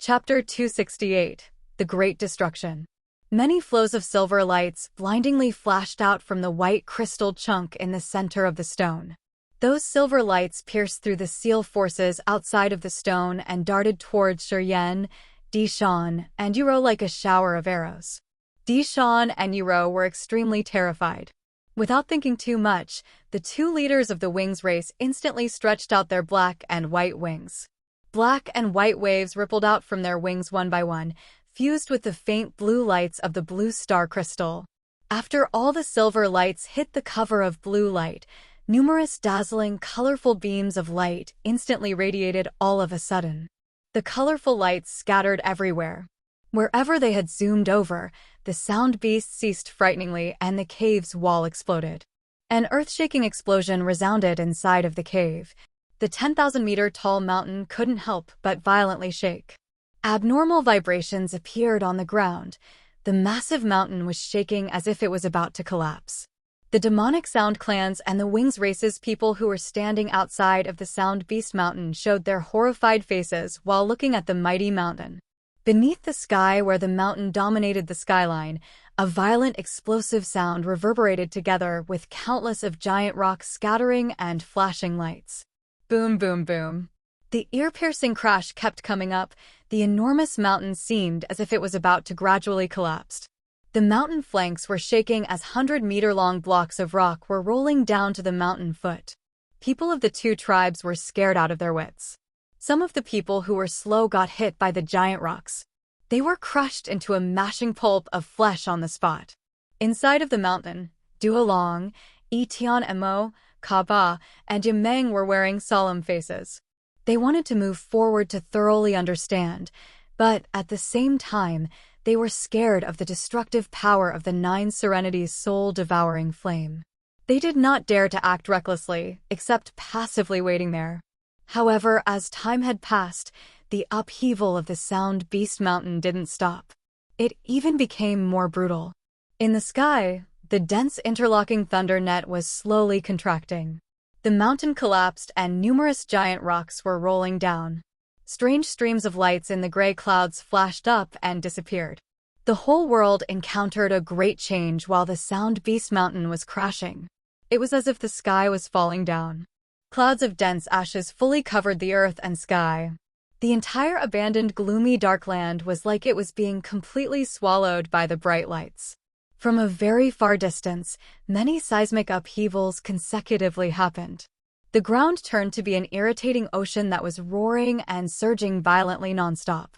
Chapter 268. The Great Destruction. Many flows of silver lights blindingly flashed out from the white crystal chunk in the center of the stone. Those silver lights pierced through the seal forces outside of the stone and darted towards Shuryen, Dishan, and Yuro like a shower of arrows. Dishan and Yuro were extremely terrified. Without thinking too much, the two leaders of the wings race instantly stretched out their black and white wings. Black and white waves rippled out from their wings one by one, fused with the faint blue lights of the blue star crystal. After all the silver lights hit the cover of blue light, numerous dazzling, colorful beams of light instantly radiated all of a sudden. The colorful lights scattered everywhere. Wherever they had zoomed over, the sound beast ceased frighteningly and the cave's wall exploded. An earth-shaking explosion resounded inside of the cave. The 10,000-meter-tall mountain couldn't help but violently shake. Abnormal vibrations appeared on the ground. The massive mountain was shaking as if it was about to collapse. The demonic Sound Clans and the Wings Race's people who were standing outside of the Sound Beast Mountain showed their horrified faces while looking at the mighty mountain. Beneath the sky where the mountain dominated the skyline, a violent explosive sound reverberated together with countless of giant rocks scattering and flashing lights. Boom, boom, boom. The ear-piercing crash kept coming up. The enormous mountain seemed as if it was about to gradually collapse. The mountain flanks were shaking as 100-meter-long blocks of rock were rolling down to the mountain foot. People of the two tribes were scared out of their wits. Some of the people who were slow got hit by the giant rocks. They were crushed into a mashing pulp of flesh on the spot. Inside of the mountain, Duolong, Etian Emo, Kaba, and Yimeng were wearing solemn faces. They wanted to move forward to thoroughly understand, but at the same time, they were scared of the destructive power of the Nine Serenity's soul-devouring flame. They did not dare to act recklessly, except passively waiting there. However, as time had passed, the upheaval of the Sound Beast Mountain didn't stop. It even became more brutal. In the sky, the dense interlocking thunder net was slowly contracting. The mountain collapsed and numerous giant rocks were rolling down. Strange streams of lights in the gray clouds flashed up and disappeared. The whole world encountered a great change while the Sound Beast Mountain was crashing. It was as if the sky was falling down. Clouds of dense ashes fully covered the earth and sky. The entire abandoned gloomy dark land was like it was being completely swallowed by the bright lights. From a very far distance, many seismic upheavals consecutively happened. The ground turned to be an irritating ocean that was roaring and surging violently nonstop.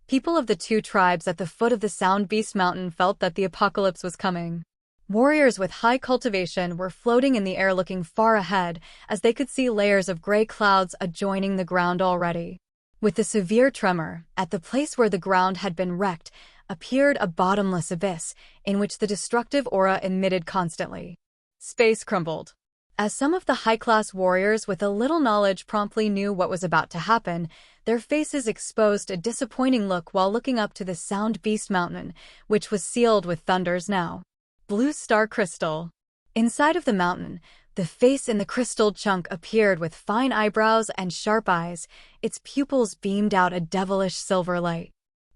People of the two tribes at the foot of the Sound Beast Mountain felt that the apocalypse was coming. Warriors with high cultivation were floating in the air looking far ahead as they could see layers of gray clouds adjoining the ground already. With the severe tremor, at the place where the ground had been wrecked, appeared a bottomless abyss in which the destructive aura emitted constantly. Space crumbled. As some of the high-class warriors with a little knowledge promptly knew what was about to happen, their faces exposed a disappointing look while looking up to the Sound Beast Mountain, which was sealed with thunders now. Blue star crystal. Inside of the mountain, the face in the crystal chunk appeared with fine eyebrows and sharp eyes. Its pupils beamed out a devilish silver light.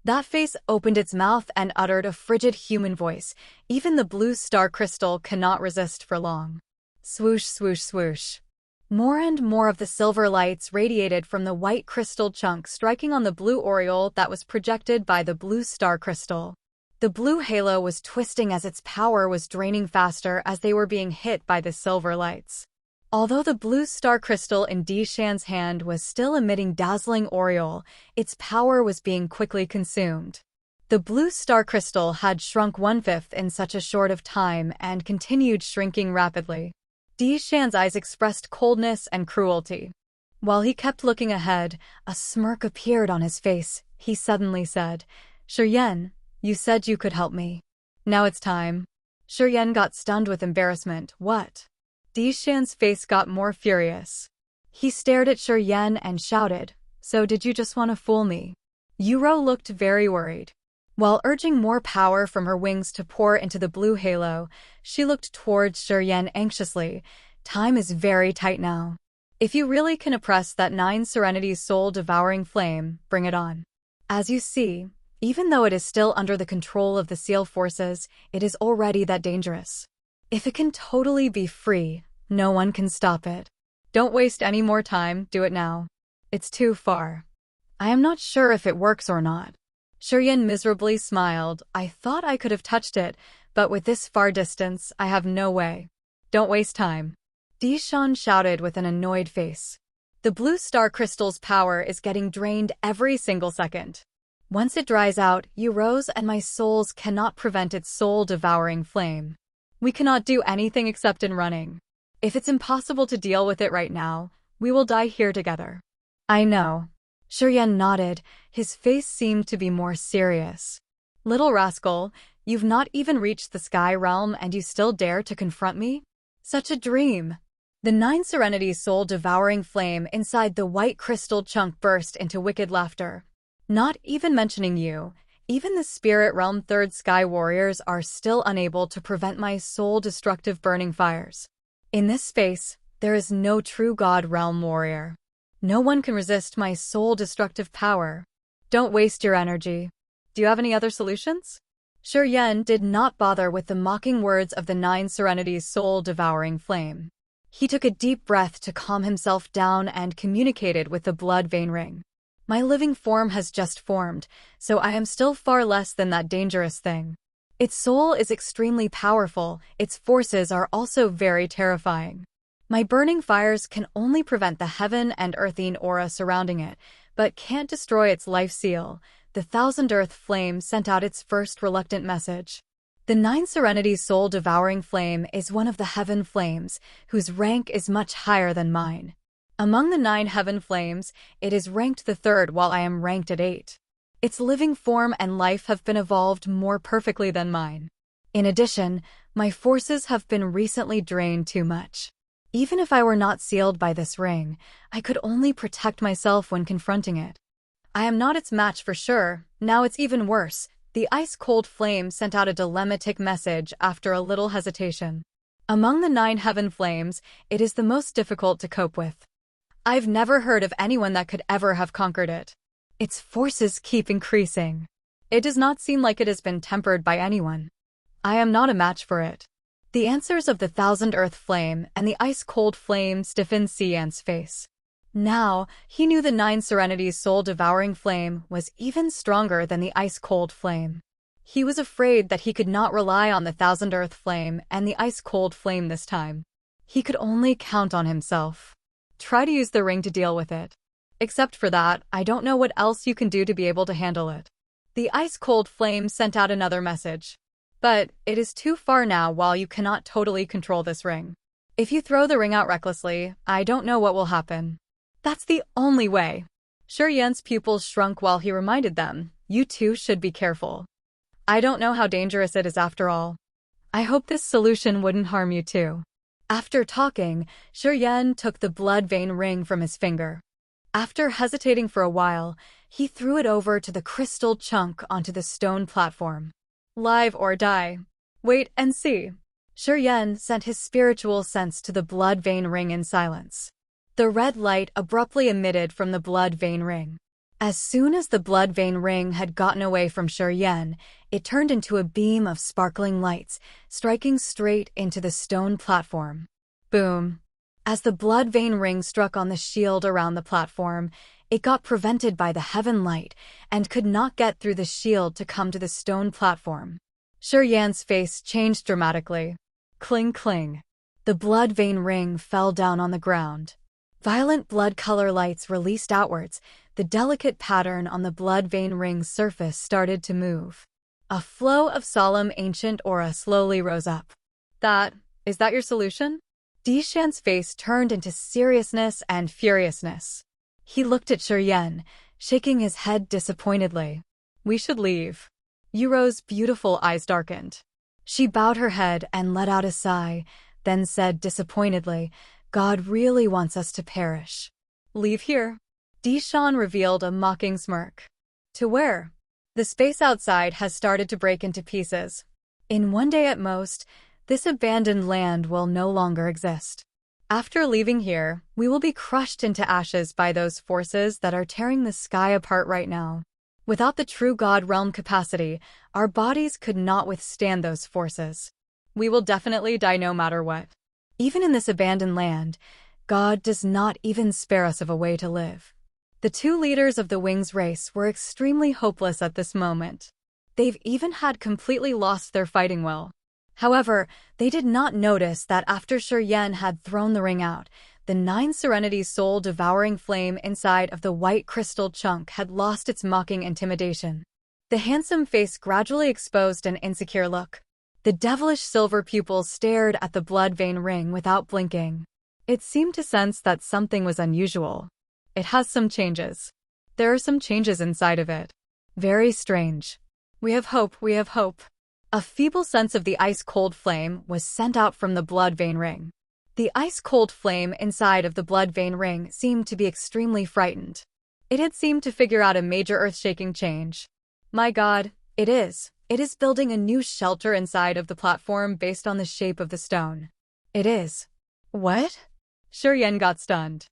That face opened its mouth and uttered a frigid human voice. Even the blue star crystal cannot resist for long. Swoosh, swoosh, swoosh. More and more of the silver lights radiated from the white crystal chunk, striking on the blue aureole that was projected by the blue star crystal. The blue halo was twisting as its power was draining faster as they were being hit by the silver lights. Although the blue star crystal in Dishan's hand was still emitting dazzling aureole, its power was being quickly consumed. The blue star crystal had shrunk 1/5 in such a short of time and continued shrinking rapidly. Dishan's eyes expressed coldness and cruelty. While he kept looking ahead, a smirk appeared on his face. He suddenly said, "Shuryen, you said you could help me. Now it's time." Shuryen got stunned with embarrassment. What? Dishan's face got more furious. He stared at Shuryen and shouted, "So did you just want to fool me?" Yuro looked very worried. While urging more power from her wings to pour into the blue halo, she looked towards Shuryen anxiously. Time is very tight now. If you really can oppress that Nine Serenity's soul-devouring flame, bring it on. As you see, even though it is still under the control of the seal forces, it is already that dangerous. If it can totally be free, no one can stop it. Don't waste any more time, do it now. It's too far. I am not sure if it works or not. Shuryen miserably smiled. I thought I could have touched it, but with this far distance, I have no way. Don't waste time. Dishan shouted with an annoyed face. The blue star crystal's power is getting drained every single second. Once it dries out, Rose and my souls cannot prevent its soul-devouring flame. We cannot do anything except in running. If it's impossible to deal with it right now, we will die here together. I know. Shuryen nodded. His face seemed to be more serious. Little rascal, you've not even reached the sky realm and you still dare to confront me? Such a dream. The 9 Serenity's soul-devouring flame inside the white crystal chunk burst into wicked laughter. Not even mentioning you, even the spirit realm 3rd Sky Warriors are still unable to prevent my soul-destructive burning fires. In this space, there is no true God realm warrior. No one can resist my soul-destructive power. Don't waste your energy. Do you have any other solutions? Shuryen did not bother with the mocking words of the 9 Serenity's soul-devouring flame. He took a deep breath to calm himself down and communicated with the blood vein ring. My living form has just formed, so I am still far less than that dangerous thing. Its soul is extremely powerful, its forces are also very terrifying. My burning fires can only prevent the heaven and earthine aura surrounding it, but can't destroy its life seal. The 1000 Earth flame sent out its first reluctant message. The 9 Serenity's soul-devouring flame is one of the heaven flames, whose rank is much higher than mine. Among the 9 heaven flames, it is ranked the 3rd while I am ranked at 8. Its living form and life have been evolved more perfectly than mine. In addition, my forces have been recently drained too much. Even if I were not sealed by this ring, I could only protect myself when confronting it. I am not its match for sure. Now it's even worse. The ice-cold flame sent out a dilemmatic message after a little hesitation. Among the 9 heaven flames, it is the most difficult to cope with. I've never heard of anyone that could ever have conquered it. Its forces keep increasing. It does not seem like it has been tempered by anyone. I am not a match for it. The answers of the 1000 Earth flame and the ice-cold flame stiffened Cian's face. Now, he knew the 9 Serenity's soul-devouring flame was even stronger than the ice-cold flame. He was afraid that he could not rely on the 1000 Earth flame and the ice-cold flame this time. He could only count on himself. Try to use the ring to deal with it. Except for that, I don't know what else you can do to be able to handle it. The ice-cold flame sent out another message. But it is too far now while you cannot totally control this ring. If you throw the ring out recklessly, I don't know what will happen. That's the only way. Shuryen's pupils shrunk while he reminded them, you too should be careful. I don't know how dangerous it is after all. I hope this solution wouldn't harm you too. After talking, Shuryen took the blood vein ring from his finger. After hesitating for a while, he threw it over to the crystal chunk onto the stone platform. Live or die. Wait and see. Shuryen sent his spiritual sense to the blood vein ring in silence. The red light abruptly emitted from the blood vein ring. As soon as the blood vein ring had gotten away from Shuryen, it turned into a beam of sparkling lights, striking straight into the stone platform. Boom. As the blood vein ring struck on the shield around the platform, it got prevented by the heaven light and could not get through the shield to come to the stone platform. Shuryen's face changed dramatically. Cling cling. The blood vein ring fell down on the ground. Violent blood color lights released outwards. The delicate pattern on the blood vein ring's surface started to move. A flow of solemn ancient aura slowly rose up. Is that your solution? Dishan's face turned into seriousness and furiousness. He looked at Shuryen, shaking his head disappointedly. We should leave. Yuro's beautiful eyes darkened. She bowed her head and let out a sigh, then said disappointedly, God really wants us to perish. Leave here. Dishan revealed a mocking smirk. To where? The space outside has started to break into pieces. In one day at most, this abandoned land will no longer exist. After leaving here, we will be crushed into ashes by those forces that are tearing the sky apart right now. Without the true God realm capacity, our bodies could not withstand those forces. We will definitely die no matter what. Even in this abandoned land, God does not even spare us of a way to live. The two leaders of the Wings race were extremely hopeless at this moment. They've even had completely lost their fighting will. However, they did not notice that after Shuryen had thrown the ring out, the 9 Serenity's soul-devouring flame inside of the white crystal chunk had lost its mocking intimidation. The handsome face gradually exposed an insecure look. The devilish silver pupils stared at the blood vein ring without blinking. It seemed to sense that something was unusual. It has some changes. There are some changes inside of it. Very strange. We have hope, we have hope. A feeble sense of the ice-cold flame was sent out from the blood vein ring. The ice-cold flame inside of the blood vein ring seemed to be extremely frightened. It had seemed to figure out a major earth-shaking change. My God, it is. It is building a new shelter inside of the platform based on the shape of the stone. It is. What? Shuryen got stunned.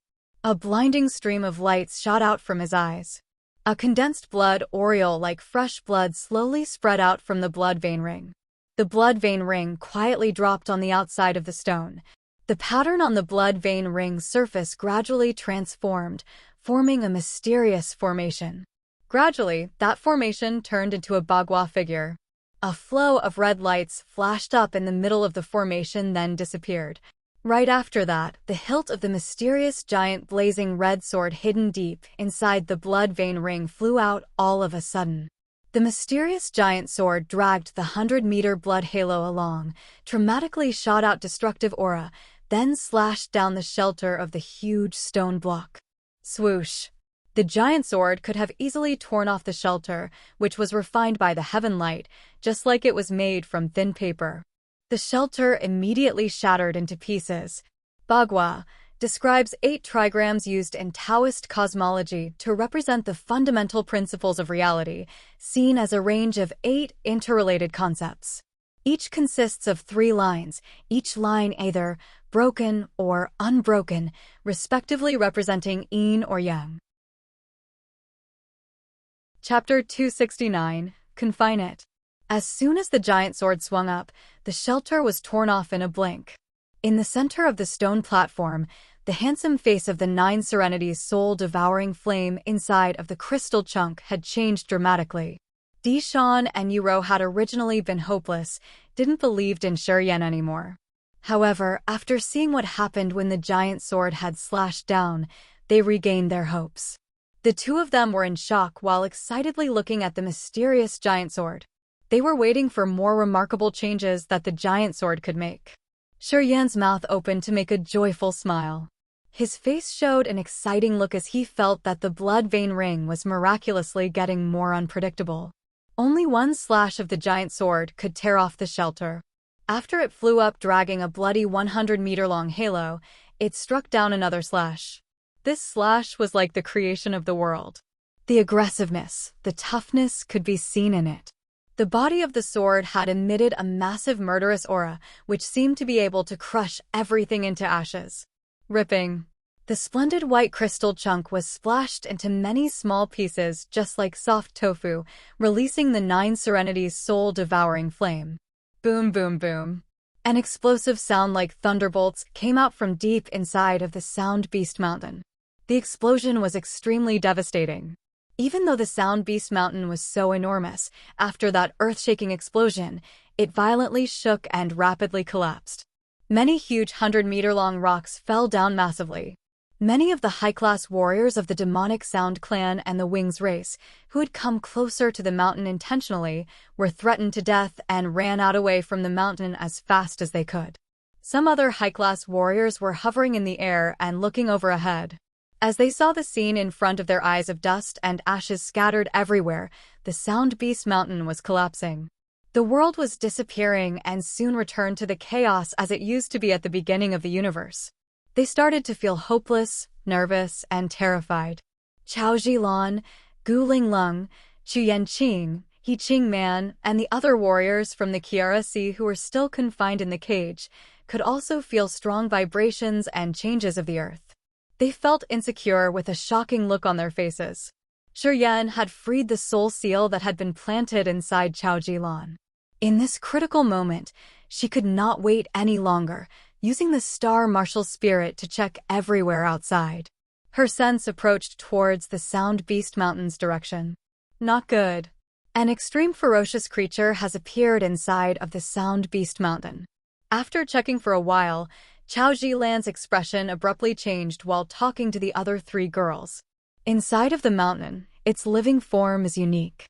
A blinding stream of lights shot out from his eyes. A condensed blood aureole like fresh blood slowly spread out from the blood vein ring. The blood vein ring quietly dropped on the outside of the stone. The pattern on the blood vein ring's surface gradually transformed, forming a mysterious formation. Gradually, that formation turned into a Bagua figure. A flow of red lights flashed up in the middle of the formation, then disappeared. Right after that, the hilt of the mysterious giant blazing red sword hidden deep inside the blood vein ring flew out all of a sudden. The mysterious giant sword dragged the 100-meter blood halo along, dramatically shot out destructive aura, then slashed down the shelter of the huge stone block. Swoosh! The giant sword could have easily torn off the shelter, which was refined by the heaven light, just like it was made from thin paper. The shelter immediately shattered into pieces. Bagua describes 8 trigrams used in Taoist cosmology to represent the fundamental principles of reality, seen as a range of 8 interrelated concepts. Each consists of 3 lines, each line either broken or unbroken, respectively representing yin or yang. Chapter 269, Confine It. As soon as the giant sword swung up, the shelter was torn off in a blink. In the center of the stone platform, the handsome face of the 9 Serenity's soul-devouring flame inside of the crystal chunk had changed dramatically. Dishan and Yuro had originally been hopeless, didn't believe in Shuryen anymore. However, after seeing what happened when the giant sword had slashed down, they regained their hopes. The two of them were in shock while excitedly looking at the mysterious giant sword. They were waiting for more remarkable changes that the giant sword could make. Shuryen's mouth opened to make a joyful smile. His face showed an exciting look as he felt that the blood vein ring was miraculously getting more unpredictable. Only one slash of the giant sword could tear off the shelter. After it flew up dragging a bloody 100-meter-long halo, it struck down another slash. This slash was like the creation of the world. The aggressiveness, the toughness could be seen in it. The body of the sword had emitted a massive murderous aura, which seemed to be able to crush everything into ashes. Ripping. The splendid white crystal chunk was splashed into many small pieces just like soft tofu, releasing the 9 Serenity's soul-devouring flame. Boom, boom, boom. An explosive sound like thunderbolts came out from deep inside of the Sound Beast Mountain. The explosion was extremely devastating. Even though the Sound Beast Mountain was so enormous, after that earth-shaking explosion, it violently shook and rapidly collapsed. Many huge 100-meter-long rocks fell down massively. Many of the high-class warriors of the demonic Sound clan and the Wings race, who had come closer to the mountain intentionally, were threatened to death and ran out away from the mountain as fast as they could. Some other high-class warriors were hovering in the air and looking over ahead. As they saw the scene in front of their eyes of dust and ashes scattered everywhere, the Sound Beast Mountain was collapsing. The world was disappearing and soon returned to the chaos as it used to be at the beginning of the universe. They started to feel hopeless, nervous, and terrified. Chao Zilan, Gu Linglong, Chu Yanqing, He Qingman, and the other warriors from the Kiara Sea who were still confined in the cage could also feel strong vibrations and changes of the earth. They felt insecure with a shocking look on their faces. Shuryen had freed the soul seal that had been planted inside Chao Jilan. In this critical moment, she could not wait any longer, using the star martial spirit to check everywhere outside. Her sense approached towards the Sound Beast Mountain's direction. Not good. An extreme ferocious creature has appeared inside of the Sound Beast Mountain. After checking for a while, Chao Jilan's expression abruptly changed while talking to the other three girls. Inside of the mountain, its living form is unique.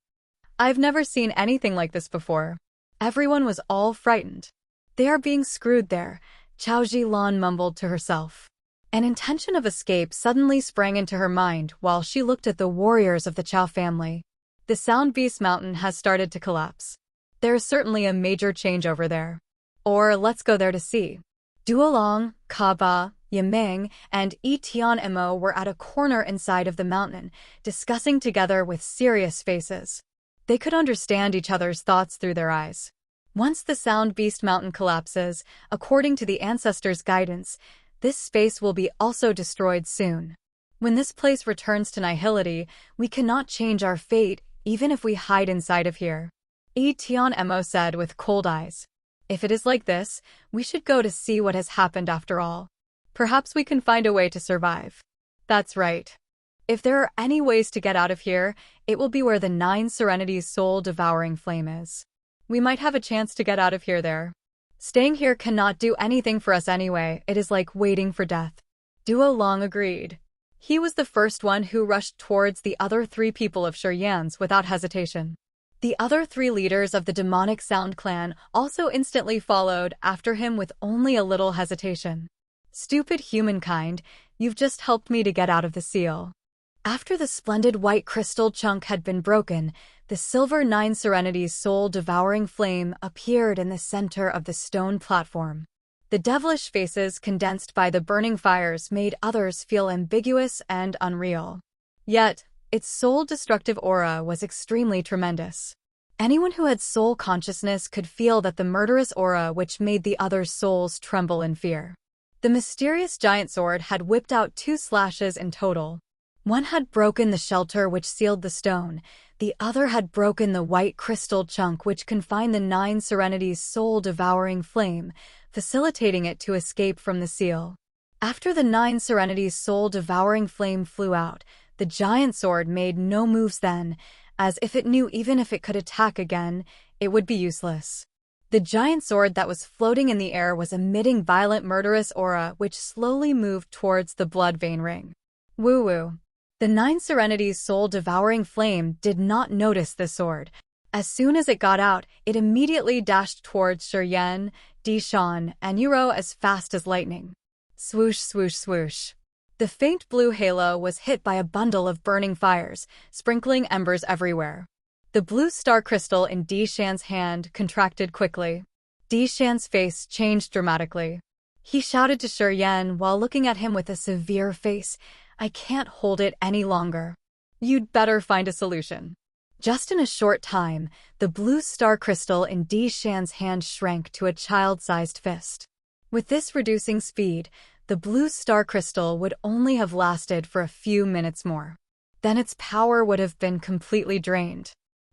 I've never seen anything like this before. Everyone was all frightened. They are being screwed there, Chao Jilan mumbled to herself. An intention of escape suddenly sprang into her mind while she looked at the warriors of the Chao family. The Sound Beast Mountain has started to collapse. There is certainly a major change over there. Or let's go there to see. Duolong, Kaba, Yimeng, and Etian-Mo were at a corner inside of the mountain, discussing together with serious faces. They could understand each other's thoughts through their eyes. Once the Sound Beast Mountain collapses, according to the ancestors' guidance, this space will be also destroyed soon. When this place returns to nihility, we cannot change our fate, even if we hide inside of here. Etian-Mo said with cold eyes. If it is like this, we should go to see what has happened after all. Perhaps we can find a way to survive. That's right. If there are any ways to get out of here, it will be where the 9 Serenity's soul-devouring flame is. We might have a chance to get out of here there. Staying here cannot do anything for us anyway, it is like waiting for death. Duo Long agreed. He was the first one who rushed towards the other 3 people of Shuryen's without hesitation. The other 3 leaders of the demonic Sound clan also instantly followed after him with only a little hesitation. Stupid humankind, you've just helped me to get out of the seal. After the splendid white crystal chunk had been broken, the silver 9 Serenity's soul-devouring flame appeared in the center of the stone platform. The devilish faces condensed by the burning fires made others feel ambiguous and unreal. Yet, its soul-destructive aura was extremely tremendous. Anyone who had soul consciousness could feel that the murderous aura which made the other souls tremble in fear. The mysterious giant sword had whipped out 2 slashes in total. One had broken the shelter which sealed the stone, the other had broken the white crystal chunk which confined the 9 Serenity's soul-devouring flame, facilitating it to escape from the seal. After the 9 Serenity's soul-devouring flame flew out, the giant sword made no moves then, as if it knew even if it could attack again, it would be useless. The giant sword that was floating in the air was emitting violent murderous aura which slowly moved towards the blood vein ring. Woo-woo. The 9 Serenity's soul-devouring flame did not notice the sword. As soon as it got out, it immediately dashed towards Shuryen, Dishan, and Yuro as fast as lightning. Swoosh, swoosh, swoosh. The faint blue halo was hit by a bundle of burning fires, sprinkling embers everywhere. The blue star crystal in Dishan's hand contracted quickly. Dishan's face changed dramatically. He shouted to Shuryen while looking at him with a severe face, "I can't hold it any longer. You'd better find a solution." Just in a short time, the blue star crystal in Dishan's hand shrank to a child-sized fist. With this reducing speed, the blue star crystal would only have lasted for a few minutes more. Then its power would have been completely drained.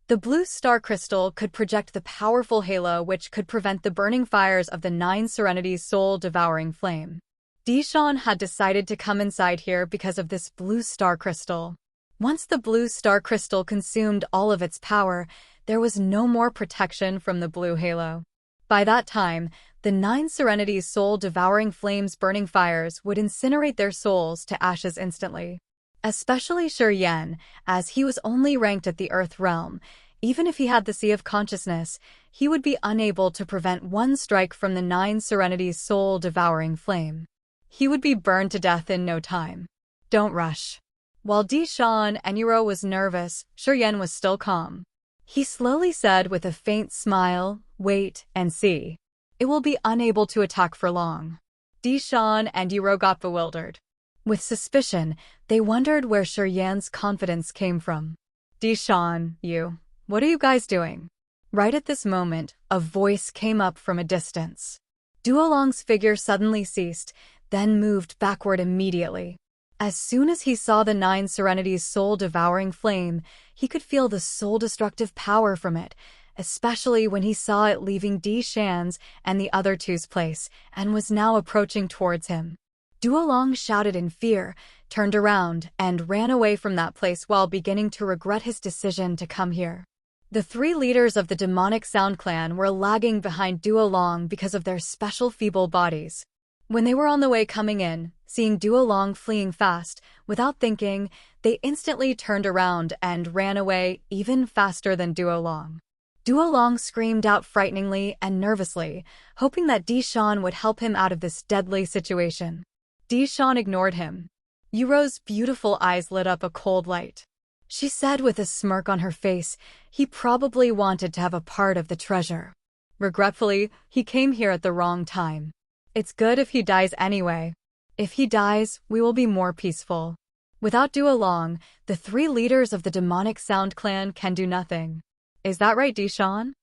The blue star crystal could project the powerful halo which could prevent the burning fires of the 9 Serenity's soul-devouring flame. Dishan had decided to come inside here because of this blue star crystal. Once the blue star crystal consumed all of its power, there was no more protection from the blue halo. By that time, the 9 Serenity's soul-devouring flames burning fires would incinerate their souls to ashes instantly. Especially Shuryen, as he was only ranked at the Earth realm. Even if he had the Sea of Consciousness, he would be unable to prevent one strike from the 9 Serenity's soul-devouring flame. He would be burned to death in no time. Don't rush. While Dishan and Yuro was nervous, Shuryen was still calm. He slowly said with a faint smile, "Wait and see. It will be unable to attack for long." Dishan and Yuro got bewildered. With suspicion, they wondered where Shuryen's confidence came from. "Dishan, what are you guys doing?" Right at this moment, a voice came up from a distance. Duolong's figure suddenly ceased, then moved backward immediately. As soon as he saw the 9 Serenity's soul-devouring flame, he could feel the soul-destructive power from it, especially when he saw it leaving Di Shan's and the other two's place, and was now approaching towards him. Duolong shouted in fear, turned around, and ran away from that place while beginning to regret his decision to come here. The 3 leaders of the demonic Sound Clan were lagging behind Duolong because of their special feeble bodies. When they were on the way coming in, seeing Duolong fleeing fast, without thinking, they instantly turned around and ran away even faster than Duolong. Duolong screamed out frighteningly and nervously, hoping that Di Shan would help him out of this deadly situation. Di Shan ignored him. Yuro's beautiful eyes lit up a cold light. She said with a smirk on her face, he probably wanted to have a part of the treasure. Regretfully, he came here at the wrong time. It's good if he dies anyway. If he dies, we will be more peaceful. Without Duolong, the 3 leaders of the demonic Sound Clan can do nothing. Is that right, Di Shan?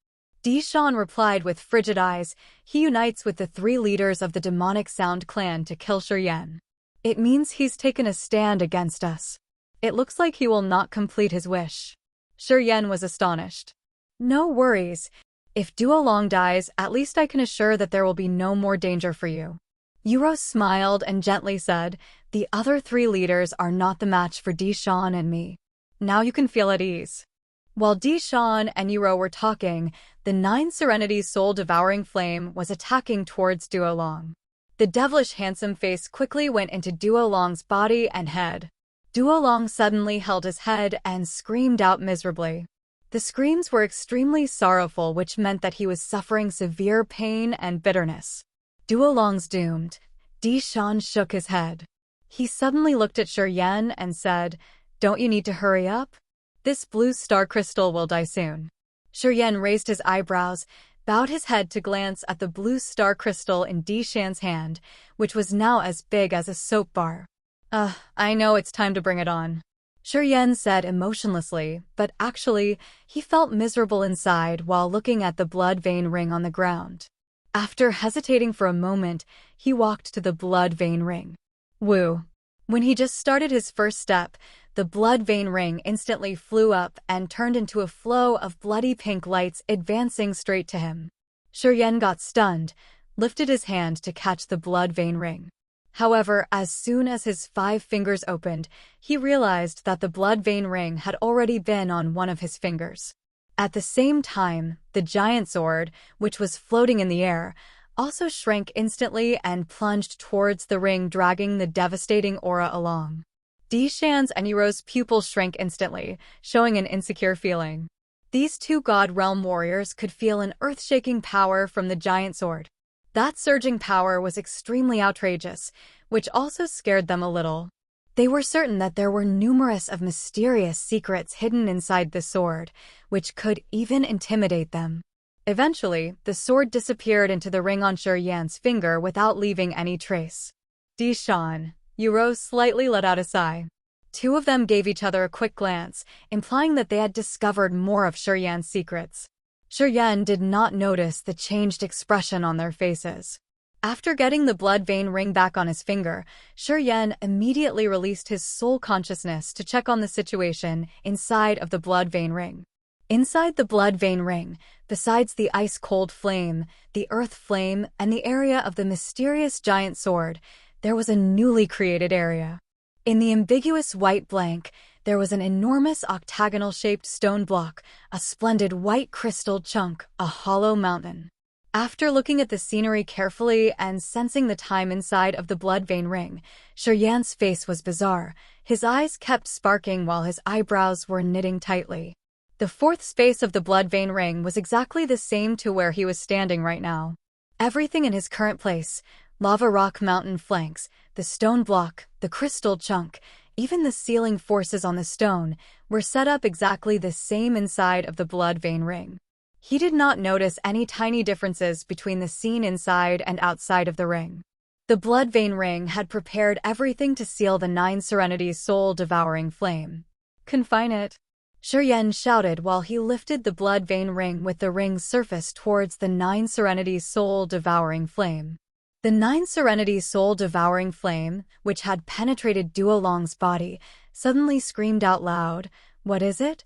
Di Shan replied with frigid eyes. He unites with the 3 leaders of the demonic Sound Clan to kill Shuryen. It means he's taken a stand against us. It looks like he will not complete his wish. Shuryen was astonished. No worries. If Duolong dies, at least I can assure that there will be no more danger for you. Yuro smiled and gently said, the other 3 leaders are not the match for Di Shan and me. Now you can feel at ease. While Di Shan and Yuro were talking, the 9 Serenity's soul-devouring flame was attacking towards Duolong. The devilish handsome face quickly went into Duolong's body and head. Duolong suddenly held his head and screamed out miserably. The screams were extremely sorrowful, which meant that he was suffering severe pain and bitterness. Duolong's doomed. Di Shan shook his head. He suddenly looked at Shuryen and said, don't you need to hurry up? This blue star crystal will die soon. Shuryen raised his eyebrows, bowed his head to glance at the blue star crystal in Di Shan's hand, which was now as big as a soap bar. I know it's time to bring it on. Shuryen said emotionlessly, but actually, he felt miserable inside while looking at the blood vein ring on the ground. After hesitating for a moment, he walked to the blood vein ring. Woo! When he just started his first step, the blood vein ring instantly flew up and turned into a flow of bloody pink lights advancing straight to him. Shuryen got stunned, lifted his hand to catch the blood vein ring. However, as soon as his 5 fingers opened, he realized that the blood vein ring had already been on one of his fingers. At the same time, the giant sword, which was floating in the air, also shrank instantly and plunged towards the ring, dragging the devastating aura along. Di Shan's and Yuro's pupils shrank instantly, showing an insecure feeling. These 2 God Realm warriors could feel an earth-shaking power from the giant sword. That surging power was extremely outrageous, which also scared them a little. They were certain that there were numerous of mysterious secrets hidden inside the sword, which could even intimidate them. Eventually, the sword disappeared into the ring on Shuryen's finger without leaving any trace. Di Shan, Yuro slightly let out a sigh. 2 of them gave each other a quick glance, implying that they had discovered more of Shuryen's secrets. Shuryen did not notice the changed expression on their faces. After getting the blood vein ring back on his finger, Shuryen immediately released his soul consciousness to check on the situation inside of the blood vein ring. Inside the blood vein ring, besides the ice-cold flame, the earth flame, and the area of the mysterious giant sword, there was a newly created area. In the ambiguous white blank, there was an enormous octagonal-shaped stone block, a splendid white crystal chunk, a hollow mountain. After looking at the scenery carefully and sensing the time inside of the blood vein ring, Shuryen's face was bizarre. His eyes kept sparking while his eyebrows were knitting tightly. The 4th space of the blood vein ring was exactly the same to where he was standing right now. Everything in his current place, lava rock mountain flanks, the stone block, the crystal chunk, even the sealing forces on the stone, were set up exactly the same inside of the blood vein ring. He did not notice any tiny differences between the scene inside and outside of the ring. The blood vein ring had prepared everything to seal the 9 Serenity's soul-devouring flame. Confine it. Shuryen shouted while he lifted the blood vein ring with the ring's surface towards the 9 Serenity's soul-devouring flame. The Nine Serenity's soul-devouring flame, which had penetrated Duolong's body, suddenly screamed out loud, "What is it?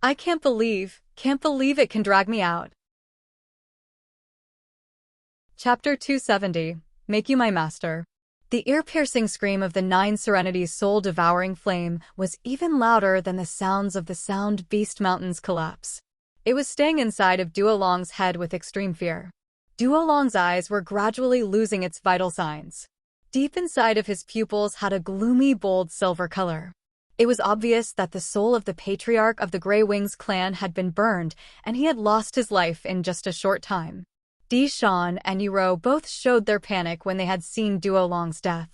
I can't believe it can drag me out." Chapter 270. Make You My Master. The ear-piercing scream of the Nine Serenity's soul-devouring flame was even louder than the sounds of the Sound Beast Mountain's collapse. It was staying inside of Duolong's head with extreme fear. Duolong's eyes were gradually losing its vital signs. Deep inside of his pupils had a gloomy, bold silver color. It was obvious that the soul of the patriarch of the Grey Wings clan had been burned, and he had lost his life in just a short time. Dishan and Yuro both showed their panic when they had seen Duolong's death.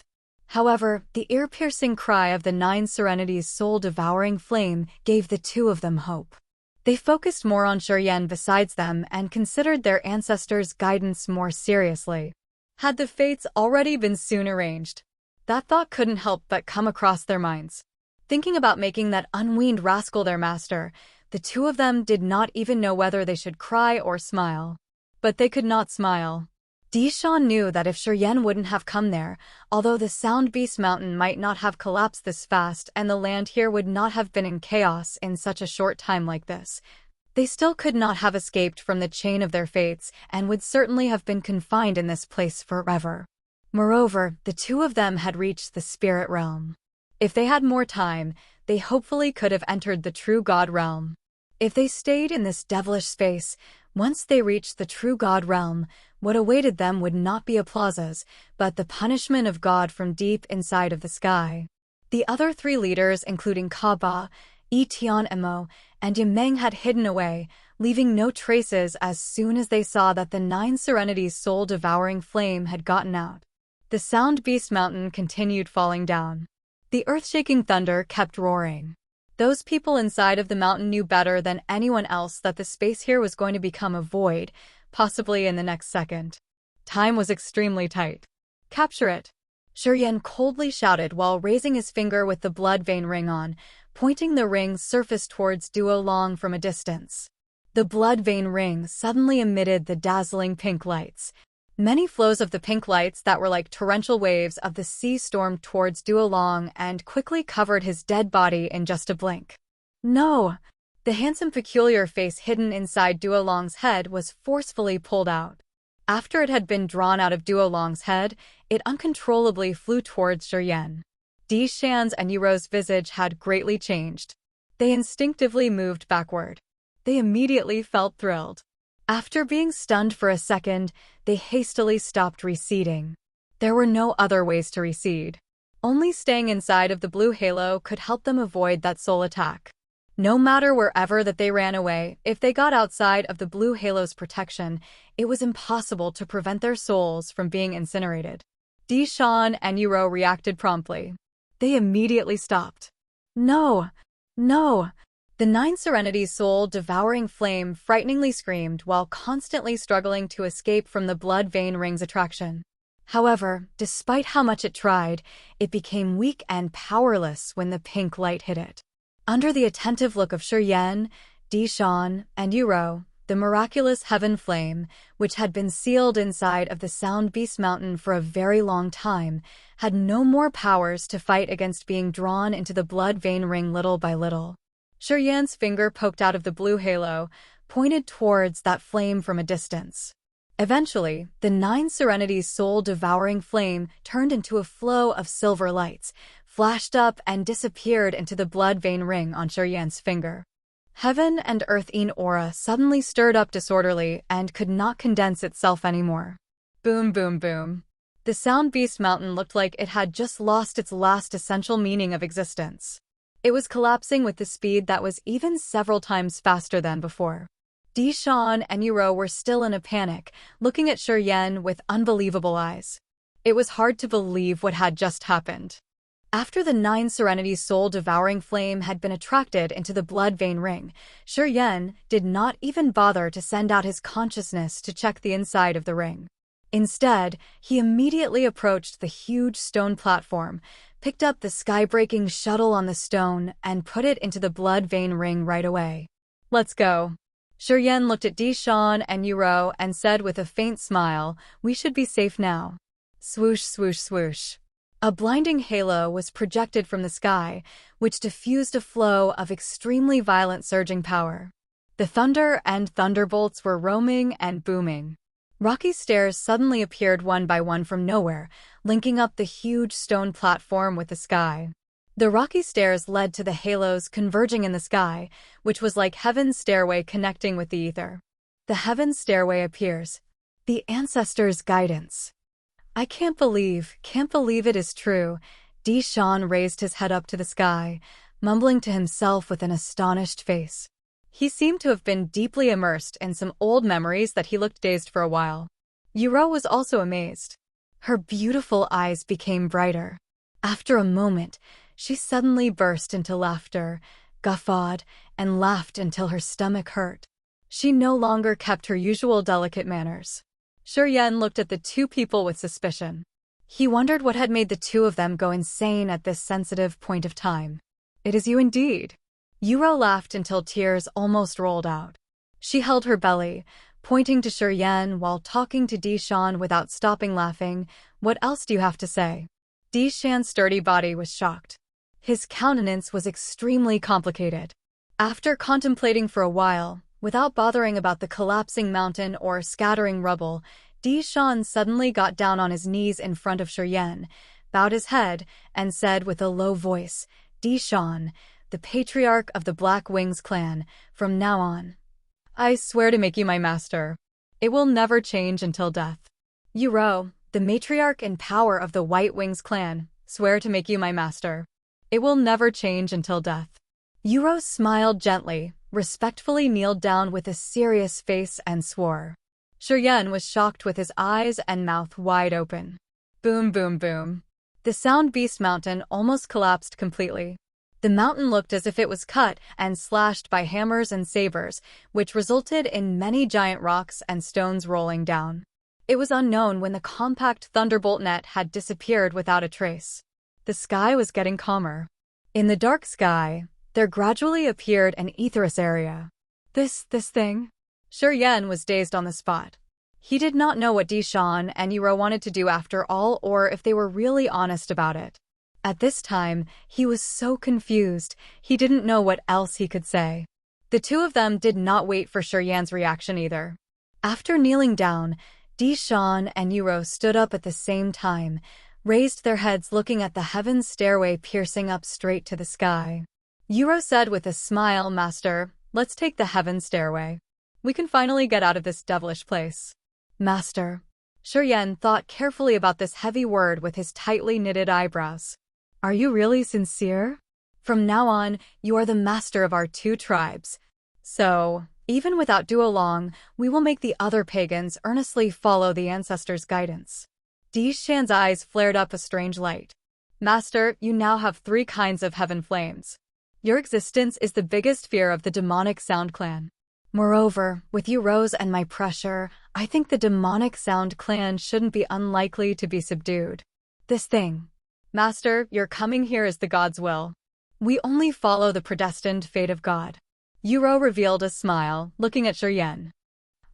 However, the ear-piercing cry of the Nine Serenity's soul-devouring flame gave the two of them hope. They focused more on Shuryen besides them and considered their ancestors' guidance more seriously. Had the fates already been soon arranged? That thought couldn't help but come across their minds. Thinking about making that unweaned rascal their master, the two of them did not even know whether they should cry or smile. But they could not smile. Dishan knew that if Shuryen wouldn't have come there, although the Sound Beast Mountain might not have collapsed this fast and the land here would not have been in chaos in such a short time like this, they still could not have escaped from the chain of their fates and would certainly have been confined in this place forever. Moreover, the two of them had reached the spirit realm. If they had more time, they hopefully could have entered the true God realm. If they stayed in this devilish space, once they reached the true God realm, what awaited them would not be applauses, but the punishment of God from deep inside of the sky. The other three leaders, including Kaba, Etian-Emo, and Yimeng, had hidden away, leaving no traces as soon as they saw that the Nine Serenity's soul-devouring flame had gotten out. The Sound Beast Mountain continued falling down. The earth-shaking thunder kept roaring. Those people inside of the mountain knew better than anyone else that the space here was going to become a void, possibly in the next second. Time was extremely tight. "Capture it!" Shuryen coldly shouted while raising his finger with the blood vein ring on, pointing the ring's surface towards Duolong from a distance. The blood vein ring suddenly emitted the dazzling pink lights. Many flows of the pink lights that were like torrential waves of the sea stormed towards Duolong and quickly covered his dead body in just a blink. No! The handsome peculiar face hidden inside Duolong's head was forcefully pulled out. After it had been drawn out of Duolong's head, it uncontrollably flew towards Shuryen. Dishan's and Yuro's visage had greatly changed. They instinctively moved backward. They immediately felt thrilled. After being stunned for a second, they hastily stopped receding. There were no other ways to recede. Only staying inside of the blue halo could help them avoid that soul attack. No matter wherever that they ran away, if they got outside of the blue halo's protection, it was impossible to prevent their souls from being incinerated. Dishan and Yuro reacted promptly. They immediately stopped. No! No! The Nine Serenity's soul-devouring flame frighteningly screamed while constantly struggling to escape from the blood vein ring's attraction. However, despite how much it tried, it became weak and powerless when the pink light hit it. Under the attentive look of Shuryen, Dishan, and Yuro, the miraculous heaven flame, which had been sealed inside of the Sound Beast Mountain for a very long time, had no more powers to fight against being drawn into the blood vein ring little by little. Shuryen's finger poked out of the blue halo, pointed towards that flame from a distance. Eventually, the Nine Serenity's soul-devouring flame turned into a flow of silver lights, flashed up and disappeared into the blood vein ring on Shuryen's finger. Heaven and earth-ine aura suddenly stirred up disorderly and could not condense itself anymore. Boom, boom, boom. The Sound Beast Mountain looked like it had just lost its last essential meaning of existence. It was collapsing with the speed that was even several times faster than before. Dishan and Yuro were still in a panic, looking at Shuryen with unbelievable eyes. It was hard to believe what had just happened. After the Nine Serenity's soul-devouring flame had been attracted into the blood vein ring, Shuryen did not even bother to send out his consciousness to check the inside of the ring. Instead, he immediately approached the huge stone platform, picked up the sky-breaking shuttle on the stone, and put it into the blood vein ring right away. "Let's go." Shuryen looked at Dishan and Yuro and said with a faint smile, "We should be safe now." Swoosh, swoosh, swoosh. A blinding halo was projected from the sky, which diffused a flow of extremely violent surging power. The thunder and thunderbolts were roaming and booming. Rocky stairs suddenly appeared one by one from nowhere, linking up the huge stone platform with the sky. The rocky stairs led to the halos converging in the sky, which was like heaven's stairway connecting with the ether. The heaven's stairway appears. The ancestors' guidance. I can't believe it is true. Deshawn raised his head up to the sky, mumbling to himself with an astonished face. He seemed to have been deeply immersed in some old memories that he looked dazed for a while. Yuro was also amazed. Her beautiful eyes became brighter. After a moment, she suddenly burst into laughter, guffawed, and laughed until her stomach hurt. She no longer kept her usual delicate manners. Shuryen looked at the two people with suspicion. He wondered what had made the two of them go insane at this sensitive point of time. It is you indeed. Yuro laughed until tears almost rolled out. She held her belly, pointing to Shuryen while talking to Deshawn without stopping laughing. What else do you have to say? Deshawn's sturdy body was shocked. His countenance was extremely complicated. After contemplating for a while, without bothering about the collapsing mountain or scattering rubble, Deshawn suddenly got down on his knees in front of Shuryen, bowed his head, and said with a low voice, Deshawn, the patriarch of the Black Wings clan, from now on, I swear to make you my master. It will never change until death. Yuro, the matriarch and power of the White Wings clan, swear to make you my master. It will never change until death. Yuro smiled gently, respectfully kneeled down with a serious face and swore. Shuryen was shocked with his eyes and mouth wide open. Boom, boom, boom. The Sound Beast Mountain almost collapsed completely. The mountain looked as if it was cut and slashed by hammers and sabers, which resulted in many giant rocks and stones rolling down. It was unknown when the compact thunderbolt net had disappeared without a trace. The sky was getting calmer. In the dark sky, there gradually appeared an aetherous area. This thing? Shuryen was dazed on the spot. He did not know what Deshawn and Yuro wanted to do after all, or if they were really honest about it. At this time, he was so confused, he didn't know what else he could say. The two of them did not wait for Shuryen's reaction either. After kneeling down, Deshawn and Yuro stood up at the same time, raised their heads looking at the heaven's stairway piercing up straight to the sky. Yuro said with a smile, Master, let's take the heaven stairway. We can finally get out of this devilish place. Master. Shuryen thought carefully about this heavy word with his tightly knitted eyebrows. Are you really sincere? From now on, you are the master of our two tribes. So, even without Duolong, we will make the other pagans earnestly follow the ancestors' guidance. Deshawn's eyes flared up a strange light. Master, you now have 3 kinds of heaven flames. Your existence is the biggest fear of the demonic Sound clan. Moreover, with you Rose and my pressure, I think the demonic Sound clan shouldn't be unlikely to be subdued. This thing. Master, your coming here is the God's will. We only follow the predestined fate of God. Yuro revealed a smile, looking at Shuryen.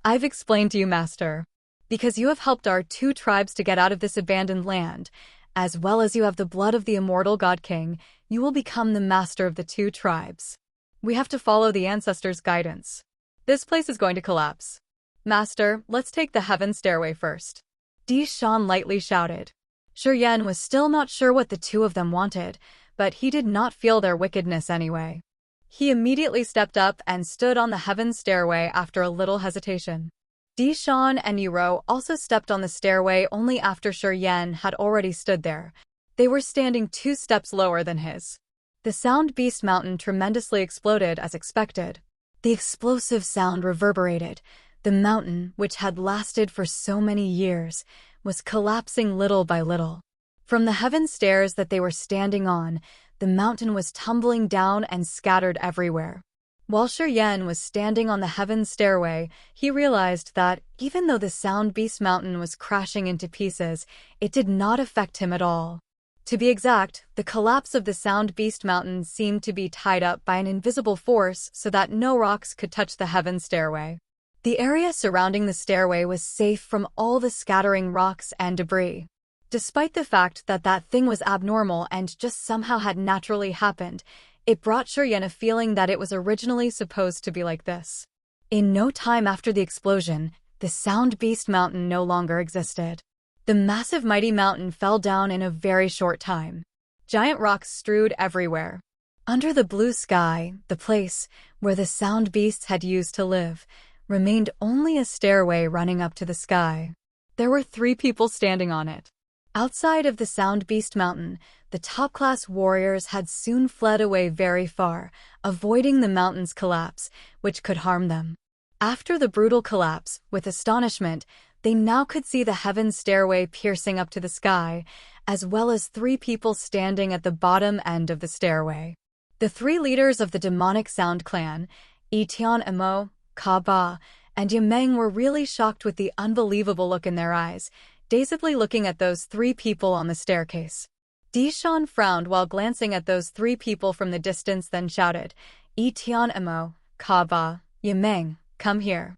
I've explained to you, Master. Because you have helped our 2 tribes to get out of this abandoned land, as well as you have the blood of the immortal God King, you will become the master of the 2 tribes. We have to follow the ancestors' guidance. This place is going to collapse. Master, let's take the heaven stairway first. Deshawn lightly shouted. Shuryen was still not sure what the 2 of them wanted, but he did not feel their wickedness anyway. He immediately stepped up and stood on the heaven stairway after a little hesitation. Deshawn and Yuro also stepped on the stairway only after Shuryen had already stood there. They were standing 2 steps lower than his. The Sound Beast Mountain tremendously exploded as expected. The explosive sound reverberated. The mountain, which had lasted for so many years, was collapsing little by little. From the heaven stairs that they were standing on, the mountain was tumbling down and scattered everywhere. While Shuryen was standing on the heaven stairway, he realized that, even though the Sound Beast Mountain was crashing into pieces, it did not affect him at all. To be exact, the collapse of the Sound Beast Mountain seemed to be tied up by an invisible force so that no rocks could touch the heaven stairway. The area surrounding the stairway was safe from all the scattering rocks and debris. Despite the fact that that thing was abnormal and just somehow had naturally happened, it brought Shuryen a feeling that it was originally supposed to be like this. In no time after the explosion, the Sound Beast Mountain no longer existed. The massive mighty mountain fell down in a very short time. Giant rocks strewed everywhere. Under the blue sky, the place where the Sound Beasts had used to live remained only a stairway running up to the sky. There were 3 people standing on it. Outside of the Sound Beast Mountain, the top-class warriors had soon fled away very far, avoiding the mountain's collapse, which could harm them. After the brutal collapse, with astonishment, they now could see the heaven stairway piercing up to the sky, as well as 3 people standing at the bottom end of the stairway. The 3 leaders of the demonic Sound clan, Etian Emo, Ka-Ba, and Yimeng were really shocked with the unbelievable look in their eyes, dazedly looking at those 3 people on the staircase. Dishan frowned while glancing at those 3 people from the distance, then shouted, "Etian Emo, Ka-Ba, Yimeng, come here.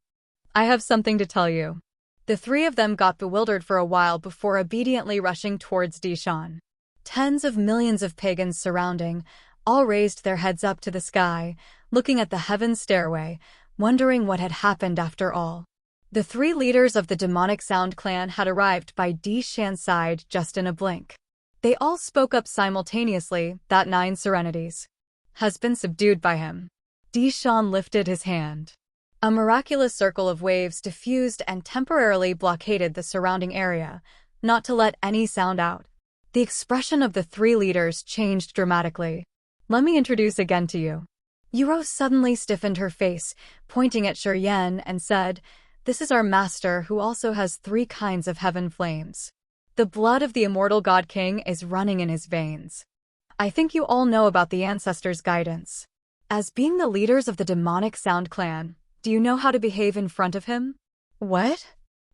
I have something to tell you." The 3 of them got bewildered for a while before obediently rushing towards Dishan. Tens of millions of pagans surrounding all raised their heads up to the sky, looking at the heaven stairway, wondering what had happened after all. The 3 leaders of the demonic Sound clan had arrived by Dishan's side just in a blink. They all spoke up simultaneously that 9 serenities has been subdued by him. Dishan lifted his hand. A miraculous circle of waves diffused and temporarily blockaded the surrounding area, not to let any sound out. The expression of the 3 leaders changed dramatically. "Let me introduce again to you." Yuro suddenly stiffened her face, pointing at Shuryen, and said, "This is our master who also has 3 kinds of heaven flames. The blood of the immortal God King is running in his veins. I think you all know about the ancestors' guidance. As being the leaders of the demonic Sound clan, do you know how to behave in front of him?" "What?"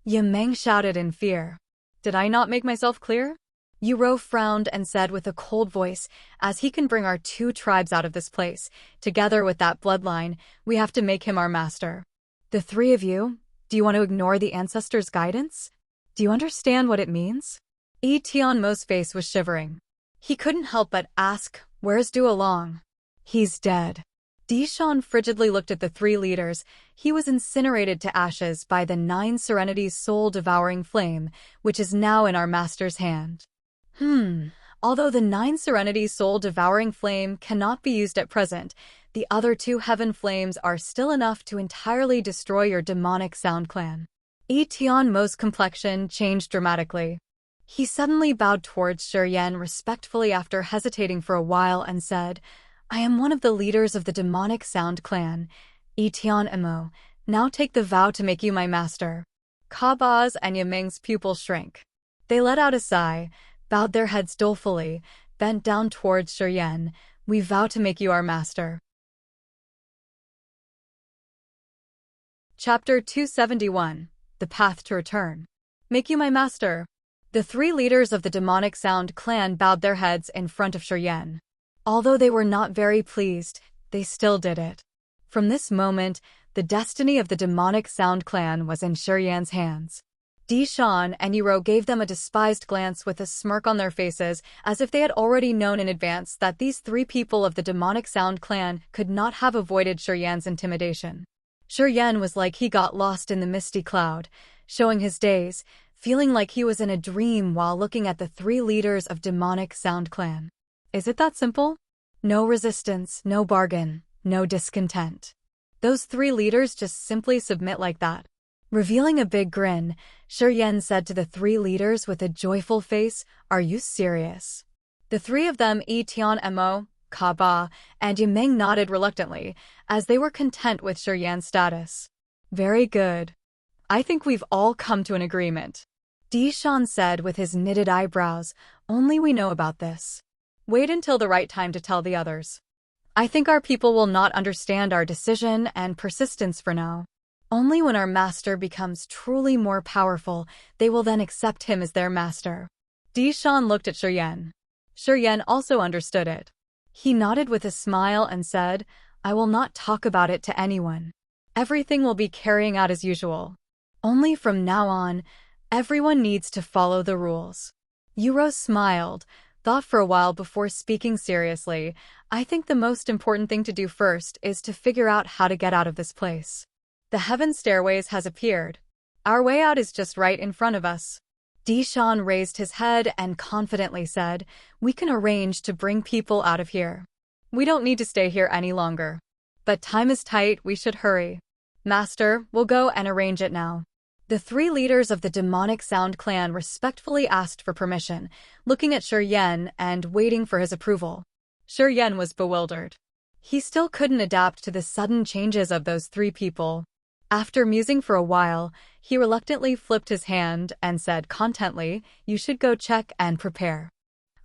Yimeng shouted in fear. "Did I not make myself clear?" Yuro frowned and said with a cold voice, "As he can bring our 2 tribes out of this place, together with that bloodline, we have to make him our master. The 3 of you, do you want to ignore the ancestors' guidance? Do you understand what it means?" Tianmo's face was shivering. He couldn't help but ask, "Where's Duolong?" "He's dead." Dishan frigidly looked at the 3 leaders. He was incinerated to ashes by the 9 serenities' soul-devouring flame, which is now in our master's hand. Although the 9 serenities' soul-devouring flame cannot be used at present, the other 2 heaven flames are still enough to entirely destroy your demonic Sound clan. Tianmo's complexion changed dramatically. He suddenly bowed towards Shuryen respectfully after hesitating for a while and said, "I am one of the leaders of the demonic Sound clan, Etian Emo. Now take the vow to make you my master." Ka-Ba's and Yimeng's pupils shrank. They let out a sigh, bowed their heads dolefully, bent down towards Shuryen. "We vow to make you our master." Chapter 271. The Path to Return. "Make you my master." The 3 leaders of the demonic Sound clan bowed their heads in front of Shuryen. Although they were not very pleased, they still did it. From this moment, the destiny of the demonic Sound clan was in Shuryen's hands. Dishan and Yuro gave them a despised glance with a smirk on their faces, as if they had already known in advance that these 3 people of the demonic Sound clan could not have avoided Shuryen's intimidation. Shuryen was like he got lost in the misty cloud, showing his days, feeling like he was in a dream while looking at the 3 leaders of demonic Sound clan. Is it that simple? No resistance, no bargain, no discontent. Those 3 leaders just simply submit like that. Revealing a big grin, Shuryen said to the 3 leaders with a joyful face, "Are you serious?" The 3 of them, Etian Emo, Ka-Ba, and Yimeng, nodded reluctantly, as they were content with Shuryen's status. "Very good. I think we've all come to an agreement," Dishan said with his knitted eyebrows. "Only we know about this. Wait until the right time to tell the others. I think our people will not understand our decision and persistence for now. Only when our master becomes truly more powerful, they will then accept him as their master." Dishan looked at Shuryen. Shuryen also understood it. He nodded with a smile and said, "I will not talk about it to anyone. Everything will be carrying out as usual. Only from now on, everyone needs to follow the rules. Yuro smiled, thought for a while before speaking seriously. I think the most important thing to do first is to figure out how to get out of this place. The heaven stairways has appeared. Our way out is just right in front of us. Dishan raised his head and confidently said, "We can arrange to bring people out of here. We don't need to stay here any longer. But time is tight, we should hurry. Master, we'll go and arrange it now." The three leaders of the demonic sound clan respectfully asked for permission, looking at Shuryen and waiting for his approval. Shuryen was bewildered. He still couldn't adapt to the sudden changes of those three people. After musing for a while, he reluctantly flipped his hand and said contently, "You should go check and prepare.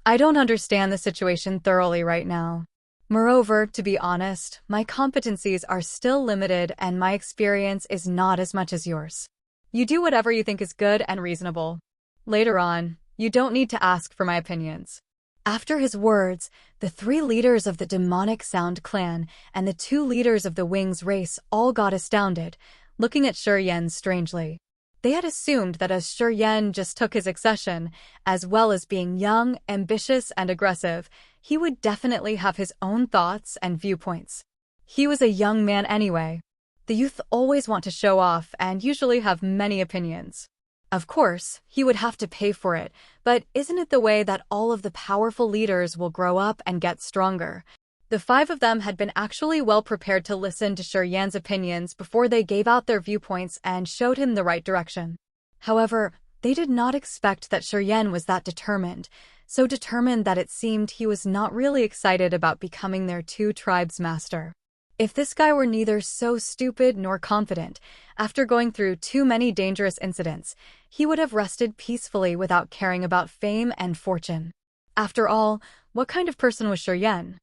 I don't understand the situation thoroughly right now. Moreover, to be honest, my competencies are still limited and my experience is not as much as yours. You do whatever you think is good and reasonable. Later on, you don't need to ask for my opinions." After his words, the three leaders of the demonic sound clan and the two leaders of the wings race all got astounded, looking at Shuryen strangely. They had assumed that as Shuryen just took his accession, as well as being young, ambitious, and aggressive, he would definitely have his own thoughts and viewpoints. He was a young man anyway. The youth always want to show off and usually have many opinions. Of course, he would have to pay for it, but isn't it the way that all of the powerful leaders will grow up and get stronger? The five of them had been actually well prepared to listen to Shuryen's opinions before they gave out their viewpoints and showed him the right direction. However, they did not expect that Shuryen was that determined, so determined that it seemed he was not really excited about becoming their two tribes' master. If this guy were neither so stupid nor confident, after going through too many dangerous incidents, he would have rested peacefully without caring about fame and fortune. After all, what kind of person was Shuryen?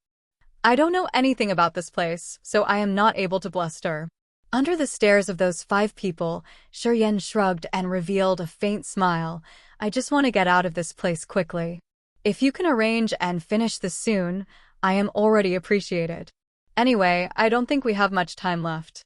"I don't know anything about this place, so I am not able to bluster." Under the stares of those five people, Shuryen shrugged and revealed a faint smile. "I just want to get out of this place quickly. If you can arrange and finish this soon, I am already appreciated. Anyway, I don't think we have much time left."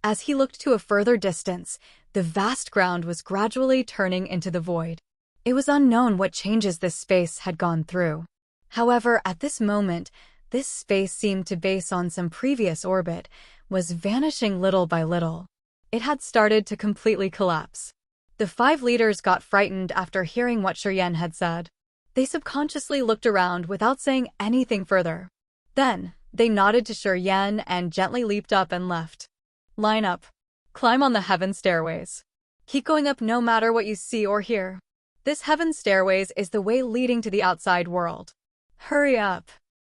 As he looked to a further distance, the vast ground was gradually turning into the void. It was unknown what changes this space had gone through. However, at this moment, this space seemed to base on some previous orbit, was vanishing little by little. It had started to completely collapse. The five leaders got frightened after hearing what Shuryen had said. They subconsciously looked around without saying anything further. Then, they nodded to Shuryen and gently leaped up and left. "Line up. Climb on the heaven stairways. Keep going up no matter what you see or hear. This heaven stairways is the way leading to the outside world. Hurry up.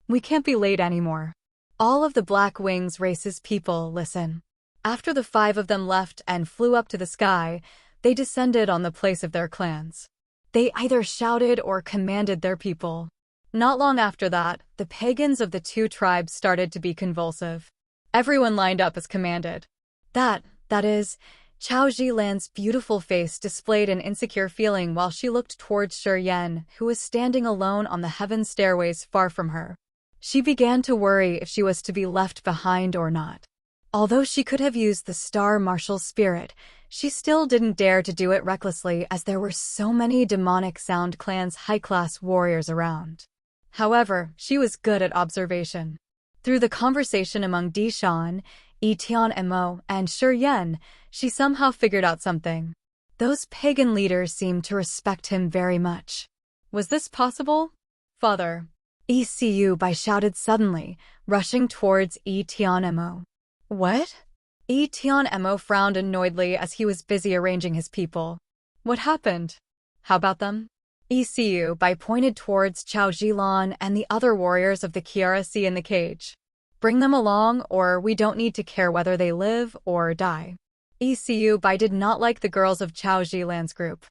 We can't be late anymore." All of the Black Wings race's people listen. After the five of them left and flew up to the sky, they descended on the place of their clans. They either shouted or commanded their people. Not long after that, the pagans of the two tribes started to be convulsive. Everyone lined up as commanded. That is, Chao Zilan's beautiful face displayed an insecure feeling while she looked towards Shuryen, who was standing alone on the heaven stairways far from her. She began to worry if she was to be left behind or not. Although she could have used the star martial spirit, she still didn't dare to do it recklessly as there were so many demonic sound clan's high-class warriors around. However, she was good at observation. Through the conversation among Dishan, Etian-Mo, and Shuryen, she somehow figured out something. Those pagan leaders seemed to respect him very much. Was this possible? "Father!" ECU Bai shouted suddenly, rushing towards Etian-Mo. "What?" Etian-Mo frowned annoyedly as he was busy arranging his people. "What happened? How about them?" ECU Bai pointed towards Chao Zilan and the other warriors of the Kiara Sea in the cage. "Bring them along, or we don't need to care whether they live or die." ECU Bai did not like the girls of Chao Zilan's group.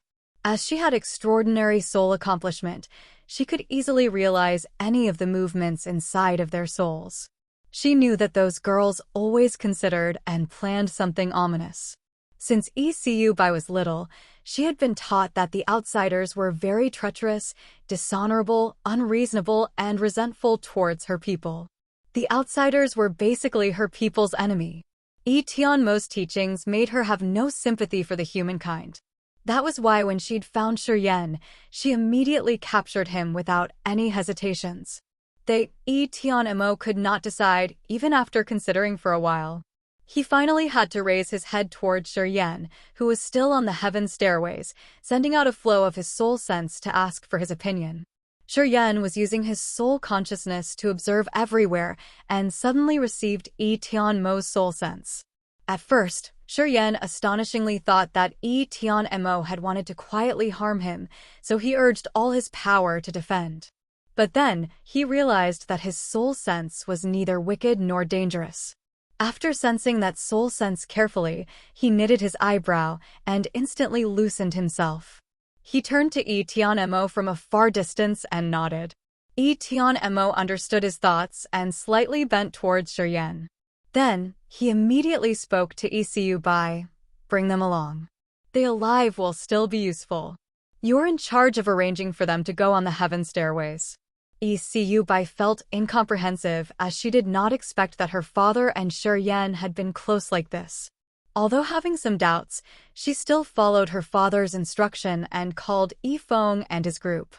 As she had extraordinary soul accomplishment, she could easily realize any of the movements inside of their souls. She knew that those girls always considered and planned something ominous. Since ECU Bai was little, she had been taught that the outsiders were very treacherous, dishonorable, unreasonable, and resentful towards her people. The outsiders were basically her people's enemy. Etian-Mo's teachings made her have no sympathy for the humankind. That was why when she'd found Shiryen, she immediately captured him without any hesitations. Tianmo could not decide, even after considering for a while. He finally had to raise his head towards Shiryen, who was still on the heaven stairways, sending out a flow of his soul sense to ask for his opinion. Shiryen was using his soul consciousness to observe everywhere and suddenly received Tianmo's soul sense. At first, Shiryen astonishingly thought that Tianmo had wanted to quietly harm him, so he urged all his power to defend. But then, he realized that his soul sense was neither wicked nor dangerous. After sensing that soul sense carefully, he knitted his eyebrow and instantly loosened himself. He turned to Tianmo from a far distance and nodded. Tianmo understood his thoughts and slightly bent towards Shiryen. Then, he immediately spoke to ECU by, "Bring them along. They alive will still be useful. You're in charge of arranging for them to go on the heaven stairways." ECU by felt incomprehensive as she did not expect that her father and Shiryen had been close like this. Although having some doubts, she still followed her father's instruction and called Yifeng and his group.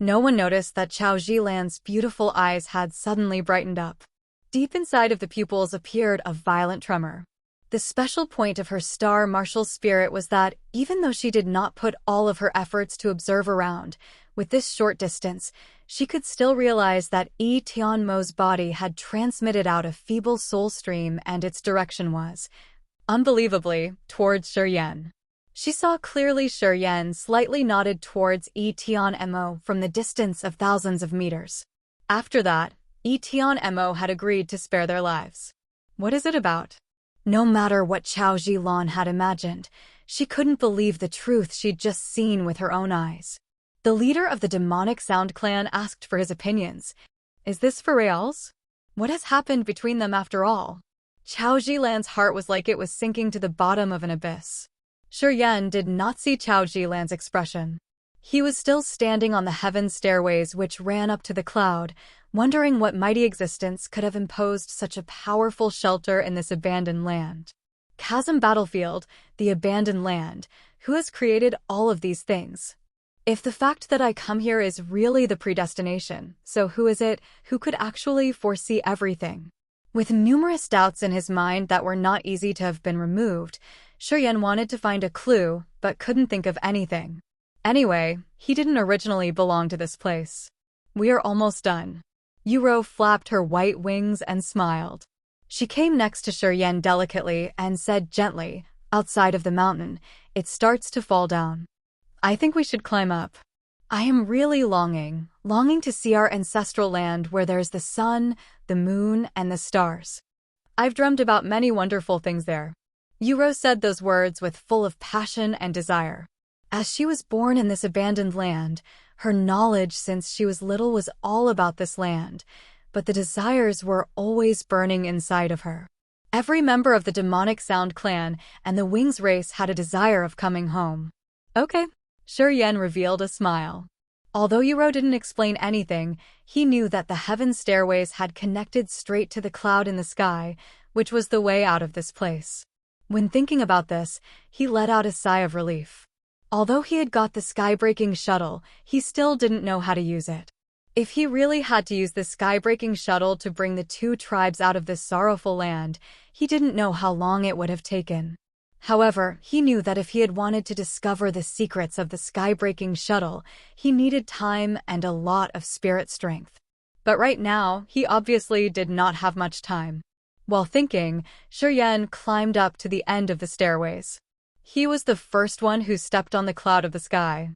No one noticed that Chao Zilan's beautiful eyes had suddenly brightened up. Deep inside of the pupils appeared a violent tremor. The special point of her star martial spirit was that, even though she did not put all of her efforts to observe around, with this short distance, she could still realize that Tianmo's body had transmitted out a feeble soul stream and its direction was, unbelievably, towards Shiryen. She saw clearly Shiryen slightly nodded towards Tianmo from the distance of thousands of meters. After that, Tianmo had agreed to spare their lives. What is it about? No matter what Chao Zilan had imagined, she couldn't believe the truth she'd just seen with her own eyes. The leader of the demonic sound clan asked for his opinions. Is this for reals? What has happened between them after all? Chao Zilan's heart was like it was sinking to the bottom of an abyss. Shiryen did not see Chao Zilan's expression. He was still standing on the heaven stairways which ran up to the cloud, wondering what mighty existence could have imposed such a powerful shelter in this abandoned land. Chasm Battlefield, the abandoned land, who has created all of these things? If the fact that I come here is really the predestination, so who is it who could actually foresee everything? With numerous doubts in his mind that were not easy to have been removed, Shiryen wanted to find a clue, but couldn't think of anything. Anyway, he didn't originally belong to this place. We are almost done. Yuro flapped her white wings and smiled. She came next to Shiryen delicately and said gently, outside of the mountain, it starts to fall down. I think we should climb up. I am really longing to see our ancestral land where there's the sun, the moon, and the stars. I've dreamed about many wonderful things there. Yuro said those words with full of passion and desire. As she was born in this abandoned land, her knowledge since she was little was all about this land, but the desires were always burning inside of her. Every member of the demonic sound clan and the Wings race had a desire of coming home. Okay, Shiryen revealed a smile. Although Yuro didn't explain anything, he knew that the heaven stairways had connected straight to the cloud in the sky, which was the way out of this place. When thinking about this, he let out a sigh of relief. Although he had got the sky-breaking shuttle, he still didn't know how to use it. If he really had to use the sky-breaking shuttle to bring the two tribes out of this sorrowful land, he didn't know how long it would have taken. However, he knew that if he had wanted to discover the secrets of the sky-breaking shuttle, he needed time and a lot of spirit strength. But right now, he obviously did not have much time. While thinking, Shiryen climbed up to the end of the stairways. He was the first one who stepped on the cloud of the sky.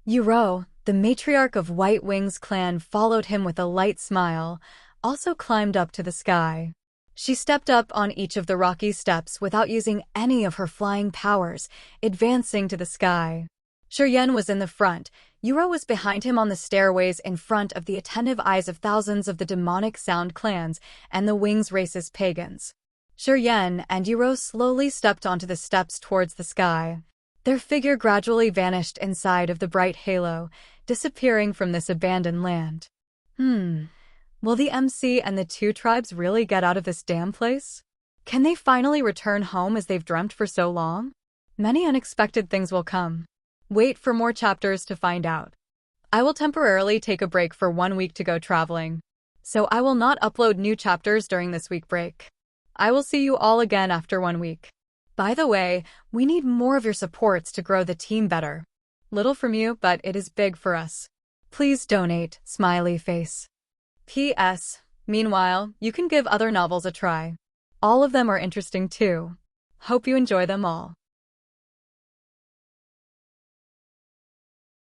Yuro, the matriarch of White Wings clan, followed him with a light smile, also climbed up to the sky. She stepped up on each of the rocky steps without using any of her flying powers, advancing to the sky. Shiryen was in the front. Yuro was behind him on the stairways in front of the attentive eyes of thousands of the demonic sound clans and the Wings race's pagans. Shiryen and Yuro slowly stepped onto the steps towards the sky. Their figure gradually vanished inside of the bright halo, disappearing from this abandoned land. Will the MC and the two tribes really get out of this damn place? Can they finally return home as they've dreamt for so long? Many unexpected things will come. Wait for more chapters to find out. I will temporarily take a break for 1 week to go traveling, so I will not upload new chapters during this week break. I will see you all again after 1 week. By the way, we need more of your supports to grow the team better. Little from you, but it is big for us. Please donate, smiley face. P.S. Meanwhile, you can give other novels a try. All of them are interesting too. Hope you enjoy them all.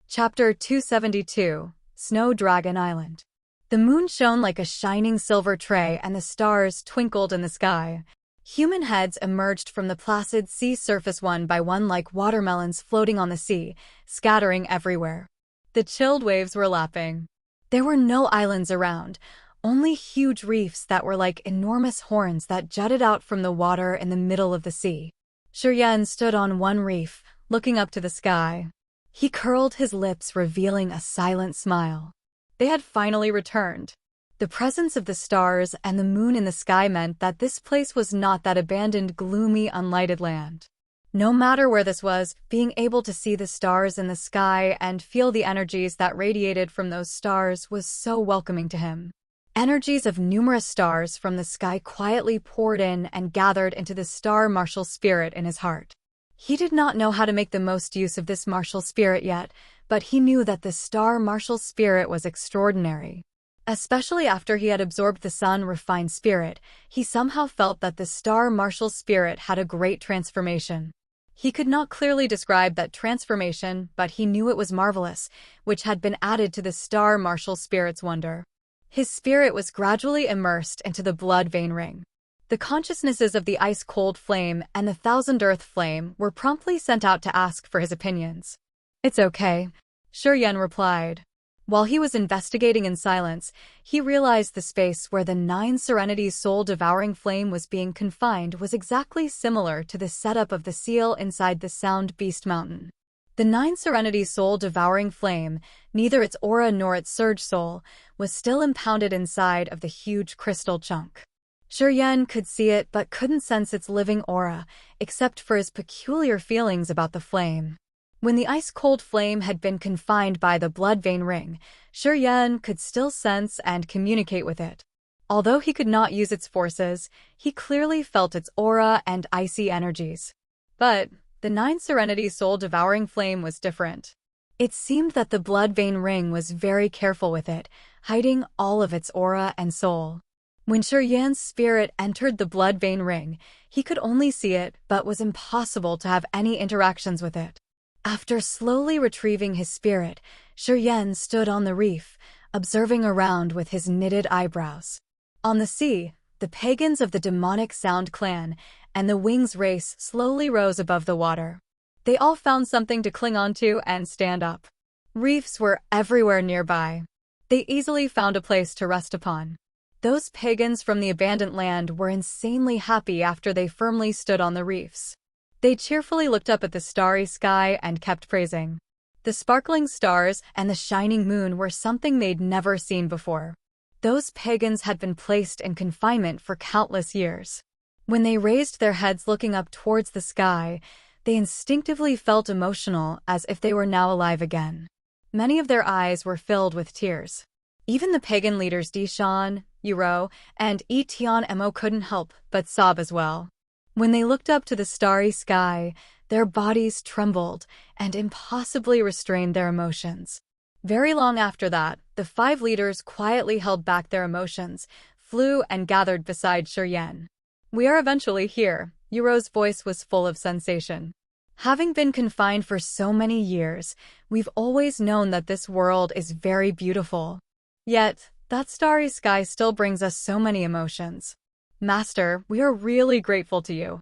Chapter 272, Snow Dragon Island. The moon shone like a shining silver tray and the stars twinkled in the sky. Human heads emerged from the placid sea surface one by one like watermelons floating on the sea, scattering everywhere. The chilled waves were lapping. There were no islands around, only huge reefs that were like enormous horns that jutted out from the water in the middle of the sea. Shiryen stood on one reef, looking up to the sky. He curled his lips, revealing a silent smile. They had finally returned. The presence of the stars and the moon in the sky meant that this place was not that abandoned, gloomy, unlighted land. No matter where this was, being able to see the stars in the sky and feel the energies that radiated from those stars was so welcoming to him. Energies of numerous stars from the sky quietly poured in and gathered into the star martial spirit in his heart. He did not know how to make the most use of this martial spirit yet, but he knew that the star martial spirit was extraordinary. Especially after he had absorbed the sun-refined spirit, he somehow felt that the star martial spirit had a great transformation. He could not clearly describe that transformation, but he knew it was marvelous, which had been added to the star martial spirit's wonder. His spirit was gradually immersed into the blood vein ring. The consciousnesses of the ice-cold flame and the thousand earth flame were promptly sent out to ask for his opinions. "It's okay," Shiryen replied. While he was investigating in silence, he realized the space where the 9 Serenity's soul-devouring flame was being confined was exactly similar to the setup of the seal inside the Sound Beast Mountain. The 9 Serenity's soul-devouring flame, neither its aura nor its surge soul, was still impounded inside of the huge crystal chunk. Shiryen could see it but couldn't sense its living aura, except for his peculiar feelings about the flame. When the ice-cold flame had been confined by the blood vein ring, Shiryen could still sense and communicate with it. Although he could not use its forces, he clearly felt its aura and icy energies. But the 9 Serenity soul-devouring flame was different. It seemed that the blood vein ring was very careful with it, hiding all of its aura and soul. When Shiryen's spirit entered the blood vein ring, he could only see it but was impossible to have any interactions with it. After slowly retrieving his spirit, Shiryen stood on the reef, observing around with his knitted eyebrows. On the sea, the pagans of the demonic Sound clan and the Wings race slowly rose above the water. They all found something to cling onto and stand up. Reefs were everywhere nearby. They easily found a place to rest upon. Those pagans from the abandoned land were insanely happy after they firmly stood on the reefs. They cheerfully looked up at the starry sky and kept praising. The sparkling stars and the shining moon were something they'd never seen before. Those pagans had been placed in confinement for countless years. When they raised their heads looking up towards the sky, they instinctively felt emotional as if they were now alive again. Many of their eyes were filled with tears. Even the pagan leaders Dishan, Yuro, and Etian Mo couldn't help but sob as well. When they looked up to the starry sky, their bodies trembled and impossibly restrained their emotions. Very long after that, the 5 leaders quietly held back their emotions, flew and gathered beside Shiryen. "We are eventually here," Yuro's voice was full of sensation. "Having been confined for so many years, we've always known that this world is very beautiful. Yet, that starry sky still brings us so many emotions. Master, we are really grateful to you."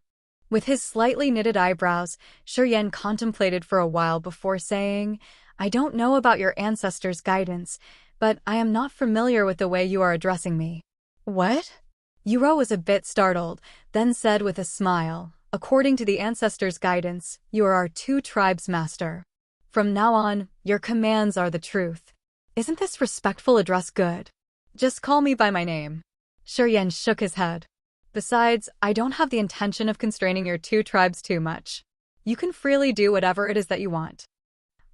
With his slightly knitted eyebrows, Shiryen contemplated for a while before saying, "I don't know about your ancestors' guidance, but I am not familiar with the way you are addressing me." "What?" Yuro was a bit startled, then said with a smile, "According to the ancestors' guidance, you are our 2 tribes' master. From now on, your commands are the truth. Isn't this respectful address good? Just call me by my name." Shiryen shook his head. "Besides, I don't have the intention of constraining your 2 tribes too much. You can freely do whatever it is that you want."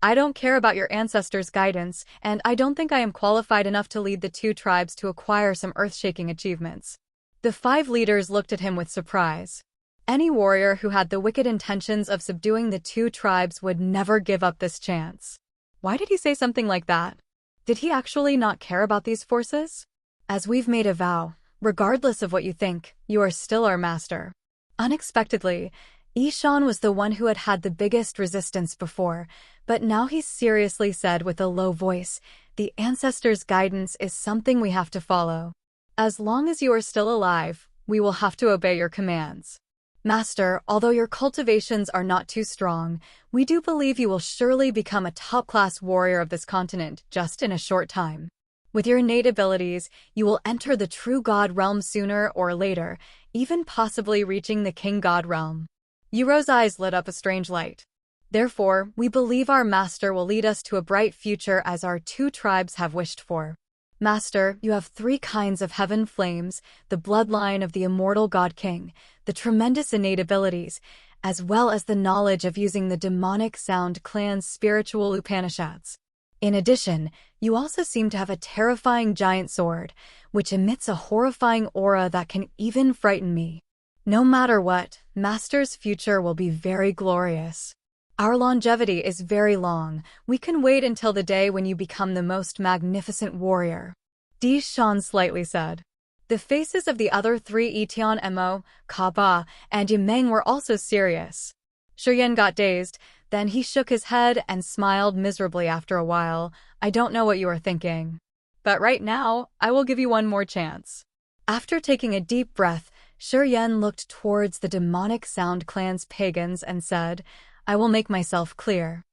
I don't care about your ancestors' guidance, and I don't think I am qualified enough to lead the two tribes to acquire some earth-shaking achievements. The 5 leaders looked at him with surprise. Any warrior who had the wicked intentions of subduing the two tribes would never give up this chance. Why did he say something like that? Did he actually not care about these forces? As we've made a vow, regardless of what you think, you are still our master. Unexpectedly, Ishan was the one who had had the biggest resistance before, but now he seriously said with a low voice, "The ancestors' guidance is something we have to follow. As long as you are still alive, we will have to obey your commands. Master, although your cultivations are not too strong, we do believe you will surely become a top-class warrior of this continent just in a short time. With your innate abilities, you will enter the true god realm sooner or later, even possibly reaching the king god realm." Yuro's eyes lit up a strange light. "Therefore, we believe our master will lead us to a bright future as our two tribes have wished for. Master, you have 3 kinds of heaven flames, the bloodline of the immortal god king, the tremendous innate abilities, as well as the knowledge of using the demonic sound clan's spiritual Upanishads. In addition, you also seem to have a terrifying giant sword, which emits a horrifying aura that can even frighten me. No matter what, Master's future will be very glorious. Our longevity is very long. We can wait until the day when you become the most magnificent warrior," Di Shan slightly said. The faces of the other 3 Etian Mo, Kaba, and Yimeng were also serious. Shuryen got dazed, then he shook his head and smiled miserably after a while. "I don't know what you are thinking. But right now, I will give you one more chance." After taking a deep breath, Shuryen looked towards the demonic sound clan's pagans and said, "I will make myself clear.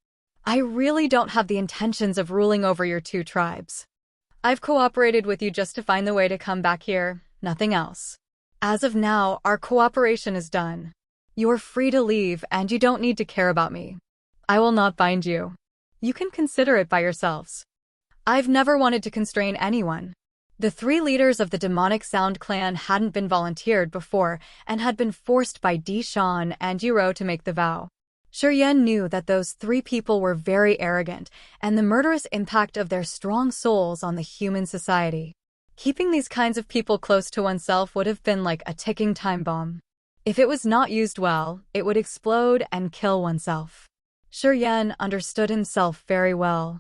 I really don't have the intentions of ruling over your two tribes. I've cooperated with you just to find the way to come back here, nothing else. As of now, our cooperation is done. You're free to leave and you don't need to care about me. I will not bind you. You can consider it by yourselves. I've never wanted to constrain anyone." The 3 leaders of the demonic sound clan hadn't been volunteered before and had been forced by Di Shan and Yuro to make the vow. Shuryen knew that those 3 people were very arrogant and the murderous impact of their strong souls on the human society. Keeping these kinds of people close to oneself would have been like a ticking time bomb. If it was not used well, it would explode and kill oneself. Shuryen understood himself very well.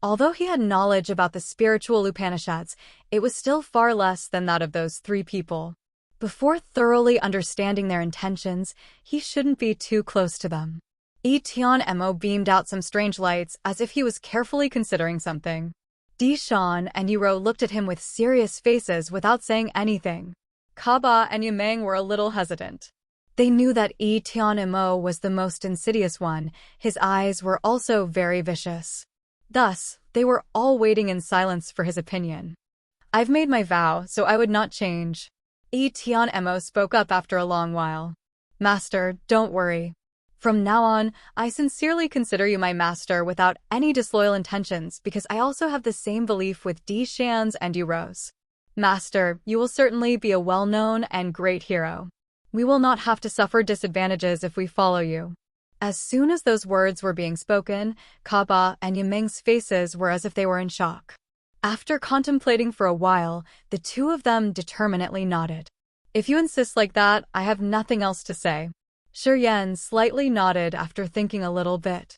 Although he had knowledge about the spiritual Upanishads, it was still far less than that of those 3 people. Before thoroughly understanding their intentions, he shouldn't be too close to them. Etian Mo beamed out some strange lights as if he was carefully considering something. Di Shan and Yuro looked at him with serious faces without saying anything. Kaba and Yimeng were a little hesitant. They knew that Etian Mo was the most insidious one. His eyes were also very vicious. Thus, they were all waiting in silence for his opinion. "I've made my vow, so I would not change." Etian Mo spoke up after a long while. "Master, don't worry. From now on, I sincerely consider you my master without any disloyal intentions because I also have the same belief with Di Shan's and Yuro's. Master, you will certainly be a well-known and great hero. We will not have to suffer disadvantages if we follow you." As soon as those words were being spoken, Kaba and Yimeng's faces were as if they were in shock. After contemplating for a while, the 2 of them determinately nodded. "If you insist like that, I have nothing else to say." Shuryen slightly nodded after thinking a little bit.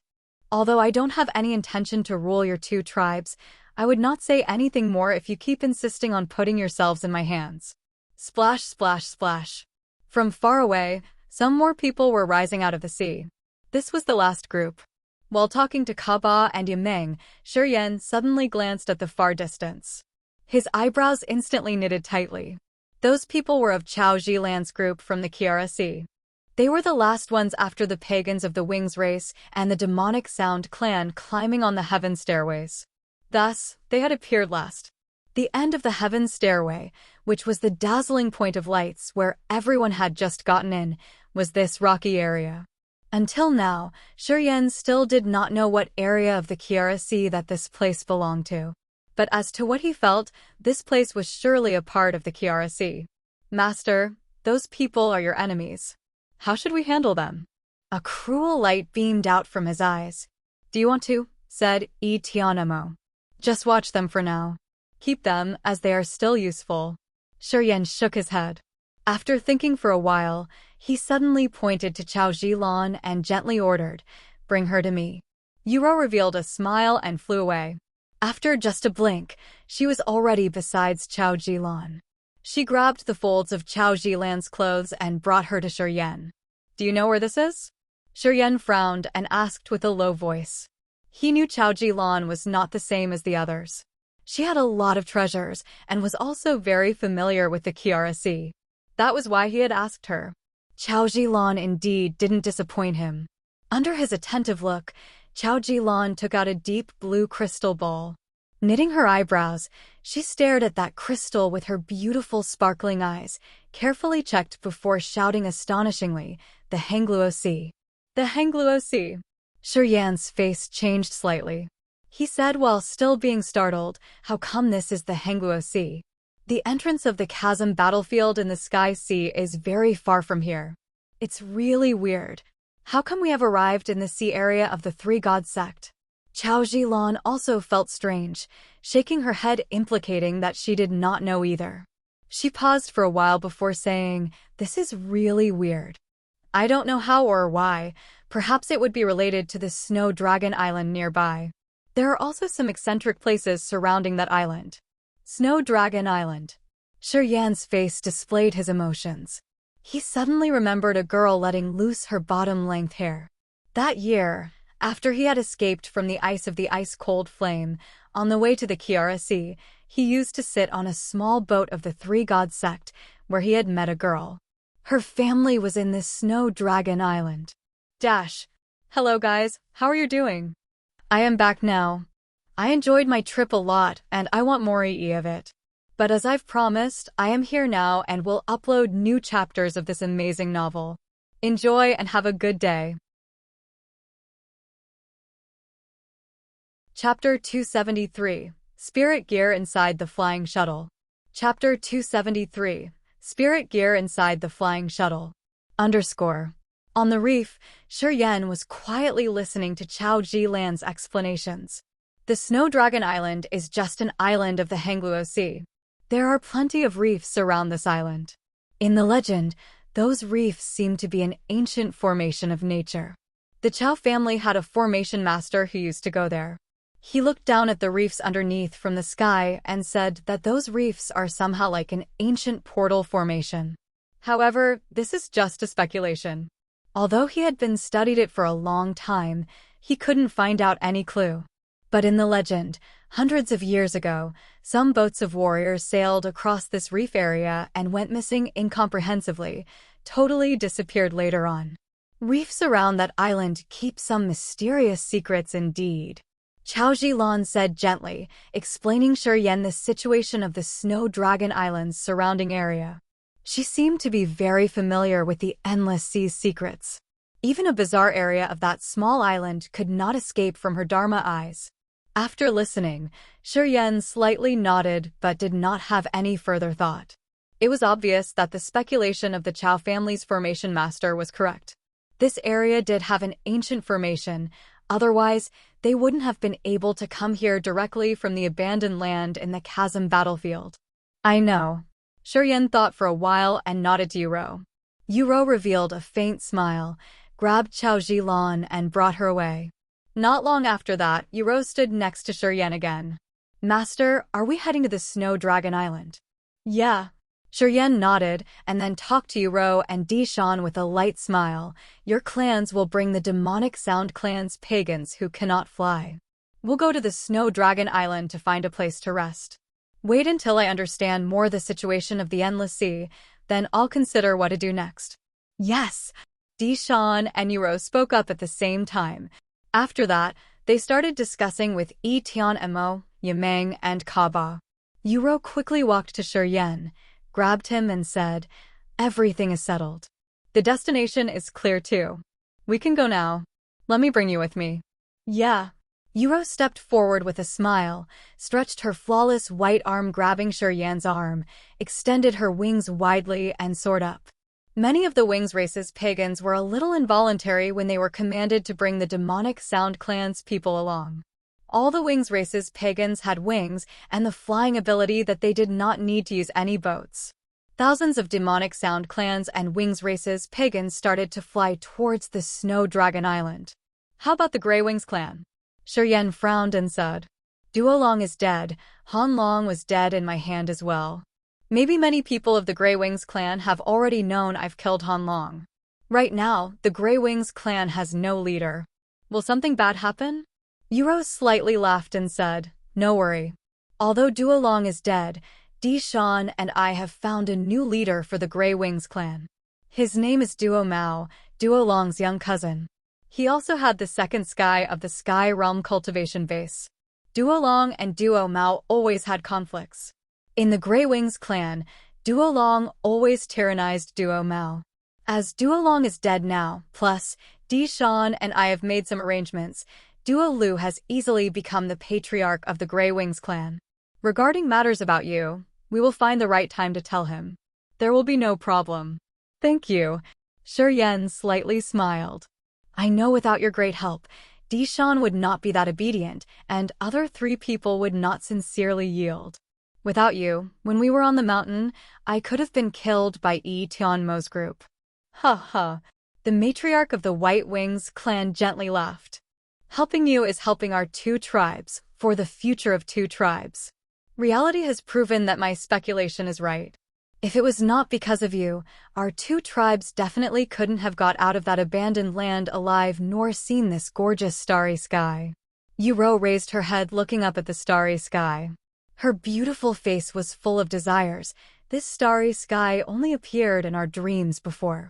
"Although I don't have any intention to rule your 2 tribes, I would not say anything more if you keep insisting on putting yourselves in my hands." Splash, splash, splash. From far away, some more people were rising out of the sea. This was the last group. While talking to Kaba and Yimeng, Shuryen suddenly glanced at the far distance. His eyebrows instantly knitted tightly. Those people were of Chao Zilan's group from the Kiara Sea. They were the last ones after the pagans of the Wings race and the demonic sound clan climbing on the heaven stairways. Thus, they had appeared last. The end of the heaven stairway, which was the dazzling point of lights where everyone had just gotten in, was this rocky area. Until now, Shuryen still did not know what area of the Kiara Sea that this place belonged to. But as to what he felt, this place was surely a part of the Kiara Sea. "Master, those people are your enemies. How should we handle them?" A cruel light beamed out from his eyes. "Do you want to said Tianmo. Just watch them for now. Keep them, as they are still useful. Shuryen shook his head. After thinking for a while, he suddenly pointed to Chao Jilan and gently ordered, "Bring her to me." Yuro revealed a smile and flew away. After just a blink, she was already beside Chao Jilan. She grabbed the folds of Chao Jilan's clothes and brought her to Shuryen. "Do you know where this is?" Shuryen frowned and asked with a low voice. He knew Chao Jilan was not the same as the others. She had a lot of treasures and was also very familiar with the Kiara Sea. That was why he had asked her. Chao Jilan indeed didn't disappoint him. Under his attentive look, Chao Jilan took out a deep blue crystal ball. Knitting her eyebrows, she stared at that crystal with her beautiful sparkling eyes, carefully checked before shouting astonishingly, "The Hangluo Sea." "The Hangluo Sea." Shuryen's face changed slightly. He said while still being startled, "How come this is the Hangluo Sea? The entrance of the chasm battlefield in the Sky Sea is very far from here. It's really weird. How come we have arrived in the sea area of the Three Gods sect?" Chao Jilan also felt strange, shaking her head implicating that she did not know either. She paused for a while before saying, "This is really weird. I don't know how or why. Perhaps it would be related to the Snow Dragon Island nearby. There are also some eccentric places surrounding that island." Snow Dragon Island. Shuryen's face displayed his emotions. He suddenly remembered a girl letting loose her bottom-length hair. That year, after he had escaped from the ice of the ice-cold flame, on the way to the Kiara Sea, he used to sit on a small boat of the Three Gods sect, where he had met a girl. Her family was in this Snow Dragon Island. Hello guys, how are you doing? I am back now. I enjoyed my trip a lot and I want more of it. But as I've promised, I am here now and will upload new chapters of this amazing novel. Enjoy and have a good day. Chapter 273, Spirit Gear Inside the Flying Shuttle. Chapter 273, Spirit Gear Inside the Flying Shuttle. On the reef, Shuryen was quietly listening to Chao Jilan's explanations. The Snow Dragon Island is just an island of the Hangluo Sea. There are plenty of reefs around this island. In the legend, those reefs seem to be an ancient formation of nature. The Chao family had a formation master who used to go there. He looked down at the reefs underneath from the sky and said that those reefs are somehow like an ancient portal formation. However, this is just a speculation. Although he had been studied it for a long time, he couldn't find out any clue. But in the legend, hundreds of years ago, some boats of warriors sailed across this reef area and went missing incomprehensibly, totally disappeared later on. Reefs around that island keep some mysterious secrets indeed. Chao Jilan said gently, explaining Shuryen the situation of the Snow Dragon Island's surrounding area. She seemed to be very familiar with the endless sea's secrets. Even a bizarre area of that small island could not escape from her Dharma eyes. After listening, Shuryen slightly nodded but did not have any further thought. It was obvious that the speculation of the Chao family's formation master was correct. This area did have an ancient formation, otherwise they wouldn't have been able to come here directly from the abandoned land in the chasm battlefield. I know. Shuryen thought for a while and nodded to Yuro. Yuro revealed a faint smile, grabbed Chao Jilan and brought her away. Not long after that, Yuro stood next to Shuryen again. Master, are we heading to the Snow Dragon Island? Yeah. Shuryen nodded and then talked to Yuro and Dishan with a light smile. Your clans will bring the demonic Sound Clan's pagans who cannot fly. We'll go to the Snow Dragon Island to find a place to rest. Wait until I understand more the situation of the Endless Sea, then I'll consider what to do next. Yes! Dishan and Yuro spoke up at the same time. After that, they started discussing with Tianmo, Yameng, and Kaba. Yuro quickly walked to Shuryen, grabbed him and said, "Everything is settled. The destination is clear too. We can go now. Let me bring you with me." Yeah. Yuro stepped forward with a smile, stretched her flawless white arm grabbing Shuryen's arm, extended her wings widely and soared up. Many of the Wings race's pagans were a little involuntary when they were commanded to bring the demonic Sound Clan's people along. All the wings races pagans had wings and the flying ability that they did not need to use any boats. Thousands of demonic sound clans and wings races pagans started to fly towards the Snow Dragon Island. How about the Grey Wings clan? Shuryen frowned and said, Duolong is dead. Han Long was dead in my hand as well. Maybe many people of the Grey Wings clan have already known I've killed Han Long. Right now, the Grey Wings clan has no leader. Will something bad happen? Yuro slightly laughed and said, No worry. Although Duolong is dead, Dishan and I have found a new leader for the Grey Wings clan. His name is Duo Mao, Duolong's young cousin. He also had the second sky of the Sky Realm cultivation base. Duolong and Duo Mao always had conflicts. In the Grey Wings clan, Duolong always tyrannized Duo Mao. As Duolong is dead now, plus Dishan and I have made some arrangements, Duo Lu has easily become the patriarch of the Grey Wings clan. Regarding matters about you, we will find the right time to tell him. There will be no problem. Thank you. Shuryen slightly smiled. I know without your great help, Dishan would not be that obedient, and other 3 people would not sincerely yield. Without you, when we were on the mountain, I could have been killed by Tianmo's group. Ha ha. The matriarch of the White Wings clan gently laughed. Helping you is helping our 2 tribes, for the future of 2 tribes. Reality has proven that my speculation is right. If it was not because of you, our 2 tribes definitely couldn't have got out of that abandoned land alive nor seen this gorgeous starry sky. Yuro raised her head looking up at the starry sky. Her beautiful face was full of desires. This starry sky only appeared in our dreams before.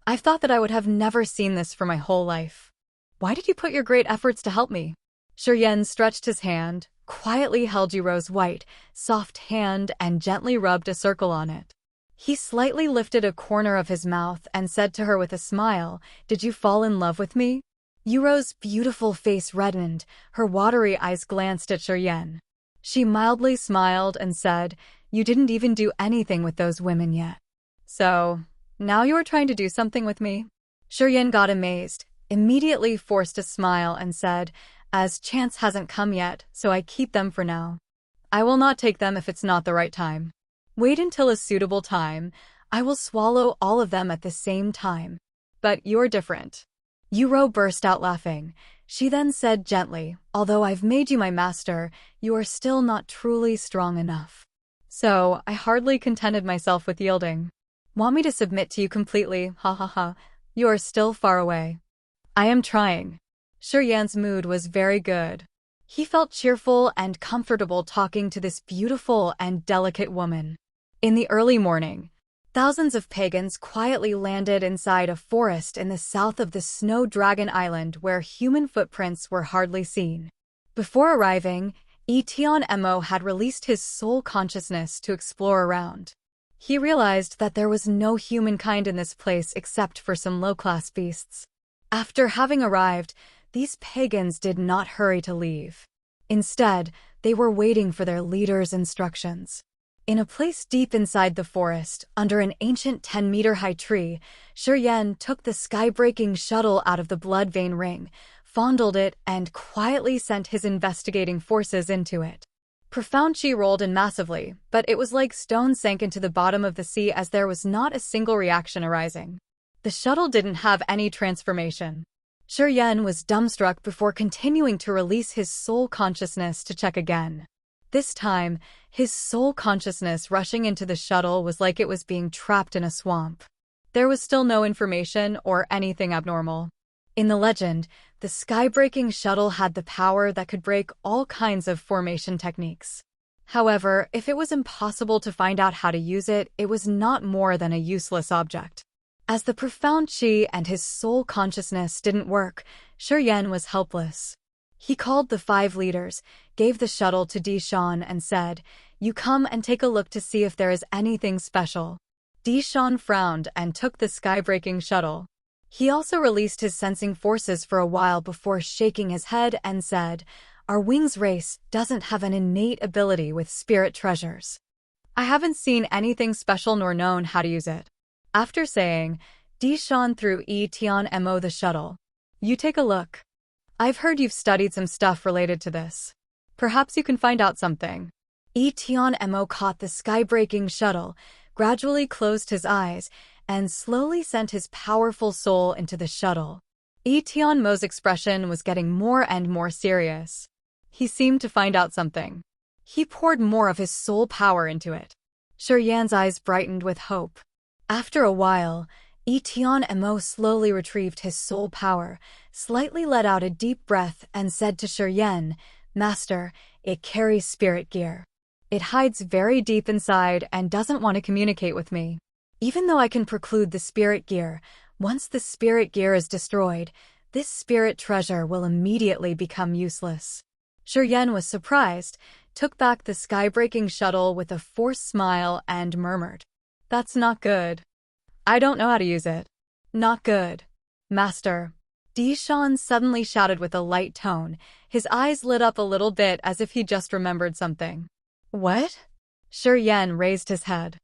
I've thought that I would have never seen this for my whole life. Why did you put your great efforts to help me? Shuryen stretched his hand, quietly held Yuro's white, soft hand and gently rubbed a circle on it. He slightly lifted a corner of his mouth and said to her with a smile, Did you fall in love with me? Yuro's beautiful face reddened, her watery eyes glanced at Shuryen. She mildly smiled and said, You didn't even do anything with those women yet. So, now you are trying to do something with me? Shuryen got amazed, immediately forced a smile and said, As chance hasn't come yet, so I keep them for now. I will not take them if it's not the right time. Wait until a suitable time. I will swallow all of them at the same time. But you're different. Yuro burst out laughing. She then said gently, Although I've made you my master, you are still not truly strong enough. So, I hardly contented myself with yielding. Want me to submit to you completely? Ha ha ha. You are still far away. I am trying. Shuryen's mood was very good. He felt cheerful and comfortable talking to this beautiful and delicate woman. In the early morning, thousands of pagans quietly landed inside a forest in the south of the Snow Dragon Island where human footprints were hardly seen. Before arriving, Tianmo had released his soul consciousness to explore around. He realized that there was no humankind in this place except for some low-class beasts. After having arrived, these pagans did not hurry to leave. Instead, they were waiting for their leader's instructions. In a place deep inside the forest, under an ancient 10-meter-high tree, Shuryen took the sky-breaking shuttle out of the blood vein ring, fondled it, and quietly sent his investigating forces into it. Profound chi rolled in massively, but it was like stone sank into the bottom of the sea as there was not a single reaction arising. The shuttle didn't have any transformation. Shuryen was dumbstruck before continuing to release his soul consciousness to check again. This time, his soul consciousness rushing into the shuttle was like it was being trapped in a swamp. There was still no information or anything abnormal. In the legend, the sky-breaking shuttle had the power that could break all kinds of formation techniques. However, if it was impossible to find out how to use it, it was not more than a useless object. As the profound chi and his soul consciousness didn't work, Shuryen was helpless. He called the 5 leaders, gave the shuttle to Dishan and said, You come and take a look to see if there is anything special. Dishan frowned and took the sky-breaking shuttle. He also released his sensing forces for a while before shaking his head and said, Our wings race doesn't have an innate ability with spirit treasures. I haven't seen anything special nor known how to use it. After saying, Dishan threw Tianmo the shuttle. You take a look. I've heard you've studied some stuff related to this. Perhaps you can find out something. Etion Mo caught the sky-breaking shuttle, gradually closed his eyes, and slowly sent his powerful soul into the shuttle. Etion Mo's expression was getting more and more serious. He seemed to find out something. He poured more of his soul power into it. Shuryan's eyes brightened with hope. After a while, Etion Mo slowly retrieved his soul power, slightly let out a deep breath, and said to Shuryan, "Master, it carries spirit gear. It hides very deep inside and doesn't want to communicate with me. Even though I can preclude the spirit gear, once the spirit gear is destroyed, this spirit treasure will immediately become useless." Shuryan was surprised, took back the sky-breaking shuttle with a forced smile and murmured, "That's not good. I don't know how to use it." "Not good, Master," Dishan suddenly shouted with a light tone. His eyes lit up a little bit as if he just remembered something. "What?" Shuryan raised his head.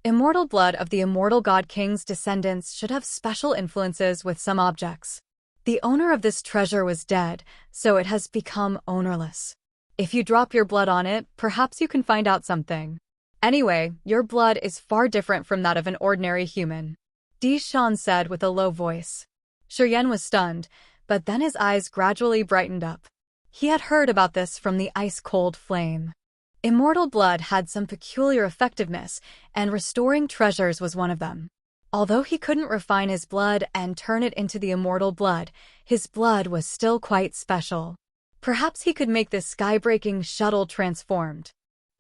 Immortal blood of the immortal god king's descendants should have special influences with some objects. The owner of this treasure was dead, so it has become ownerless. If you drop your blood on it, perhaps you can find out something. Anyway, your blood is far different from that of an ordinary human," Dishan said with a low voice. Shuryan was stunned, but then his eyes gradually brightened up. He had heard about this from the ice-cold flame. Immortal blood had some peculiar effectiveness, and restoring treasures was one of them. Although he couldn't refine his blood and turn it into the immortal blood, his blood was still quite special. Perhaps he could make this sky-breaking shuttle transformed.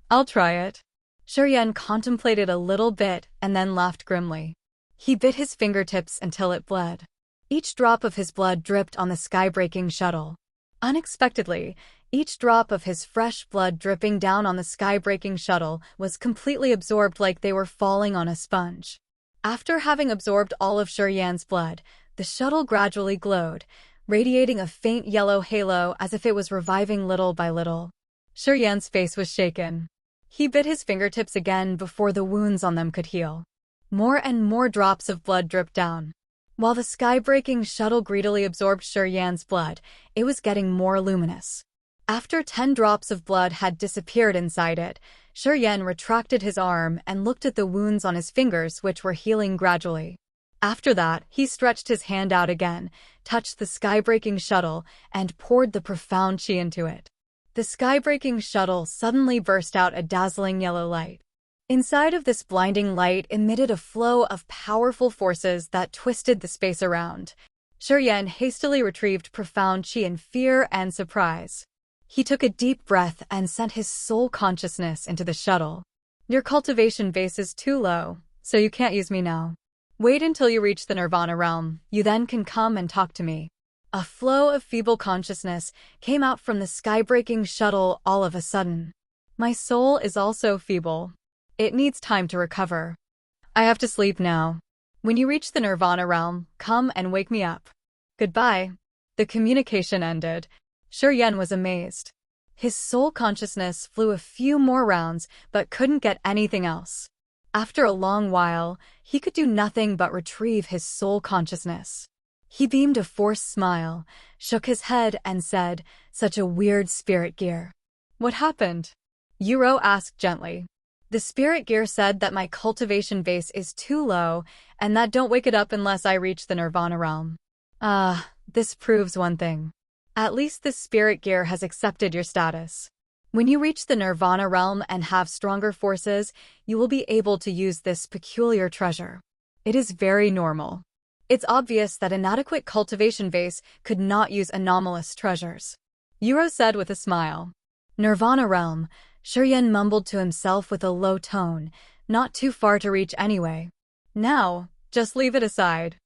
"I'll try it." Shuryan contemplated a little bit and then laughed grimly. He bit his fingertips until it bled. Each drop of his blood dripped on the sky-breaking shuttle. Unexpectedly, each drop of his fresh blood dripping down on the sky-breaking shuttle was completely absorbed like they were falling on a sponge. After having absorbed all of Shuryan's blood, the shuttle gradually glowed, radiating a faint yellow halo as if it was reviving little by little. Shuryan's face was shaken. He bit his fingertips again before the wounds on them could heal. More and more drops of blood dripped down. While the sky-breaking shuttle greedily absorbed Shuryan's blood, it was getting more luminous. After 10 drops of blood had disappeared inside it, Shuryan retracted his arm and looked at the wounds on his fingers, which were healing gradually. After that, he stretched his hand out again, touched the sky-breaking shuttle, and poured the profound chi into it. The sky-breaking shuttle suddenly burst out a dazzling yellow light. Inside of this blinding light emitted a flow of powerful forces that twisted the space around. Shuryan hastily retrieved profound chi in fear and surprise. He took a deep breath and sent his soul consciousness into the shuttle. "Your cultivation base is too low, so you can't use me now. Wait until you reach the Nirvana realm, you then can come and talk to me." A flow of feeble consciousness came out from the sky-breaking shuttle all of a sudden. "My soul is also feeble. It needs time to recover. I have to sleep now. When you reach the Nirvana realm, come and wake me up. Goodbye." The communication ended. Shuryan was amazed. His soul consciousness flew a few more rounds but couldn't get anything else. After a long while, he could do nothing but retrieve his soul consciousness. He beamed a forced smile, shook his head and said, "Such a weird spirit gear." "What happened?" Yuro asked gently. "The spirit gear said that my cultivation base is too low and that don't wake it up unless I reach the Nirvana realm." This proves one thing. At least the spirit gear has accepted your status. When you reach the Nirvana realm and have stronger forces, you will be able to use this peculiar treasure. It is very normal. It's obvious that inadequate cultivation base could not use anomalous treasures," Yuro said with a smile. "Nirvana realm," Shuryan mumbled to himself with a low tone, "not too far to reach anyway. Now, just leave it aside."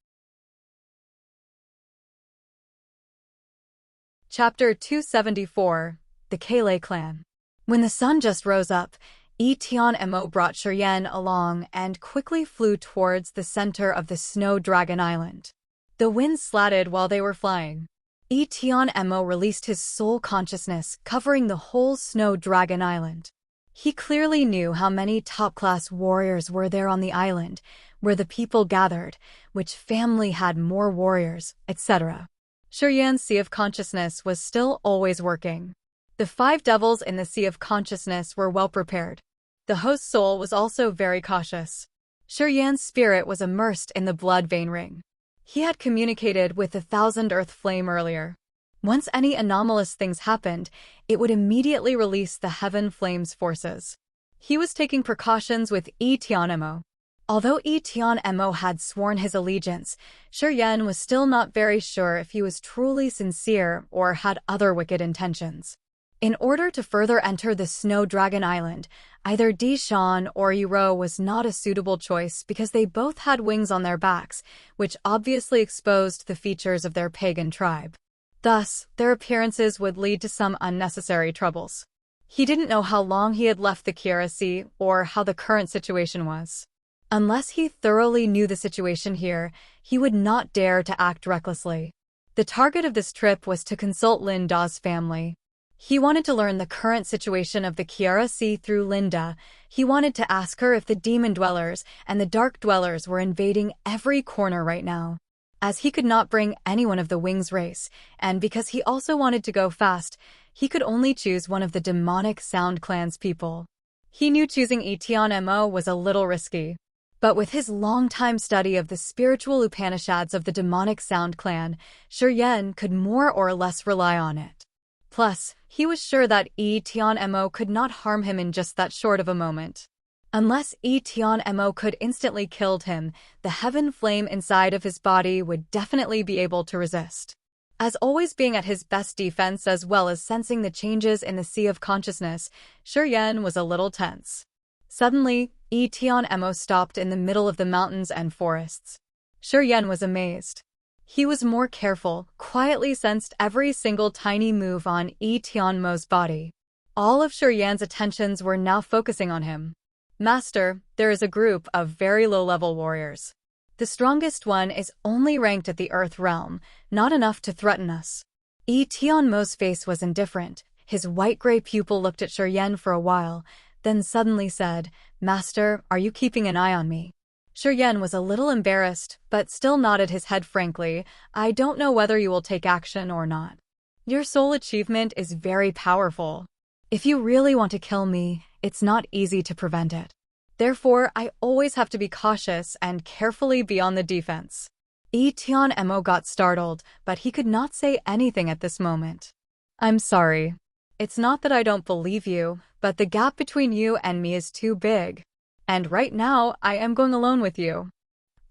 Chapter 274, The Kele Clan. When the sun just rose up, Etion Mo brought Shuryan along and quickly flew towards the center of the Snow Dragon Island. The wind slatted while they were flying. Etion Mo released his soul consciousness, covering the whole Snow Dragon Island. He clearly knew how many top-class warriors were there on the island, where the people gathered, which family had more warriors, etc. Shurian's Sea of Consciousness was still always working. The 5 devils in the Sea of Consciousness were well prepared. The host's soul was also very cautious. Shurian's spirit was immersed in the blood vein ring. He had communicated with the 1,000 earth flame earlier. Once any anomalous things happened, it would immediately release the heaven flame's forces. He was taking precautions with Tianmo. Although Tianmo had sworn his allegiance, Shurian was still not very sure if he was truly sincere or had other wicked intentions. In order to further enter the Snow Dragon Island, either Dishan or Yuro was not a suitable choice because they both had wings on their backs, which obviously exposed the features of their pagan tribe. Thus, their appearances would lead to some unnecessary troubles. He didn't know how long he had left the Kiara Sea or how the current situation was. Unless he thoroughly knew the situation here, he would not dare to act recklessly. The target of this trip was to consult Linda's family. He wanted to learn the current situation of the Kiara Sea through Linda. He wanted to ask her if the demon dwellers and the dark dwellers were invading every corner right now. As he could not bring anyone of the Wings race, and because he also wanted to go fast, he could only choose one of the demonic Sound Clan's people. He knew choosing Tianmo was a little risky. But with his long-time study of the spiritual Upanishads of the demonic Sound Clan, Shurian could more or less rely on it. Plus, he was sure that Tianmo could not harm him in just that short of a moment. Unless Tianmo could instantly kill him, the heaven flame inside of his body would definitely be able to resist. As always being at his best defense as well as sensing the changes in the Sea of Consciousness, Shurian was a little tense. Suddenly, Tianmo stopped in the middle of the mountains and forests. Shurian was amazed. He was more careful, quietly sensed every single tiny move on Tianmo's body. All of Shurian's attentions were now focusing on him. Master, there is a group of very low-level warriors. The strongest one is only ranked at the Earth Realm, not enough to threaten us. Tianmo's face was indifferent. His white-gray pupil looked at Shurian for a while, then suddenly said, "Master, are you keeping an eye on me?" Shurian was a little embarrassed, but still nodded his head frankly. "I don't know whether you will take action or not. Your soul achievement is very powerful. If you really want to kill me, it's not easy to prevent it. Therefore, I always have to be cautious and carefully be on the defense." Tianmo got startled, but he could not say anything at this moment. "I'm sorry. It's not that I don't believe you, but the gap between you and me is too big. And right now, I am going alone with you.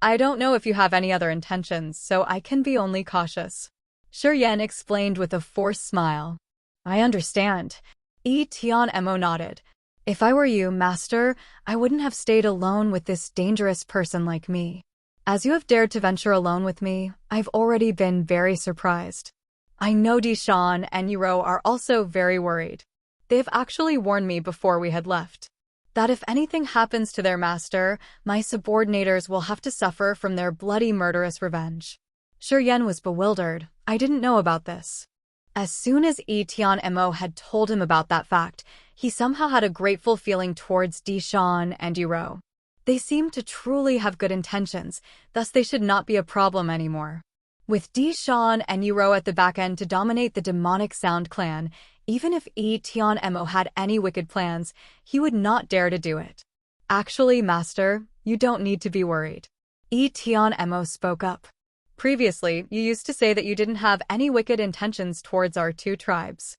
I don't know if you have any other intentions, so I can be only cautious." Shurian explained with a forced smile. "I understand." Tianmo nodded. "If I were you, Master, I wouldn't have stayed alone with this dangerous person like me. As you have dared to venture alone with me, I've already been very surprised. I know Dishan and Yuro are also very worried. They've actually warned me before we had left that if anything happens to their master, my subordinators will have to suffer from their bloody murderous revenge." Shurian was bewildered. "I didn't know about this." As soon as Tianmo had told him about that fact, he somehow had a grateful feeling towards Dishan and Yuro. They seemed to truly have good intentions, thus they should not be a problem anymore. With Dishan and Yuro at the back end to dominate the demonic Sound Clan, even if Tianmo had any wicked plans, he would not dare to do it. "Actually, Master, you don't need to be worried." Tianmo spoke up. "Previously, you used to say that you didn't have any wicked intentions towards our 2 tribes.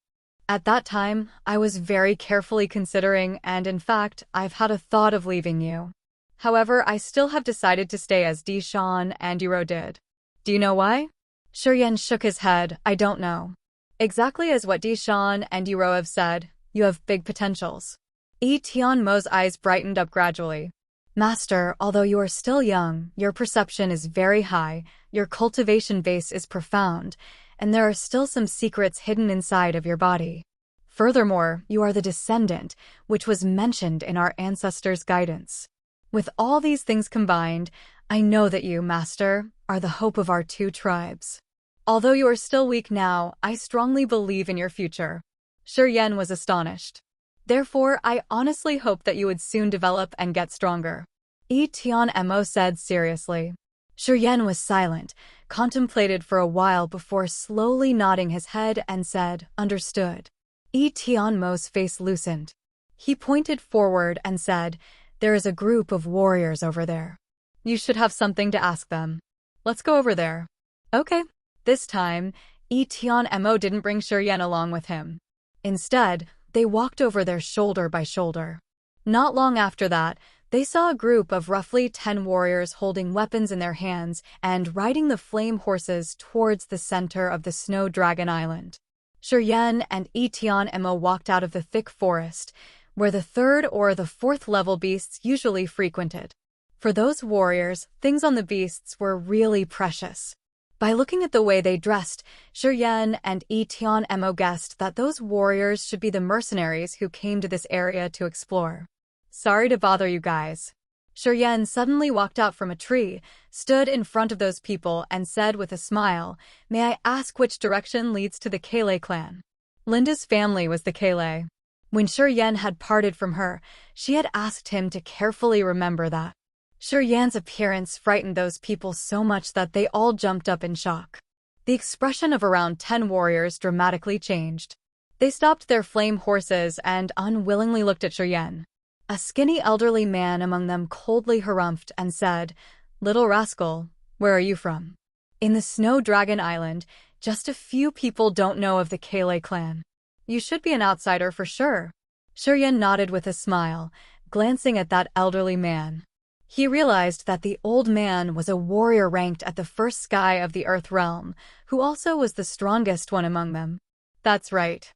At that time, I was very carefully considering, and in fact, I've had a thought of leaving you. However, I still have decided to stay as Dishan and Yuro did." "Do you know why?" Shurian shook his head. "I don't know." "Exactly as what Dishan and Yuro have said, you have big potentials." Tianmo's eyes brightened up gradually. "Master, although you are still young, your perception is very high, your cultivation base is profound, and there are still some secrets hidden inside of your body. Furthermore, you are the descendant, which was mentioned in our ancestors' guidance. With all these things combined, I know that you, Master, are the hope of our 2 tribes. Although you are still weak now, I strongly believe in your future." Shurian was astonished. "Therefore, I honestly hope that you would soon develop and get stronger," Tianmo said seriously. Shurian was silent, contemplated for a while before slowly nodding his head and said, "Understood." Tianmo's face loosened. He pointed forward and said, "There is a group of warriors over there. You should have something to ask them. Let's go over there." Okay. This time, Tianmo didn't bring Shuryen along with him. Instead, they walked over there shoulder by shoulder. Not long after that, they saw a group of roughly 10 warriors holding weapons in their hands and riding the flame horses towards the center of the Snow Dragon Island. Shuryen and Tianmo walked out of the thick forest, where the 3rd or the 4th level beasts usually frequented. For those warriors, things on the beasts were really precious. By looking at the way they dressed, Shuryen and Tianmo guessed that those warriors should be the mercenaries who came to this area to explore. "Sorry to bother you guys." Shuryen suddenly walked out from a tree, stood in front of those people, and said with a smile, "May I ask which direction leads to the Kele clan?" Linda's family was the Kele. When Shuryen had parted from her, she had asked him to carefully remember that. Shuryen's appearance frightened those people so much that they all jumped up in shock. The expression of around 10 warriors dramatically changed. They stopped their flame horses and unwillingly looked at Shuryen. A skinny elderly man among them coldly harumphed and said, "Little rascal, where are you from?" "In the Snow Dragon Island, just a few people don't know of the Kele clan. You should be an outsider for sure." Shuryen nodded with a smile, glancing at that elderly man. He realized that the old man was a warrior ranked at the 1st sky of the Earth realm, who also was the strongest one among them. "That's right.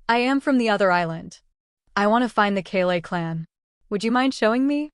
I am from the other island. I want to find the Kele clan. Would you mind showing me?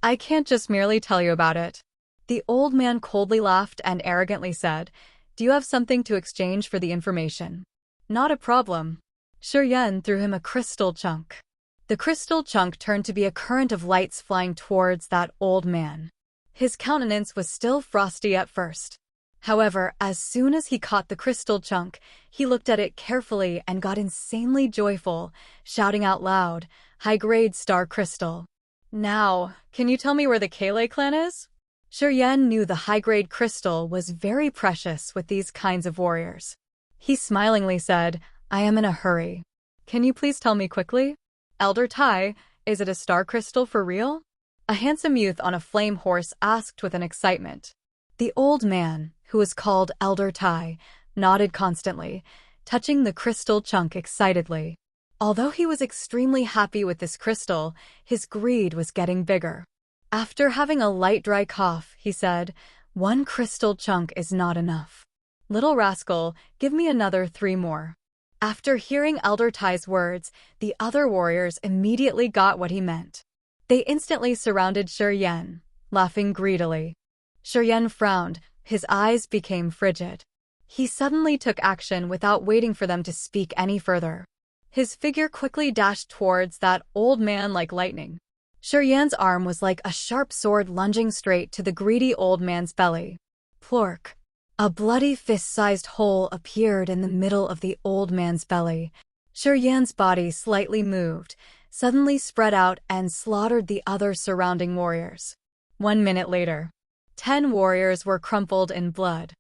I can't just merely tell you about it." The old man coldly laughed and arrogantly said, "Do you have something to exchange for the information?" "Not a problem." Shuryen threw him a crystal chunk. The crystal chunk turned to be a current of lights flying towards that old man. His countenance was still frosty at first. However, as soon as he caught the crystal chunk, he looked at it carefully and got insanely joyful, shouting out loud, "High-grade star crystal. Now, can you tell me where the Kele clan is?" Shuryen knew the high-grade crystal was very precious with these kinds of warriors. He smilingly said, "I am in a hurry. Can you please tell me quickly?" "Elder Tai, is it a star crystal for real?" A handsome youth on a flame horse asked with an excitement. The old man, who was called Elder Tai, nodded constantly, touching the crystal chunk excitedly. Although he was extremely happy with this crystal, his greed was getting bigger. After having a light dry cough, he said, "1 crystal chunk is not enough. Little rascal, give me another 3 more. After hearing Elder Tai's words, the other warriors immediately got what he meant. They instantly surrounded Shuryen, laughing greedily. Shuryen frowned, his eyes became frigid. He suddenly took action without waiting for them to speak any further. His figure quickly dashed towards that old man like lightning. Shuryen's arm was like a sharp sword lunging straight to the greedy old man's belly. Plork! A bloody fist-sized hole appeared in the middle of the old man's belly. Shuryen's body slightly moved, suddenly spread out and slaughtered the other surrounding warriors. 1 minute later, 10 warriors were crumpled in blood.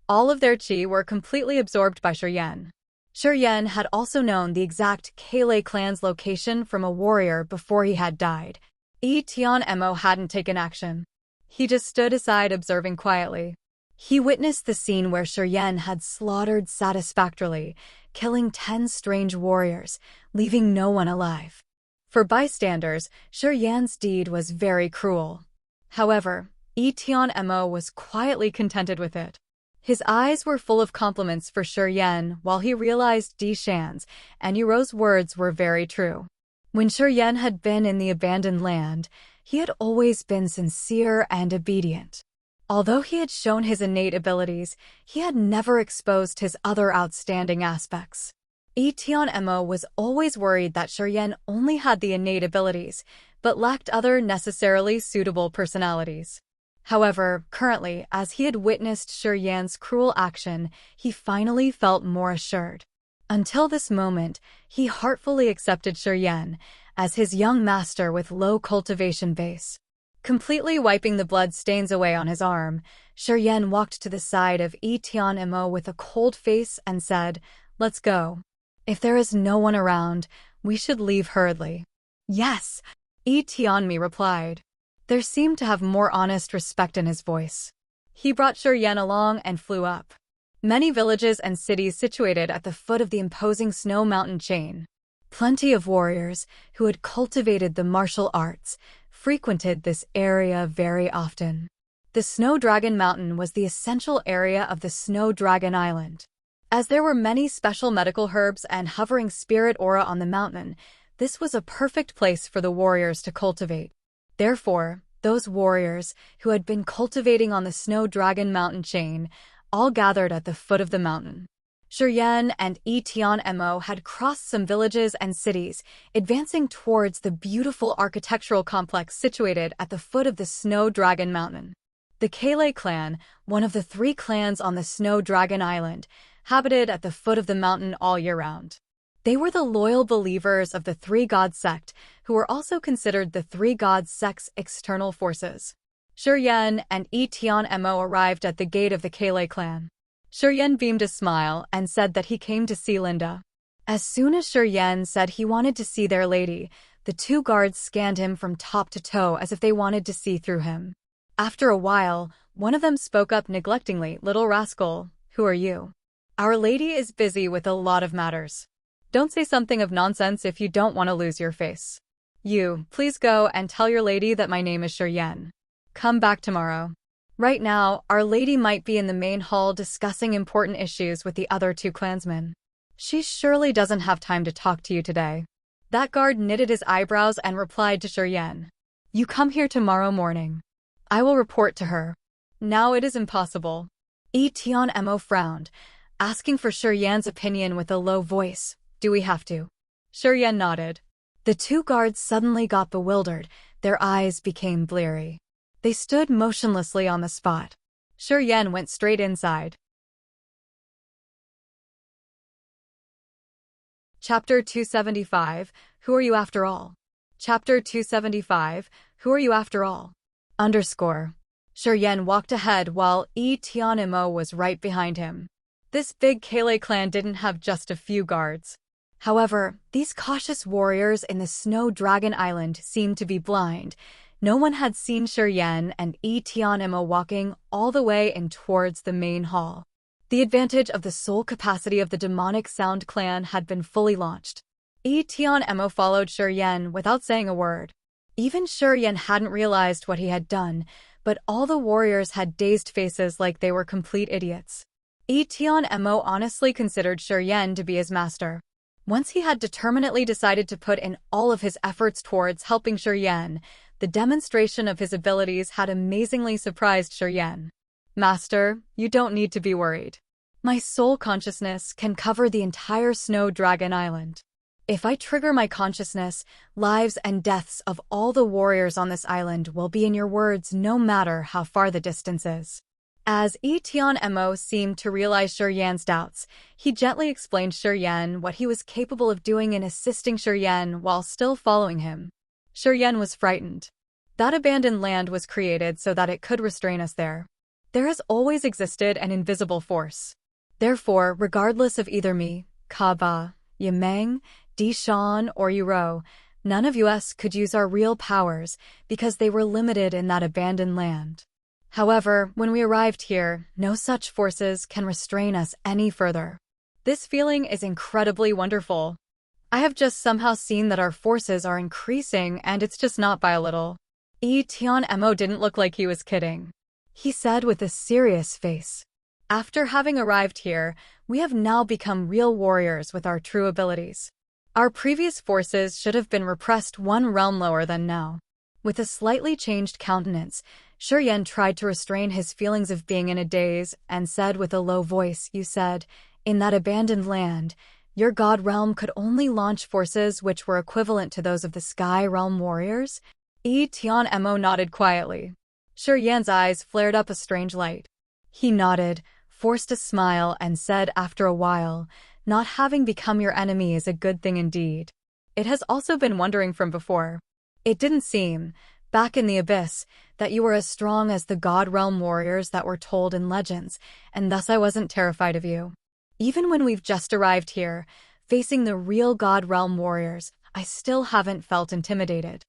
All of their chi were completely absorbed by Shuryen. Shuryen had also known the exact Kele clan's location from a warrior before he had died. Tianmo hadn't taken action. He just stood aside observing quietly. He witnessed the scene where Shuryen had slaughtered satisfactorily, killing 10 strange warriors, leaving no one alive. For bystanders, Shuryen's deed was very cruel. However, Tianmo was quietly contented with it. His eyes were full of compliments for Shuryen while he realized Di Shan's and Yuro's words were very true. When Shuryen had been in the abandoned land, he had always been sincere and obedient. Although he had shown his innate abilities, he had never exposed his other outstanding aspects. Tianmo was always worried that Shuryen only had the innate abilities, but lacked other necessarily suitable personalities. However, currently, as he had witnessed Shuryen's cruel action, he finally felt more assured. Until this moment, he heartfully accepted Shuryen as his young master with low cultivation base. Completely wiping the blood stains away on his arm, Shiryen walked to the side of Tianmo with a cold face and said, "Let's go. If there is no one around, we should leave hurriedly." "Yes," Tianmi replied. There seemed to have more honest respect in his voice. He brought Shiryen along and flew up. Many villages and cities situated at the foot of the imposing snow mountain chain. Plenty of warriors, who had cultivated the martial arts, frequented this area very often. The Snow Dragon Mountain was the essential area of the Snow Dragon Island. As there were many special medical herbs and hovering spirit aura on the mountain, this was a perfect place for the warriors to cultivate. Therefore, those warriors, who had been cultivating on the Snow Dragon Mountain chain, all gathered at the foot of the mountain. Shiryen and Tianmo had crossed some villages and cities, advancing towards the beautiful architectural complex situated at the foot of the Snow Dragon Mountain. The Kele clan, one of the 3 clans on the Snow Dragon Island, habited at the foot of the mountain all year round. They were the loyal believers of the 3 God sect, who were also considered the 3 God sect's external forces. Shiryen and Tianmo arrived at the gate of the Kele clan. Shiryen beamed a smile and said that he came to see Linda. As soon as Shiryen said he wanted to see their lady, the 2 guards scanned him from top to toe as if they wanted to see through him. After a while, one of them spoke up neglectingly, "Little rascal, who are you? Our lady is busy with a lot of matters. Don't say something of nonsense if you don't want to lose your face. You, please go and tell your lady that my name is Shiryen. Come back tomorrow. Right now, our lady might be in the main hall discussing important issues with the other 2 clansmen. She surely doesn't have time to talk to you today." That guard knitted his eyebrows and replied to Shiryen, "You come here tomorrow morning. I will report to her." "Now it is impossible." Tianmo frowned, asking for Shiryen's opinion with a low voice. "Do we have to?" Shiryen nodded. The 2 guards suddenly got bewildered, their eyes became bleary. They stood motionlessly on the spot. Shiryen went straight inside. Chapter 275, Who Are You After All? Chapter 275, Who Are You After All? Shiryen walked ahead while Tianmo was right behind him. This big Kele clan didn't have just a few guards. However, these cautious warriors in the Snow Dragon Island seemed to be blind. No one had seen Shiryen and Tianmo walking all the way in towards the main hall. The advantage of the soul capacity of the demonic sound clan had been fully launched. Tianmo followed Shiryen without saying a word. Even Shiryen hadn't realized what he had done, but all the warriors had dazed faces like they were complete idiots. Tianmo honestly considered Shiryen to be his master. Once he had determinedly decided to put in all of his efforts towards helping Shiryen, the demonstration of his abilities had amazingly surprised Shiryen. "Master, you don't need to be worried. My soul consciousness can cover the entire Snow Dragon Island. If I trigger my consciousness, lives and deaths of all the warriors on this island will be in your words no matter how far the distance is." As Tianmo seemed to realize Shiryen's doubts, he gently explained Shiryen what he was capable of doing in assisting Shiryen while still following him. Shiryen was frightened. That abandoned land was created so that it could restrain us there. There has always existed an invisible force. Therefore, regardless of either me, Kaba, Yimeng, Dishan, or Yuro, none of us could use our real powers because they were limited in that abandoned land. However, when we arrived here, no such forces can restrain us any further. This feeling is incredibly wonderful. I have just somehow seen that our forces are increasing and it's just not by a little. Tianmo didn't look like he was kidding. He said with a serious face, "After having arrived here, we have now become real warriors with our true abilities. Our previous forces should have been repressed one realm lower than now." With a slightly changed countenance, Shiryen tried to restrain his feelings of being in a daze and said with a low voice, "You said, in that abandoned land, your god realm could only launch forces which were equivalent to those of the sky realm warriors?" Tianmo nodded quietly. Shiryen's eyes flared up a strange light. He nodded, forced a smile, and said after a while, "Not having become your enemy is a good thing indeed. It has also been wondering from before. It didn't seem, back in the abyss, that you were as strong as the God Realm warriors that were told in legends, and thus I wasn't terrified of you. Even when we've just arrived here, facing the real God Realm warriors, I still haven't felt intimidated.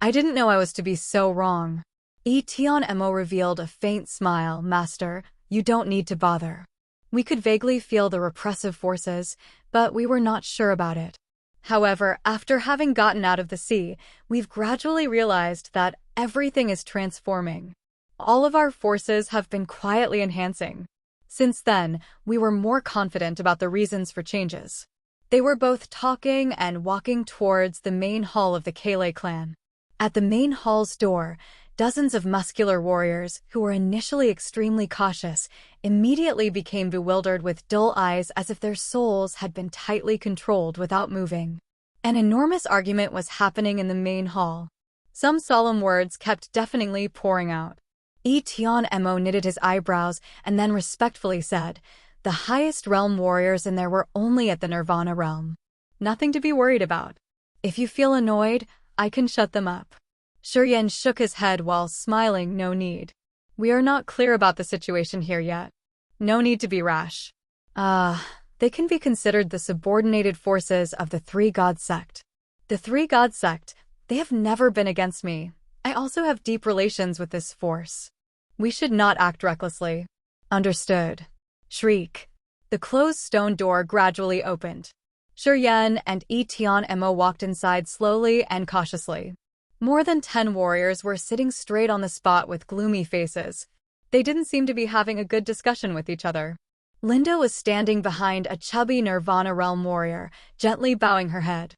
I didn't know I was to be so wrong. Emo revealed a faint smile. Master, you don't need to bother. We could vaguely feel the repressive forces, but we were not sure about it. However, after having gotten out of the sea, we've gradually realized that everything is transforming. All of our forces have been quietly enhancing. Since then, we were more confident about the reasons for changes. They were both talking and walking towards the main hall of the Kele clan. At the main hall's door, dozens of muscular warriors, who were initially extremely cautious, immediately became bewildered with dull eyes as if their souls had been tightly controlled without moving. An enormous argument was happening in the main hall. Some solemn words kept deafeningly pouring out. Emo knitted his eyebrows and then respectfully said, "The highest realm warriors in there were only at the Nirvana realm. Nothing to be worried about. If you feel annoyed, I can shut them up." Shuryen shook his head while smiling. "No need. We are not clear about the situation here yet. No need to be rash. They can be considered the subordinated forces of the Three God Sect. The Three God Sect, they have never been against me. I also have deep relations with this force. We should not act recklessly." "Understood." Shriek. The closed stone door gradually opened. Shuryen and Emo walked inside slowly and cautiously. More than 10 warriors were sitting straight on the spot with gloomy faces. They didn't seem to be having a good discussion with each other. Linda was standing behind a chubby Nirvana realm warrior, gently bowing her head.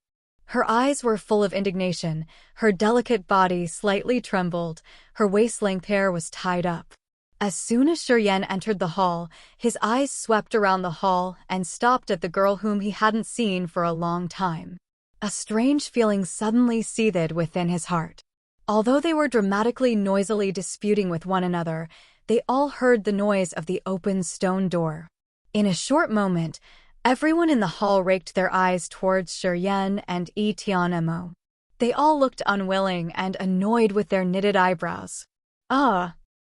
Her eyes were full of indignation, her delicate body slightly trembled, her waist-length hair was tied up. As soon as Shuryen entered the hall, his eyes swept around the hall and stopped at the girl whom he hadn't seen for a long time. A strange feeling suddenly seethed within his heart. Although they were dramatically noisily disputing with one another, they all heard the noise of the open stone door. In a short moment, everyone in the hall raked their eyes towards Shuryen and Emo. They all looked unwilling and annoyed with their knitted eyebrows.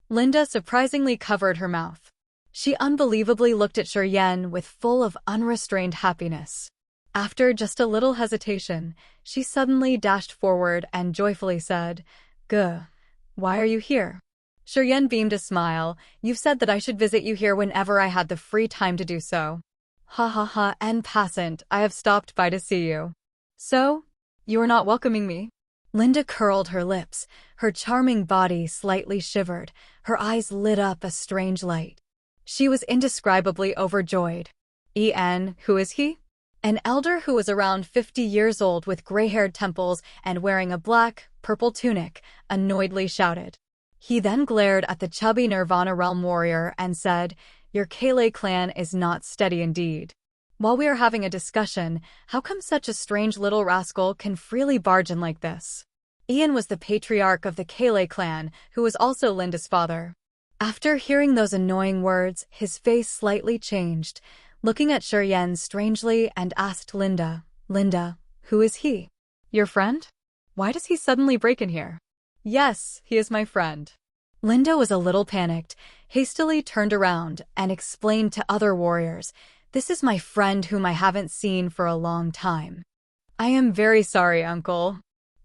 Linda surprisingly covered her mouth. She unbelievably looked at Shuryen with full of unrestrained happiness. After just a little hesitation, she suddenly dashed forward and joyfully said, "Guh, why are you here?" Shuryen beamed a smile. "You've said that I should visit you here whenever I had the free time to do so. Ha ha ha, en passant, I have stopped by to see you. So, you are not welcoming me?" Linda curled her lips, her charming body slightly shivered, her eyes lit up a strange light. She was indescribably overjoyed. Who is he?" An elder who was around 50 years old with gray-haired temples and wearing a black, purple tunic, annoyedly shouted. He then glared at the chubby Nirvana realm warrior and said, "Your Kele clan is not steady indeed. While we are having a discussion, how come such a strange little rascal can freely barge in like this?" Ian was the patriarch of the Kele clan, who was also Linda's father. After hearing those annoying words, his face slightly changed, looking at Shuryen strangely, and asked Linda, "Who is he? Your friend? Why does he suddenly break in here?" "Yes, he is my friend." Linda was a little panicked, hastily turned around, and explained to other warriors, "This is my friend whom I haven't seen for a long time." "I am very sorry, uncle.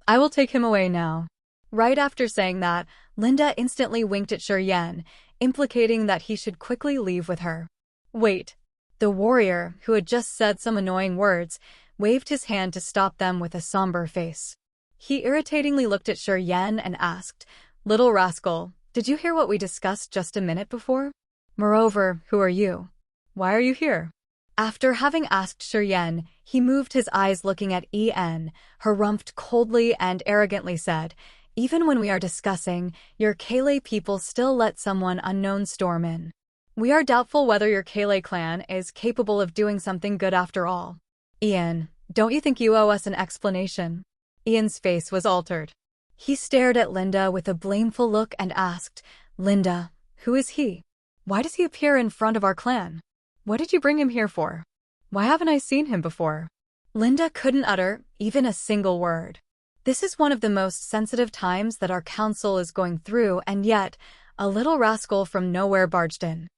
I will take him away now." Right after saying that, Linda instantly winked at Shuryen, implicating that he should quickly leave with her. "Wait." The warrior, who had just said some annoying words, waved his hand to stop them with a somber face. He irritatingly looked at Shuryen and asked, "Little rascal, did you hear what we discussed just a minute before? Moreover, who are you? Why are you here?" After having asked Shuryen, he moved his eyes looking at harumphed coldly and arrogantly said, "Even when we are discussing, your Kele people still let someone unknown storm in. We are doubtful whether your Kele clan is capable of doing something good after all. Ian, don't you think you owe us an explanation?" Ian's face was altered. He stared at Linda with a blameful look and asked, "Linda, who is he? Why does he appear in front of our clan? What did you bring him here for? Why haven't I seen him before?" Linda couldn't utter even a single word. This is one of the most sensitive times that our council is going through, and yet, a little rascal from nowhere barged in.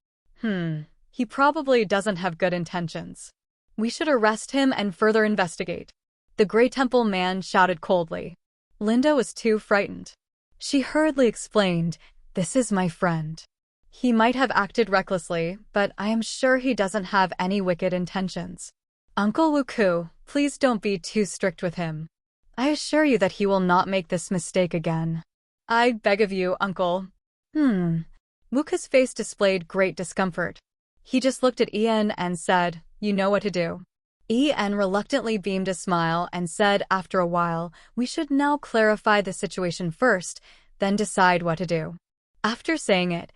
He probably doesn't have good intentions. We should arrest him and further investigate. The Grey Temple man shouted coldly. Linda was too frightened. She hurriedly explained, "This is my friend. He might have acted recklessly, but I am sure he doesn't have any wicked intentions. Uncle Wuku, please don't be too strict with him. I assure you that he will not make this mistake again." "I beg of you, Uncle." Wuku's face displayed great discomfort. He just looked at Ian and said, "You know what to do." Ian reluctantly beamed a smile and said after a while, "We should now clarify the situation first, then decide what to do." After saying it,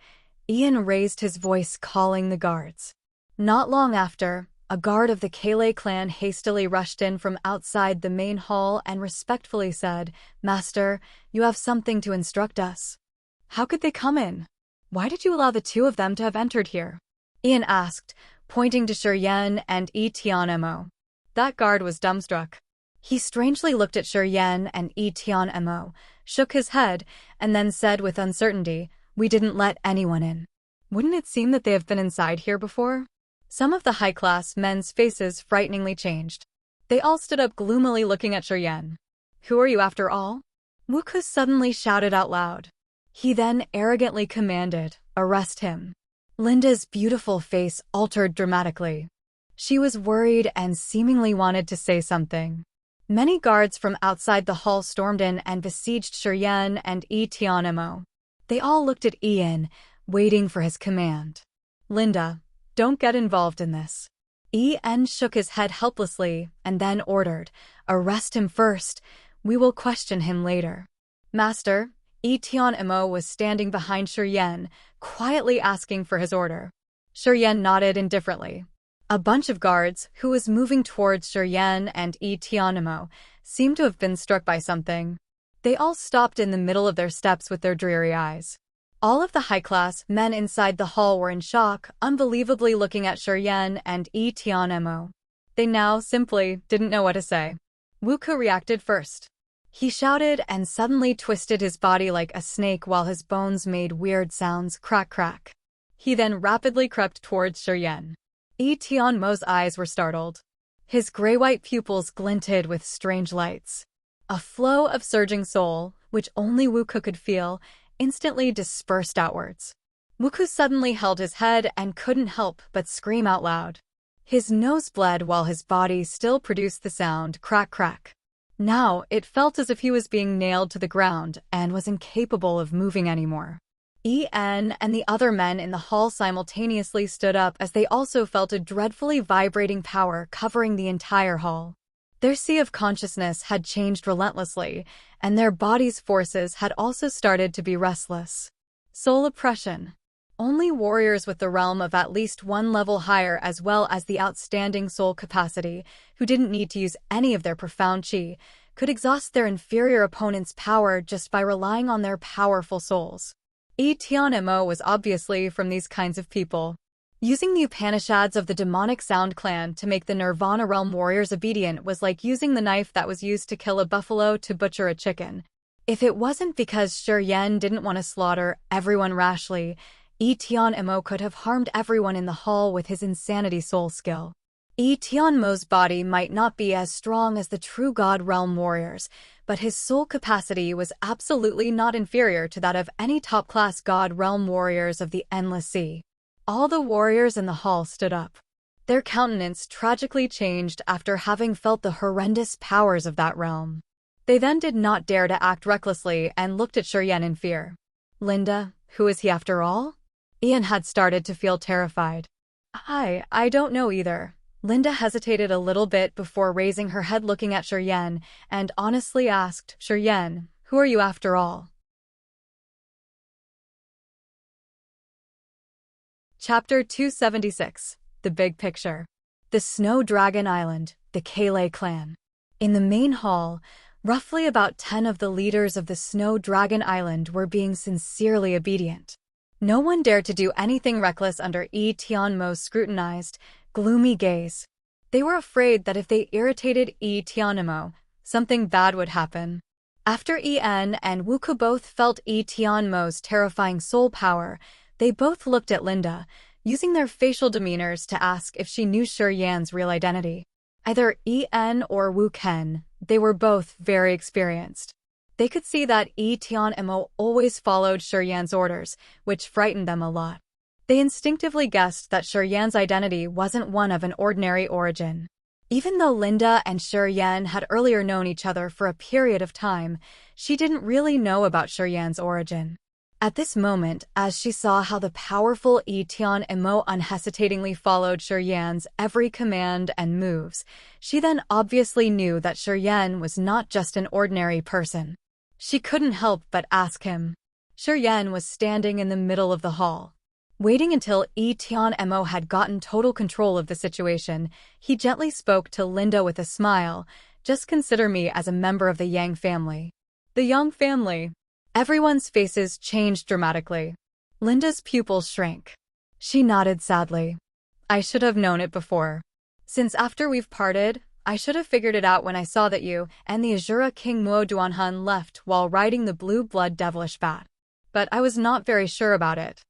Ian raised his voice calling the guards. Not long after, a guard of the Kele clan hastily rushed in from outside the main hall and respectfully said, "Master, you have something to instruct us." "How could they come in? Why did you allow the two of them to have entered here?" Ian asked, pointing to Shuryen and Tianmo. That guard was dumbstruck. He strangely looked at Shuryen and Tianmo, shook his head, and then said with uncertainty, "We didn't let anyone in." Wouldn't it seem that they have been inside here before? Some of the high-class men's faces frighteningly changed. They all stood up gloomily looking at Shuryen. "Who are you after all?" Wuku suddenly shouted out loud. He then arrogantly commanded, "Arrest him." Linda's beautiful face altered dramatically. She was worried and seemingly wanted to say something. Many guards from outside the hall stormed in and besieged Shuryen and Tianmo. They all looked at Ian, waiting for his command. "Linda, don't get involved in this." Ian shook his head helplessly and then ordered, "Arrest him first. We will question him later." "Master," Tianmo was standing behind Shuryen, quietly asking for his order. Shuryen nodded indifferently. A bunch of guards, who was moving towards Shuryen and Tianmo, seemed to have been struck by something. They all stopped in the middle of their steps with their dreary eyes. All of the high-class men inside the hall were in shock, unbelievably looking at Shuryen and Tianmo. They now simply didn't know what to say. Wuku reacted first. He shouted and suddenly twisted his body like a snake while his bones made weird sounds, crack crack. He then rapidly crept towards Shuryen. Tianmo's eyes were startled. His gray-white pupils glinted with strange lights. A flow of surging soul, which only Wuku could feel, instantly dispersed outwards. Wuku suddenly held his head and couldn't help but scream out loud. His nose bled while his body still produced the sound, crack crack. Now, it felt as if he was being nailed to the ground and was incapable of moving anymore. En and the other men in the hall simultaneously stood up as they also felt a dreadfully vibrating power covering the entire hall. Their sea of consciousness had changed relentlessly, and their bodies' forces had also started to be restless. Soul oppression. Only warriors with the realm of at least one level higher as well as the outstanding soul capacity, who didn't need to use any of their profound chi, could exhaust their inferior opponent's power just by relying on their powerful souls. Tianmo was obviously from these kinds of people. Using the Upanishads of the demonic Sound clan to make the Nirvana realm warriors obedient was like using the knife that was used to kill a buffalo to butcher a chicken. If it wasn't because Shuryen didn't want to slaughter everyone rashly, Tianmo could have harmed everyone in the hall with his insanity soul skill. Tianmo's body might not be as strong as the true God Realm warriors, but his soul capacity was absolutely not inferior to that of any top-class God Realm warriors of the Endless Sea. All the warriors in the hall stood up. Their countenance tragically changed after having felt the horrendous powers of that realm. They then did not dare to act recklessly and looked at Shuryen in fear. "Linda, who is he after all?" Ian had started to feel terrified. I don't know either." Linda hesitated a little bit before raising her head looking at Shuryen and honestly asked, "Shuryen, who are you after all?" Chapter 276. The Big Picture. The Snow Dragon Island, the Kele clan. In the main hall, roughly about 10 of the leaders of the Snow Dragon Island were being sincerely obedient. No one dared to do anything reckless under Tianmo's scrutinized, gloomy gaze. They were afraid that if they irritated Tianmo, something bad would happen. After En and Wuke both felt Tianmo's terrifying soul power, they both looked at Linda, using their facial demeanors to ask if she knew Shi Yan's real identity. Either En or Wu Ken, they were both very experienced. They could see that Tianmo always followed Shi Yan's orders, which frightened them a lot. They instinctively guessed that Shi Yan's identity wasn't one of an ordinary origin. Even though Linda and Shi Yan had earlier known each other for a period of time, she didn't really know about Shi Yan's origin. At this moment, as she saw how the powerful Tianmo unhesitatingly followed Shi Yan's every command and moves, she then obviously knew that Shi Yan was not just an ordinary person. She couldn't help but ask him. Shi Yan was standing in the middle of the hall. Waiting until Tianmo had gotten total control of the situation, he gently spoke to Linda with a smile. Just consider me as a member of the Yang family. The Yang family. Everyone's faces changed dramatically. Linda's pupils shrank. She nodded sadly. I should have known it before. Since after we've parted, I should have figured it out when I saw that you and the Azura King Mo Duanhan left while riding the blue blood devilish bat. But I was not very sure about it.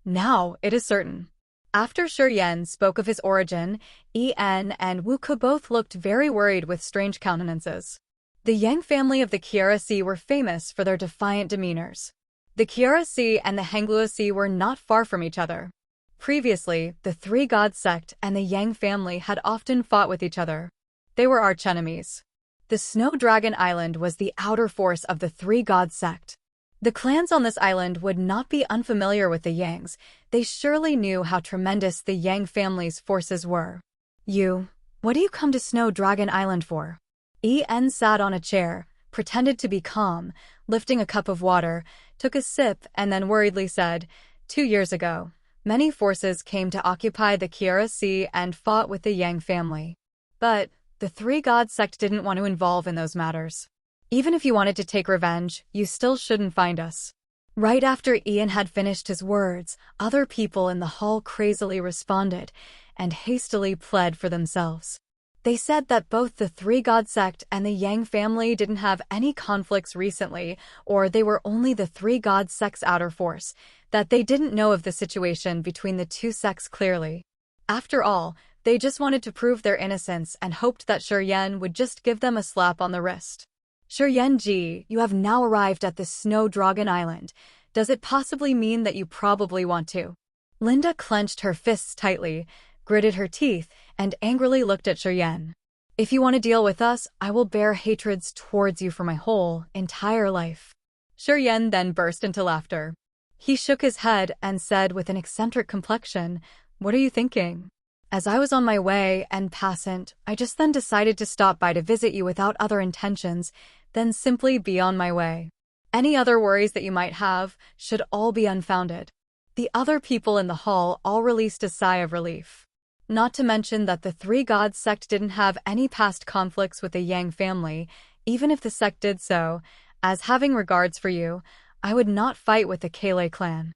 Now it is certain. After Shi Yan spoke of his origin, En and Wuke both looked very worried with strange countenances. The Yang family of the Kiara Sea were famous for their defiant demeanors. The Kiara Sea and the Hanglua Sea were not far from each other. Previously, the Three God sect and the Yang family had often fought with each other. They were archenemies. The Snow Dragon Island was the outer force of the Three God sect. The clans on this island would not be unfamiliar with the Yangs. They surely knew how tremendous the Yang family's forces were. What do you come to Snow Dragon Island for? En sat on a chair, pretended to be calm, lifting a cup of water, took a sip and then worriedly said, 2 years ago, many forces came to occupy the Kiara Sea and fought with the Yang family. But the Three God sect didn't want to involve in those matters. Even if you wanted to take revenge, you still shouldn't find us. Right after En had finished his words, other people in the hall crazily responded and hastily pled for themselves. They said that both the Three God sect and the Yang family didn't have any conflicts recently, or they were only the Three God sect's outer force, that they didn't know of the situation between the two sects clearly. After all, they just wanted to prove their innocence and hoped that Shi Yan would just give them a slap on the wrist. Shi Yan ji, you have now arrived at the Snow Dragon Island. Does it possibly mean that you probably want to? Linda clenched her fists tightly, gritted her teeth, and angrily looked at Shi Yan. If you want to deal with us, I will bear hatreds towards you for my whole, entire life. Shi Yan then burst into laughter. He shook his head and said with an eccentric complexion, What are you thinking? As I was on my way and passant, I just then decided to stop by to visit you without other intentions, then simply be on my way. Any other worries that you might have should all be unfounded. The other people in the hall all released a sigh of relief. Not to mention that the Three God sect didn't have any past conflicts with the Yang family, even if the sect did so, as having regards for you, I would not fight with the Kele clan.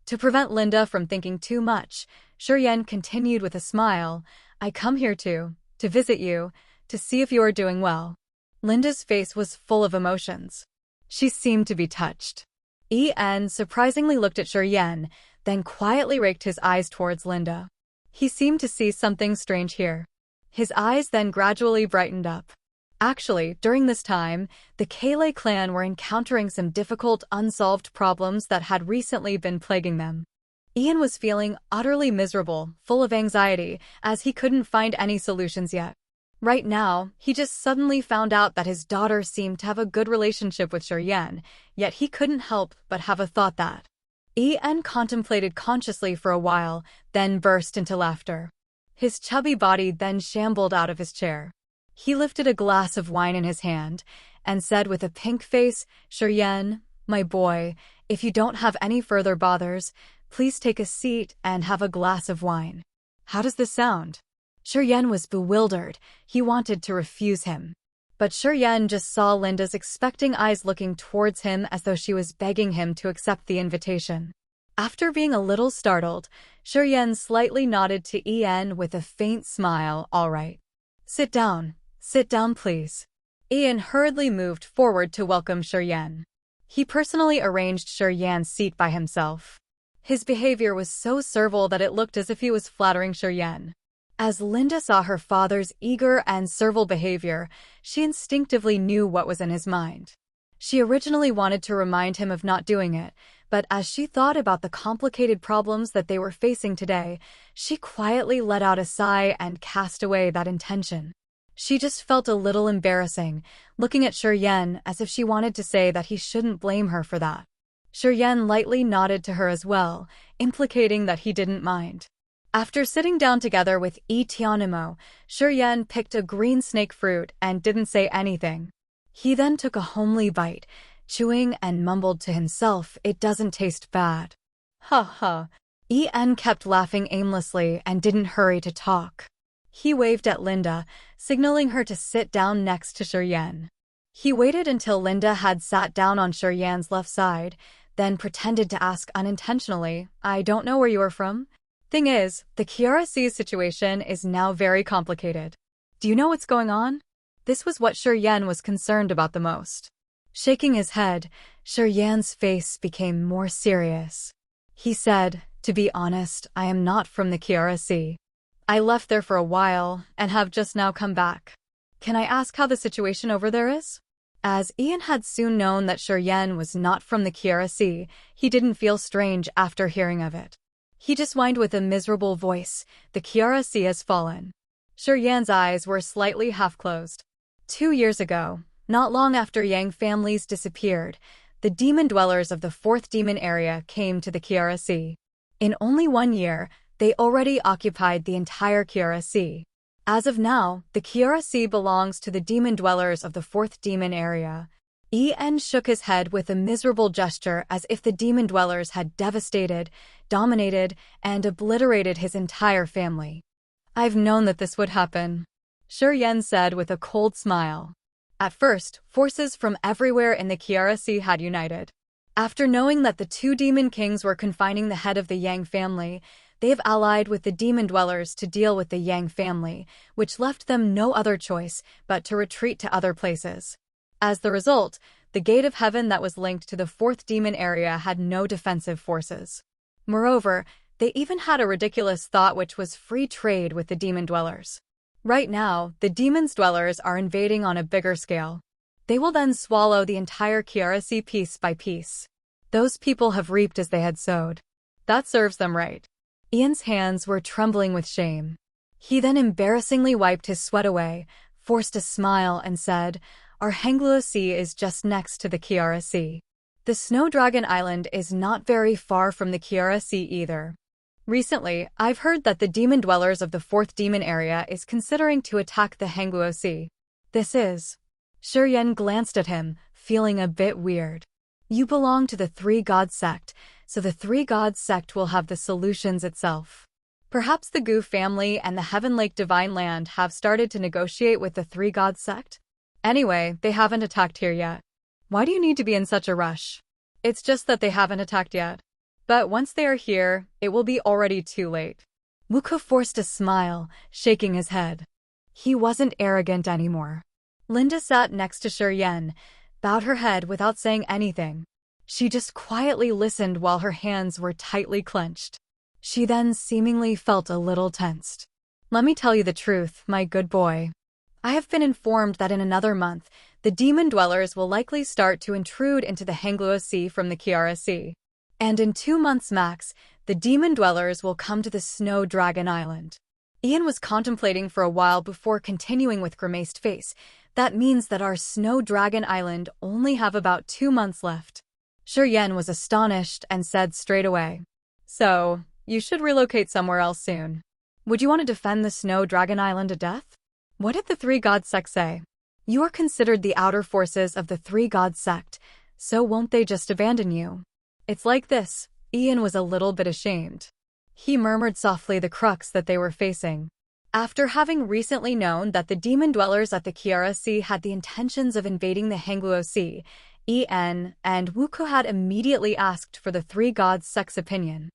To prevent Linda from thinking too much, Shi Yan continued with a smile, I come here to visit you, to see if you are doing well. Linda's face was full of emotions. She seemed to be touched. En surprisingly looked at Shi Yan, then quietly raked his eyes towards Linda. He seemed to see something strange here. His eyes then gradually brightened up. Actually, during this time, the Kele clan were encountering some difficult, unsolved problems that had recently been plaguing them. En was feeling utterly miserable, full of anxiety, as he couldn't find any solutions yet. Right now, he just suddenly found out that his daughter seemed to have a good relationship with Shi Yan, yet he couldn't help but have a thought that. En contemplated consciously for a while, then burst into laughter. His chubby body then shambled out of his chair. He lifted a glass of wine in his hand and said with a pink face, Shi Yan, my boy, if you don't have any further bothers, please take a seat and have a glass of wine. How does this sound? Shi Yan was bewildered. He wanted to refuse him. But Shi Yan just saw Linda's expecting eyes looking towards him as though she was begging him to accept the invitation. After being a little startled, Shi Yan slightly nodded to En with a faint smile, all right. Sit down please. Ian hurriedly moved forward to welcome Shiryan. He personally arranged Shiryan's seat by himself. His behavior was so servile that it looked as if he was flattering Shiryan. As Linda saw her father's eager and servile behavior, she instinctively knew what was in his mind. She originally wanted to remind him of not doing it, but as she thought about the complicated problems that they were facing today, she quietly let out a sigh and cast away that intention. She just felt a little embarrassing, looking at Shiryan as if she wanted to say that he shouldn't blame her for that. Shiryan lightly nodded to her as well, implicating that he didn't mind. After sitting down together with Tianimo, Shiryan picked a green snake fruit and didn't say anything. He then took a homely bite, chewing and mumbled to himself, "It doesn't taste bad." Ha ha. En kept laughing aimlessly and didn't hurry to talk. He waved at Linda, signaling her to sit down next to Shiryan. He waited until Linda had sat down on Shiryan's left side, then pretended to ask unintentionally, "I don't know where you are from. Thing is, the Kiara C's situation is now very complicated. Do you know what's going on?" This was what Shiryan was concerned about the most. Shaking his head, Shiryan's face became more serious. He said, "To be honest, I am not from the Kiara C. I left there for a while and have just now come back. Can I ask how the situation over there is?" As Ian had soon known that Shiryan was not from the Kiara C, he didn't feel strange after hearing of it. He just whined with a miserable voice, "The Kiara C has fallen." Shiryan's eyes were slightly half-closed. 2 years ago, not long after Yang families disappeared, the demon dwellers of the 4th demon area came to the Kiara C. In only 1 year, they already occupied the entire Kiara C. As of now, the Kiara C belongs to the demon dwellers of the 4th demon area. En shook his head with a miserable gesture as if the demon dwellers had devastated, dominated, and obliterated his entire family. "I've known that this would happen," Shiryan said with a cold smile. At first, forces from everywhere in the Kiara C had united. After knowing that the 2 demon kings were confining the head of the Yang family, they have allied with the demon dwellers to deal with the Yang family, which left them no other choice but to retreat to other places. As the result, the gate of heaven that was linked to the 4th demon area had no defensive forces. Moreover, they even had a ridiculous thought, which was free trade with the demon dwellers. Right now, the demon's dwellers are invading on a bigger scale. They will then swallow the entire Kiara C piece by piece. Those people have reaped as they had sowed. That serves them right. Ian's hands were trembling with shame. He then embarrassingly wiped his sweat away, forced a smile, and said, "Our Hangluo Sea is just next to the Kiara Sea. The Snow Dragon Island is not very far from the Kiara Sea either. Recently, I've heard that the demon dwellers of the 4th demon area is considering to attack the Hangluo Sea. This is..." Shiryan glanced at him, feeling a bit weird. "You belong to the 3 God sect, so the 3 God sect will have the solutions itself. Perhaps the Gu family and the Heaven Lake Divine Land have started to negotiate with the 3 God sect? Anyway, they haven't attacked here yet. Why do you need to be in such a rush? It's just that they haven't attacked yet. But once they are here, it will be already too late." Wuko forced a smile, shaking his head. He wasn't arrogant anymore. Linda sat next to Shiryan, bowed her head without saying anything. She just quietly listened while her hands were tightly clenched. She then seemingly felt a little tensed. "Let me tell you the truth, my good boy. I have been informed that in another month, the demon dwellers will likely start to intrude into the Hangluo Sea from the Kiara Sea. And in 2 months max, the demon dwellers will come to the Snow Dragon Island." Ian was contemplating for a while before continuing with grimaced face. "That means that our Snow Dragon Island only have about 2 months left." Shiryan was astonished and said straight away, "So, you should relocate somewhere else soon. Would you want to defend the Snow Dragon Island to death? What did the 3 God sect say? You are considered the outer forces of the 3 God sect, so won't they just abandon you?" "It's like this." Ian was a little bit ashamed. He murmured softly the crux that they were facing. After having recently known that the demon dwellers at the Kiara Sea had the intentions of invading the Hangluo Sea, En and Wuko had immediately asked for the 3 gods' sect's opinion.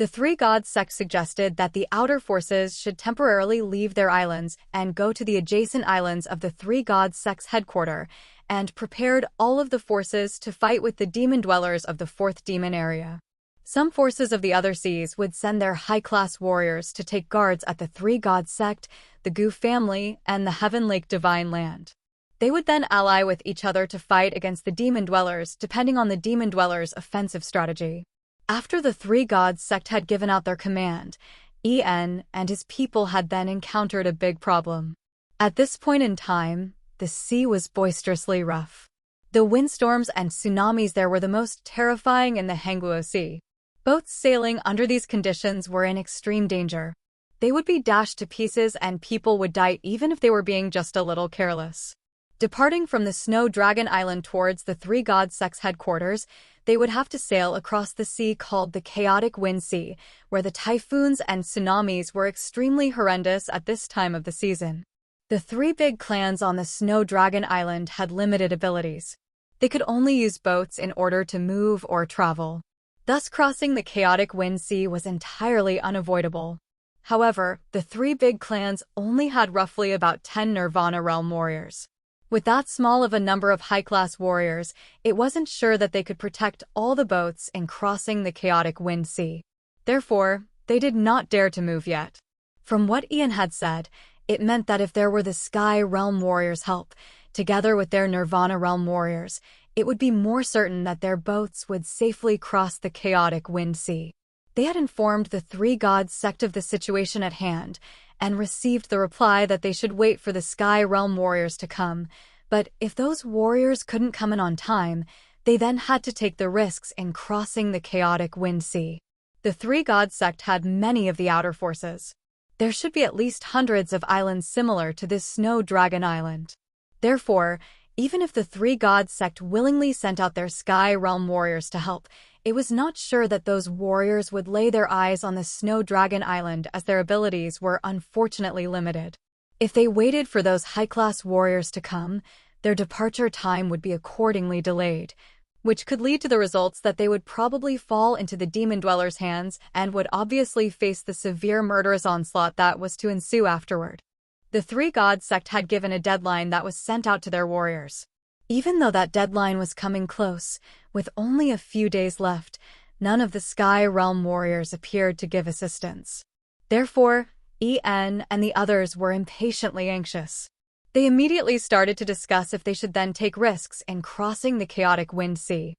The three gods sect suggested that the outer forces should temporarily leave their islands and go to the adjacent islands of the three gods sect's headquarters, and prepared all of the forces to fight with the demon dwellers of the fourth demon area. Some forces of the other seas would send their high-class warriors to take guards at the three gods sect, the Gu family, and the Heaven Lake Divine Land. They would then ally with each other to fight against the demon dwellers, depending on the demon dwellers' offensive strategy. After the three gods sect had given out their command, En and his people had then encountered a big problem. At this point in time, the sea was boisterously rough. The windstorms and tsunamis there were the most terrifying in the Hangguo Sea. Boats sailing under these conditions were in extreme danger. They would be dashed to pieces and people would die even if they were being just a little careless. Departing from the Snow Dragon Island towards the three gods sect's headquarters, they would have to sail across the sea called the Chaotic Wind Sea, where the typhoons and tsunamis were extremely horrendous at this time of the season. The three big clans on the Snow Dragon Island had limited abilities. They could only use boats in order to move or travel. Thus, crossing the Chaotic Wind Sea was entirely unavoidable. However, the three big clans only had roughly about 10 Nirvana Realm warriors. With that small of a number of high-class warriors, it wasn't sure that they could protect all the boats in crossing the Chaotic Wind Sea. Therefore, they did not dare to move yet. From what Ian had said, it meant that if there were the Sky Realm warriors' help, together with their Nirvana Realm warriors, it would be more certain that their boats would safely cross the Chaotic Wind Sea. They had informed the three gods sect of the situation at hand, and received the reply that they should wait for the Sky Realm warriors to come, but if those warriors couldn't come in on time, they then had to take the risks in crossing the Chaotic Wind Sea. The three gods sect had many of the outer forces. There should be at least hundreds of islands similar to this Snow Dragon Island. Therefore, even if the three gods sect willingly sent out their Sky Realm warriors to help, it was not sure that those warriors would lay their eyes on the Snow Dragon Island as their abilities were unfortunately limited. If they waited for those high-class warriors to come, their departure time would be accordingly delayed, which could lead to the results that they would probably fall into the demon dwellers' hands and would obviously face the severe murderous onslaught that was to ensue afterward. The three gods sect had given a deadline that was sent out to their warriors. Even though that deadline was coming close, with only a few days left, none of the Sky Realm warriors appeared to give assistance. Therefore, En and the others were impatiently anxious. They immediately started to discuss if they should then take risks in crossing the Chaotic Wind Sea.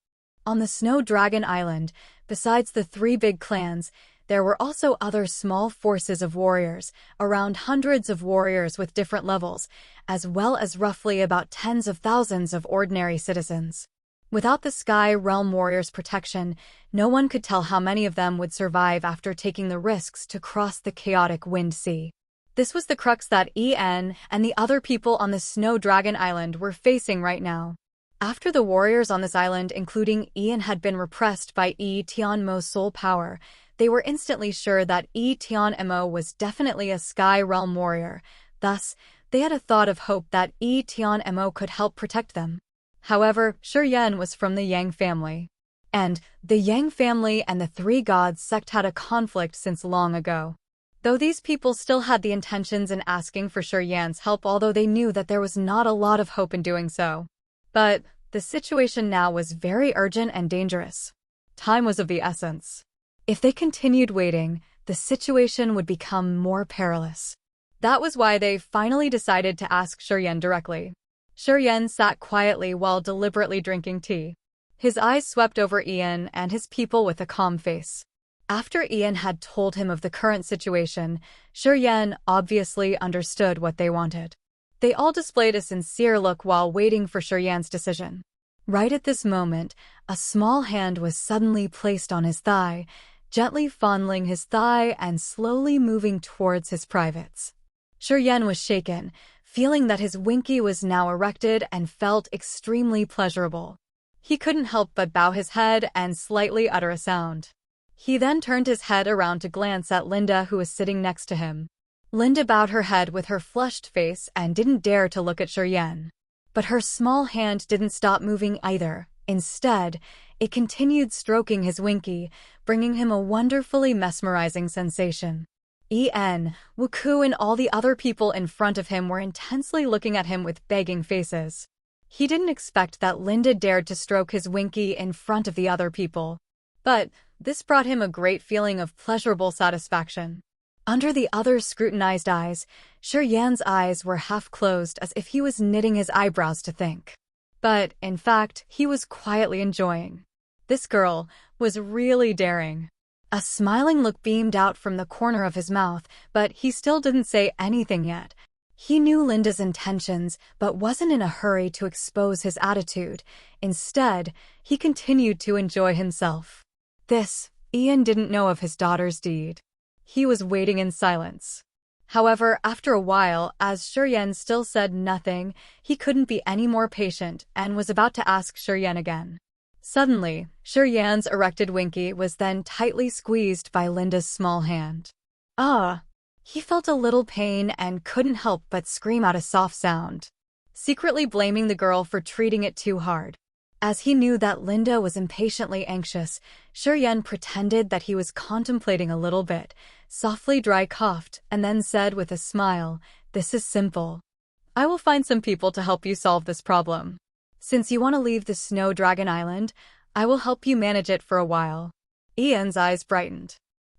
On the Snow Dragon Island, besides the three big clans, there were also other small forces of warriors, around hundreds of warriors with different levels, as well as roughly about tens of thousands of ordinary citizens. Without the Sky Realm warriors' protection, no one could tell how many of them would survive after taking the risks to cross the Chaotic Wind Sea. This was the crux that En and the other people on the Snow Dragon Island were facing right now. After the warriors on this island, including Ian, had been repressed by Tianmo's soul power, they were instantly sure that Tianmo was definitely a Sky Realm warrior. Thus, they had a thought of hope that Tianmo could help protect them. However, Shuryen was from the Yang family. And the Yang family and the three gods sect had a conflict since long ago. Though these people still had the intentions in asking for Shuryen's help, although they knew that there was not a lot of hope in doing so. But the situation now was very urgent and dangerous. Time was of the essence. If they continued waiting, the situation would become more perilous. That was why they finally decided to ask Shuryen directly. Shuryen sat quietly while deliberately drinking tea. His eyes swept over Ian and his people with a calm face. After Ian had told him of the current situation, Shuryen obviously understood what they wanted. They all displayed a sincere look while waiting for Shuryen's decision. Right at this moment, a small hand was suddenly placed on his thigh, gently fondling his thigh and slowly moving towards his privates. Shuryen was shaken, feeling that his winky was now erected and felt extremely pleasurable. He couldn't help but bow his head and slightly utter a sound. He then turned his head around to glance at Linda, who was sitting next to him. Linda bowed her head with her flushed face and didn't dare to look at Shuryen. But her small hand didn't stop moving either, Instead, it continued stroking his winky, bringing him a wonderfully mesmerizing sensation. Wuku and all the other people in front of him were intensely looking at him with begging faces. He didn't expect that Linda dared to stroke his winky in front of the other people. But this brought him a great feeling of pleasurable satisfaction. Under the others' scrutinized eyes, Shiryan's eyes were half closed as if he was knitting his eyebrows to think. But, in fact, he was quietly enjoying. This girl was really daring. A smiling look beamed out from the corner of his mouth, but he still didn't say anything yet. He knew Linda's intentions, but wasn't in a hurry to expose his attitude. Instead, he continued to enjoy himself. Ian didn't know of his daughter's deed. He was waiting in silence. However, after a while, as Shiryan still said nothing, he couldn't be any more patient and was about to ask Shiryan again. Suddenly, Shiryan's erected winky was then tightly squeezed by Linda's small hand. He felt a little pain and couldn't help but scream out a soft sound, secretly blaming the girl for treating it too hard. As he knew that Linda was impatiently anxious, Shiryan pretended that he was contemplating a little bit, softly dry coughed, and then said with a smile, "This is simple. I will find some people to help you solve this problem. Since you want to leave the Snow Dragon Island, I will help you manage it for a while." Ian's eyes brightened.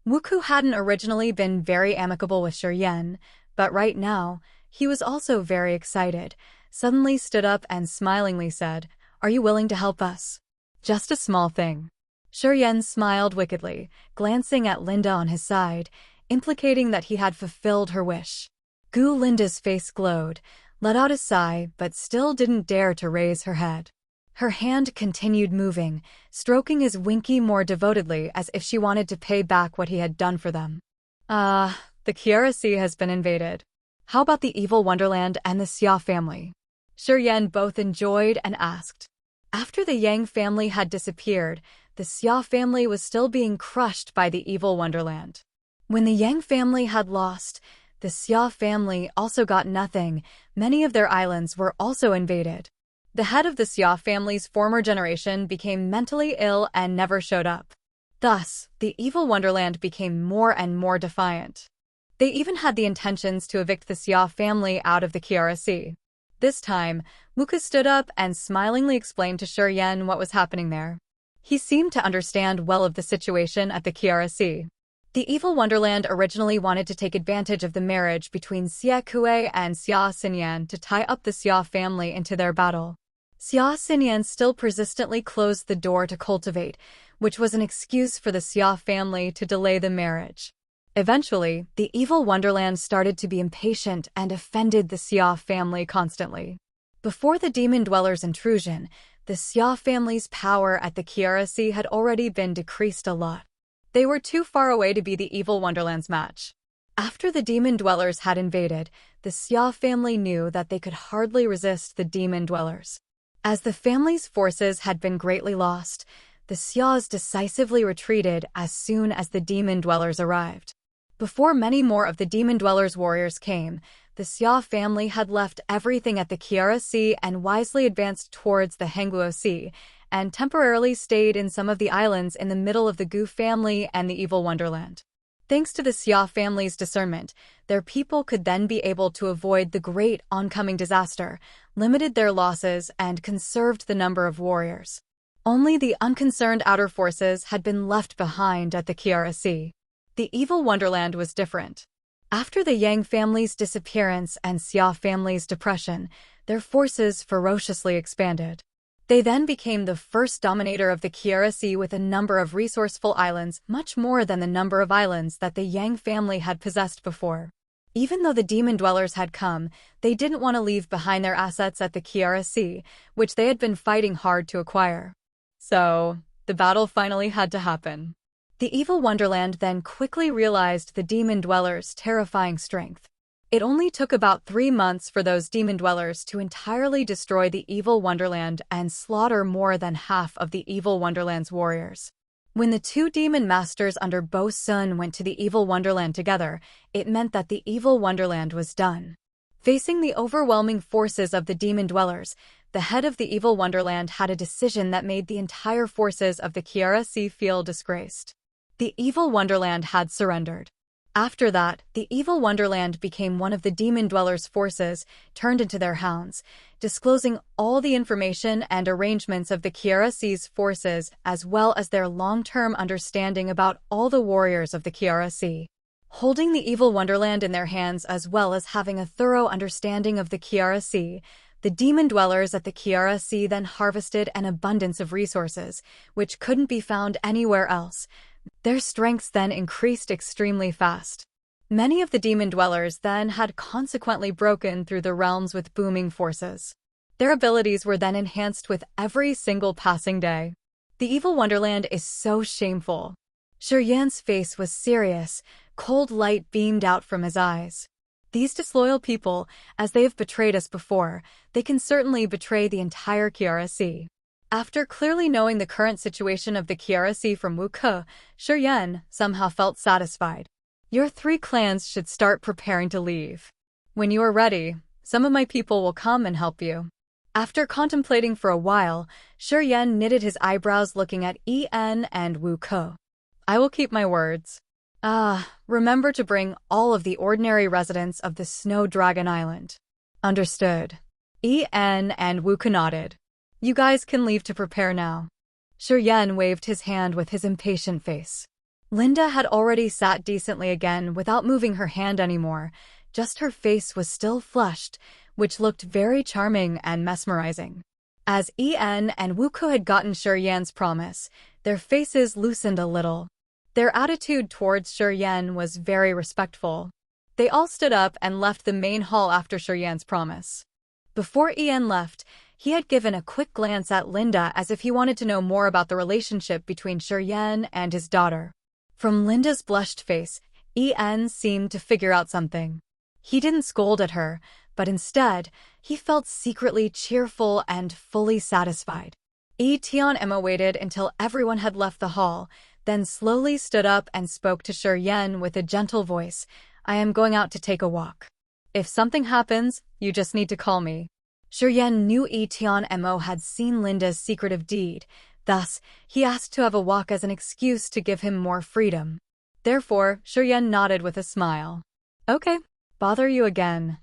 Wuku hadn't originally been very amicable with Shiryan, but right now, he was also very excited, suddenly stood up and smilingly said, "Are you willing to help us?" "Just a small thing." Shiryan smiled wickedly, glancing at Linda on his side, implicating that he had fulfilled her wish. Linda's face glowed, let out a sigh, but still didn't dare to raise her head. Her hand continued moving, stroking his winky more devotedly as if she wanted to pay back what he had done for them. The Kiara Sea has been invaded. How about the evil Wonderland and the Xia family?" Shiryan both enjoyed and asked. After the Yang family had disappeared, the Xia family was still being crushed by the evil Wonderland. When the Yang family had lost, the Xia family also got nothing. Many of their islands were also invaded. The head of the Xia family's former generation became mentally ill and never showed up. Thus, the evil Wonderland became more and more defiant. They even had the intentions to evict the Xia family out of the Kiara Sea. This time, Wuku stood up and smilingly explained to Shiryan what was happening there. He seemed to understand well of the situation at the Kiara Sea. The evil Wonderland originally wanted to take advantage of the marriage between Xia Kue and Xia Xinyan to tie up the Xia family into their battle. Xia Xinyan still persistently closed the door to cultivate, which was an excuse for the Xia family to delay the marriage. Eventually, the evil Wonderland started to be impatient and offended the Xia family constantly. Before the Demon Dweller's intrusion, the Xia family's power at the Kiara Sea had already been decreased a lot. They were too far away to be the evil Wonderland's match. After the Demon Dwellers had invaded, the Xia family knew that they could hardly resist the Demon Dwellers. As the family's forces had been greatly lost, the Xias decisively retreated as soon as the Demon Dwellers arrived. Before many more of the Demon Dwellers' warriors came, the Xia family had left everything at the Kiara Sea and wisely advanced towards the Hengguo Sea, and temporarily stayed in some of the islands in the middle of the Gu family and the evil Wonderland. Thanks to the Xia family's discernment, their people could then be able to avoid the great oncoming disaster, limited their losses, and conserved the number of warriors. Only the unconcerned outer forces had been left behind at the Kiara Sea. The evil Wonderland was different. After the Yang family's disappearance and Xia family's depression, their forces ferociously expanded. They then became the first dominator of the Kiara Sea with a number of resourceful islands, much more than the number of islands that the Yang family had possessed before. Even though the Demon Dwellers had come, they didn't want to leave behind their assets at the Kiara Sea, which they had been fighting hard to acquire. So, the battle finally had to happen. The evil Wonderland then quickly realized the Demon Dwellers' terrifying strength. It only took about 3 months for those Demon Dwellers to entirely destroy the evil Wonderland and slaughter more than half of the evil Wonderland's warriors. When the two demon masters under Bo Sun went to the evil Wonderland together, it meant that the evil Wonderland was done. Facing the overwhelming forces of the demon dwellers, the head of the evil wonderland had a decision that made the entire forces of the Kiara Sea feel disgraced. The evil wonderland had surrendered. After that, the evil wonderland became one of the demon dwellers' forces, turned into their hounds, disclosing all the information and arrangements of the Kiara Sea's forces as well as their long-term understanding about all the warriors of the Kiara Sea. Holding the evil wonderland in their hands as well as having a thorough understanding of the Kiara Sea, the demon dwellers at the Kiara Sea then harvested an abundance of resources, which couldn't be found anywhere else. Their strengths then increased extremely fast. Many of the demon dwellers then had consequently broken through the realms with booming forces. Their abilities were then enhanced with every single passing day. The evil wonderland is so shameful. Shurian's face was serious, cold light beamed out from his eyes. These disloyal people, as they have betrayed us before, they can certainly betray the entire Kiara Sea. After clearly knowing the current situation of the Kiara Sea from Wu Ke, Shurian somehow felt satisfied. Your 3 clans should start preparing to leave. When you are ready, some of my people will come and help you. After contemplating for a while, Shurian knitted his eyebrows looking at En and Wu Ke. I will keep my words. Remember to bring all of the ordinary residents of the Snow Dragon Island. Understood. En and Wu Ke nodded. You guys can leave to prepare now. Shurian waved his hand with his impatient face. Linda had already sat decently again without moving her hand anymore, just her face was still flushed, which looked very charming and mesmerizing. As En and Wu Ke had gotten Shurian's promise, their faces loosened a little. Their attitude towards Shurian was very respectful. They all stood up and left the main hall after Shurian's promise. Before En left, he had given a quick glance at Linda as if he wanted to know more about the relationship between Shurian and his daughter. From Linda's blushed face, En seemed to figure out something. He didn't scold at her, but instead, he felt secretly cheerful and fully satisfied. Emma waited until everyone had left the hall, then slowly stood up and spoke to Shurian with a gentle voice. I am going out to take a walk. If something happens, you just need to call me. Shurian knew Emma had seen Linda's secretive deed, thus, he asked to have a walk as an excuse to give him more freedom. Therefore, Shurian nodded with a smile. Okay, bother you again.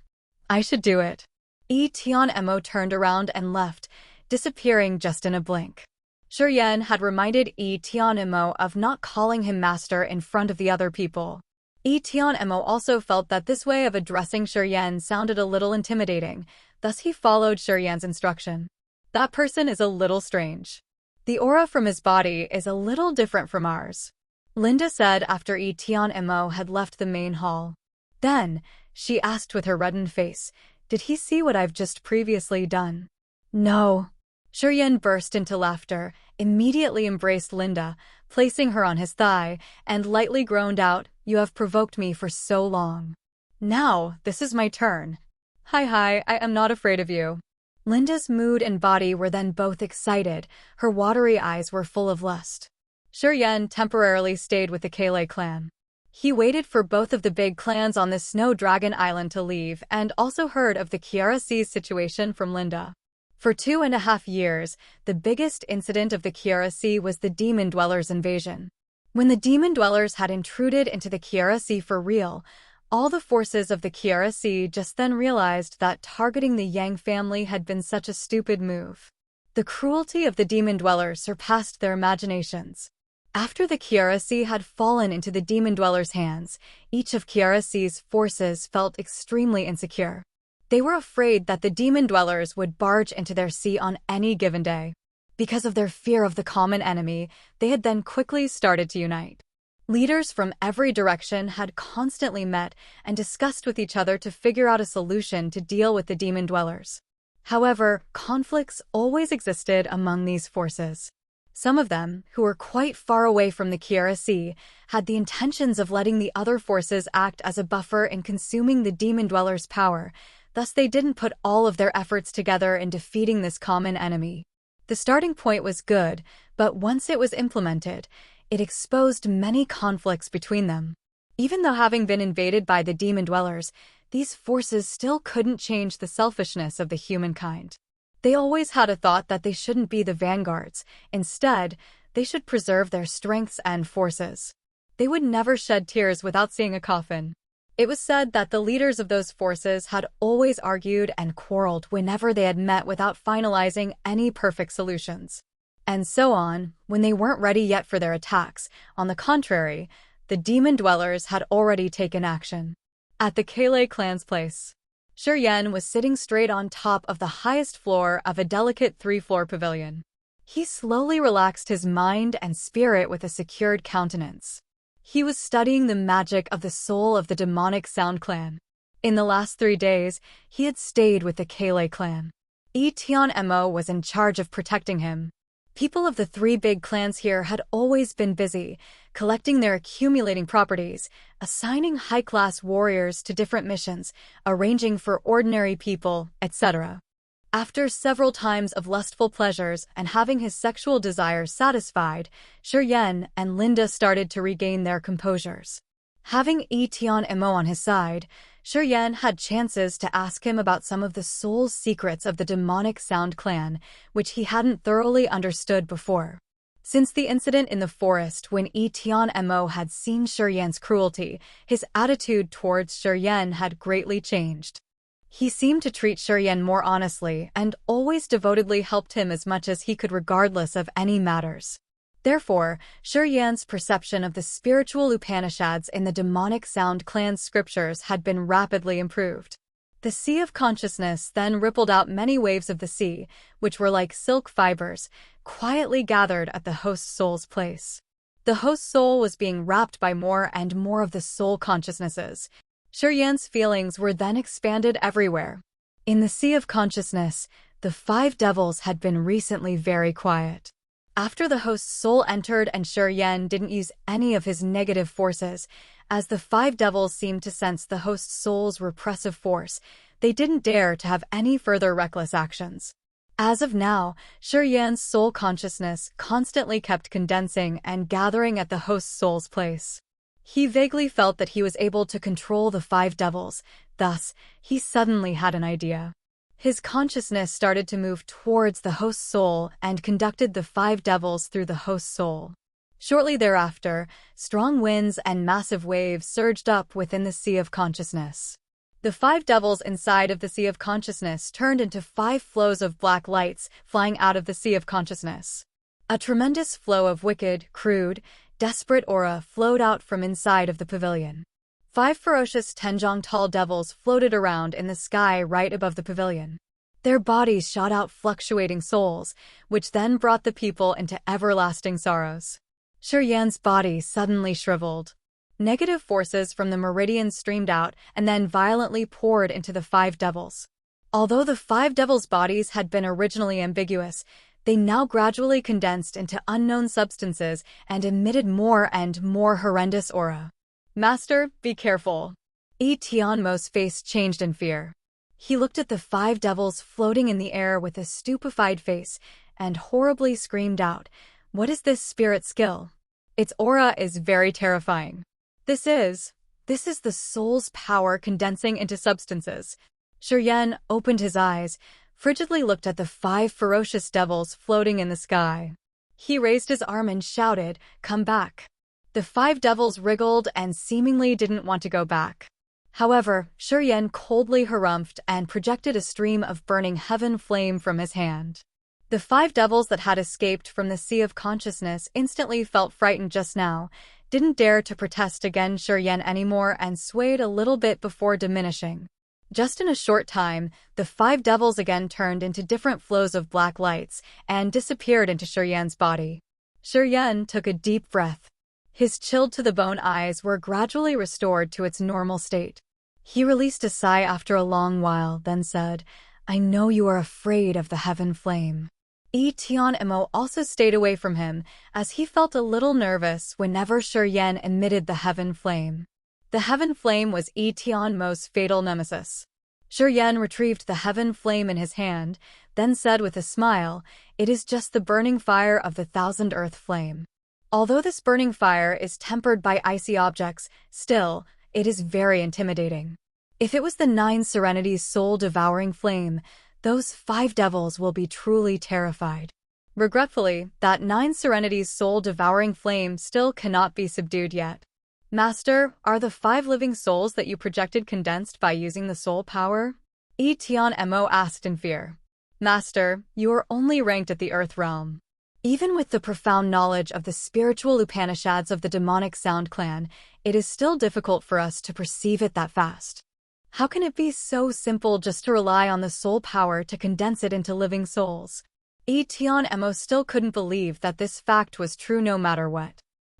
I should do it. Emma turned around and left, disappearing just in a blink. Shurian had reminded Emma of not calling him master in front of the other people. Emma also felt that this way of addressing Shurian sounded a little intimidating, thus he followed Shurian's instruction. That person is a little strange. The aura from his body is a little different from ours, Linda said after Emma had left the main hall. Then, she asked with her reddened face, did he see what I've just previously done? No. Shurian burst into laughter, immediately embraced Linda, placing her on his thigh, and lightly groaned out, you have provoked me for so long. Now, this is my turn. Hi, I am not afraid of you. Linda's mood and body were then both excited, her watery eyes were full of lust. Shurian temporarily stayed with the Kele clan. He waited for both of the big clans on the Snow Dragon Island to leave and also heard of the Kiara Sea's situation from Linda. For 2.5 years, the biggest incident of the Kiara Sea was the Demon Dwellers' invasion. When the Demon Dwellers had intruded into the Kiara Sea for real, all the forces of the Kiara Sea just then realized that targeting the Yang family had been such a stupid move. The cruelty of the Demon Dwellers surpassed their imaginations. After the Kiara Sea had fallen into the Demon Dwellers' hands, each of Kiara Sea's forces felt extremely insecure. They were afraid that the Demon Dwellers would barge into their sea on any given day. Because of their fear of the common enemy, they had then quickly started to unite. Leaders from every direction had constantly met and discussed with each other to figure out a solution to deal with the Demon Dwellers. However, conflicts always existed among these forces. Some of them, who were quite far away from the Kiara Sea, had the intentions of letting the other forces act as a buffer in consuming the Demon Dwellers' power, thus they didn't put all of their efforts together in defeating this common enemy. The starting point was good, but once it was implemented, it exposed many conflicts between them. Even though having been invaded by the Demon Dwellers, these forces still couldn't change the selfishness of the humankind. They always had a thought that they shouldn't be the vanguards. Instead, they should preserve their strengths and forces. They would never shed tears without seeing a coffin. It was said that the leaders of those forces had always argued and quarreled whenever they had met without finalizing any perfect solutions. And so on, when they weren't ready yet for their attacks. On the contrary, the demon dwellers had already taken action. At the Kele clan's place, Shuryen was sitting straight on top of the highest floor of a delicate 3-floor pavilion. He slowly relaxed his mind and spirit with a secured countenance. He was studying the magic of the soul of the demonic Sound clan. In the last 3 days, he had stayed with the Kele clan. Mo was in charge of protecting him. People of the 3 big clans here had always been busy, collecting their accumulating properties, assigning high-class warriors to different missions, arranging for ordinary people, etc. After several times of lustful pleasures and having his sexual desires satisfied, Shuryen and Linda started to regain their composures. Having Mo on his side, Shuryen had chances to ask him about some of the soul secrets of the demonic Sound clan, which he hadn't thoroughly understood before. Since the incident in the forest when Mo had seen Shuryen's cruelty, his attitude towards Shuryen had greatly changed. He seemed to treat Shuryen more honestly and always devotedly helped him as much as he could regardless of any matters. Therefore, Shuryen's perception of the spiritual Upanishads in the demonic Sound clan's scriptures had been rapidly improved. The sea of consciousness then rippled out many waves of the sea, which were like silk fibers, quietly gathered at the host soul's place. The host soul was being wrapped by more and more of the soul consciousnesses. Shuryen's feelings were then expanded everywhere. In the sea of consciousness, the 5 devils had been recently very quiet. After the host's soul entered and Shuryen didn't use any of his negative forces, as the 5 devils seemed to sense the host's soul's repressive force, they didn't dare to have any further reckless actions. As of now, Shuryen's soul consciousness constantly kept condensing and gathering at the host's soul's place. He vaguely felt that he was able to control the 5 devils, thus, he suddenly had an idea. His consciousness started to move towards the host's soul and conducted the 5 devils through the host's soul. Shortly thereafter, strong winds and massive waves surged up within the sea of consciousness. The 5 devils inside of the sea of consciousness turned into 5 flows of black lights flying out of the sea of consciousness. A tremendous flow of wicked, crude, desperate aura flowed out from inside of the pavilion. 5 ferocious Tenjong-tall devils floated around in the sky right above the pavilion. Their bodies shot out fluctuating souls, which then brought the people into everlasting sorrows. Shuryen's body suddenly shriveled. Negative forces from the meridian streamed out and then violently poured into the 5 devils. Although the 5 devils' bodies had been originally ambiguous, they now gradually condensed into unknown substances and emitted more and more horrendous aura. Master, be careful. Mo's face changed in fear. He looked at the 5 devils floating in the air with a stupefied face and horribly screamed out, "What is this spirit skill? Its aura is very terrifying. This is the soul's power condensing into substances." Shuryen opened his eyes, frigidly looked at the 5 ferocious devils floating in the sky. He raised his arm and shouted, "Come back." The 5 devils wriggled and seemingly didn't want to go back. However, Shuryen coldly harumphed and projected a stream of burning heaven flame from his hand. The 5 devils that had escaped from the sea of consciousness instantly felt frightened just now, didn't dare to protest against Shuryen anymore and swayed a little bit before diminishing. Just in a short time, the 5 devils again turned into different flows of black lights and disappeared into Shuryen's body. Shuryen took a deep breath. His chilled-to-the-bone eyes were gradually restored to its normal state. He released a sigh after a long while, then said, "I know you are afraid of the heaven flame." Mo also stayed away from him, as he felt a little nervous whenever Shuryen emitted the heaven flame. The heaven flame was Mo's fatal nemesis. Shuryen retrieved the heaven flame in his hand, then said with a smile, "It is just the burning fire of the 1,000 earth flame. Although this burning fire is tempered by icy objects, still, it is very intimidating." If it was the 9 Serenity's soul-devouring flame, those 5 devils will be truly terrified. Regretfully, that 9 Serenity's soul-devouring flame still cannot be subdued yet. Master, are the 5 living souls that you projected condensed by using the soul power? Tian Mo asked in fear. Master, you are only ranked at the Earth realm. Even with the profound knowledge of the spiritual Upanishads of the demonic Sound Clan, it is still difficult for us to perceive it that fast. How can it be so simple just to rely on the soul power to condense it into living souls? Tian Mo still couldn't believe that this fact was true no matter what.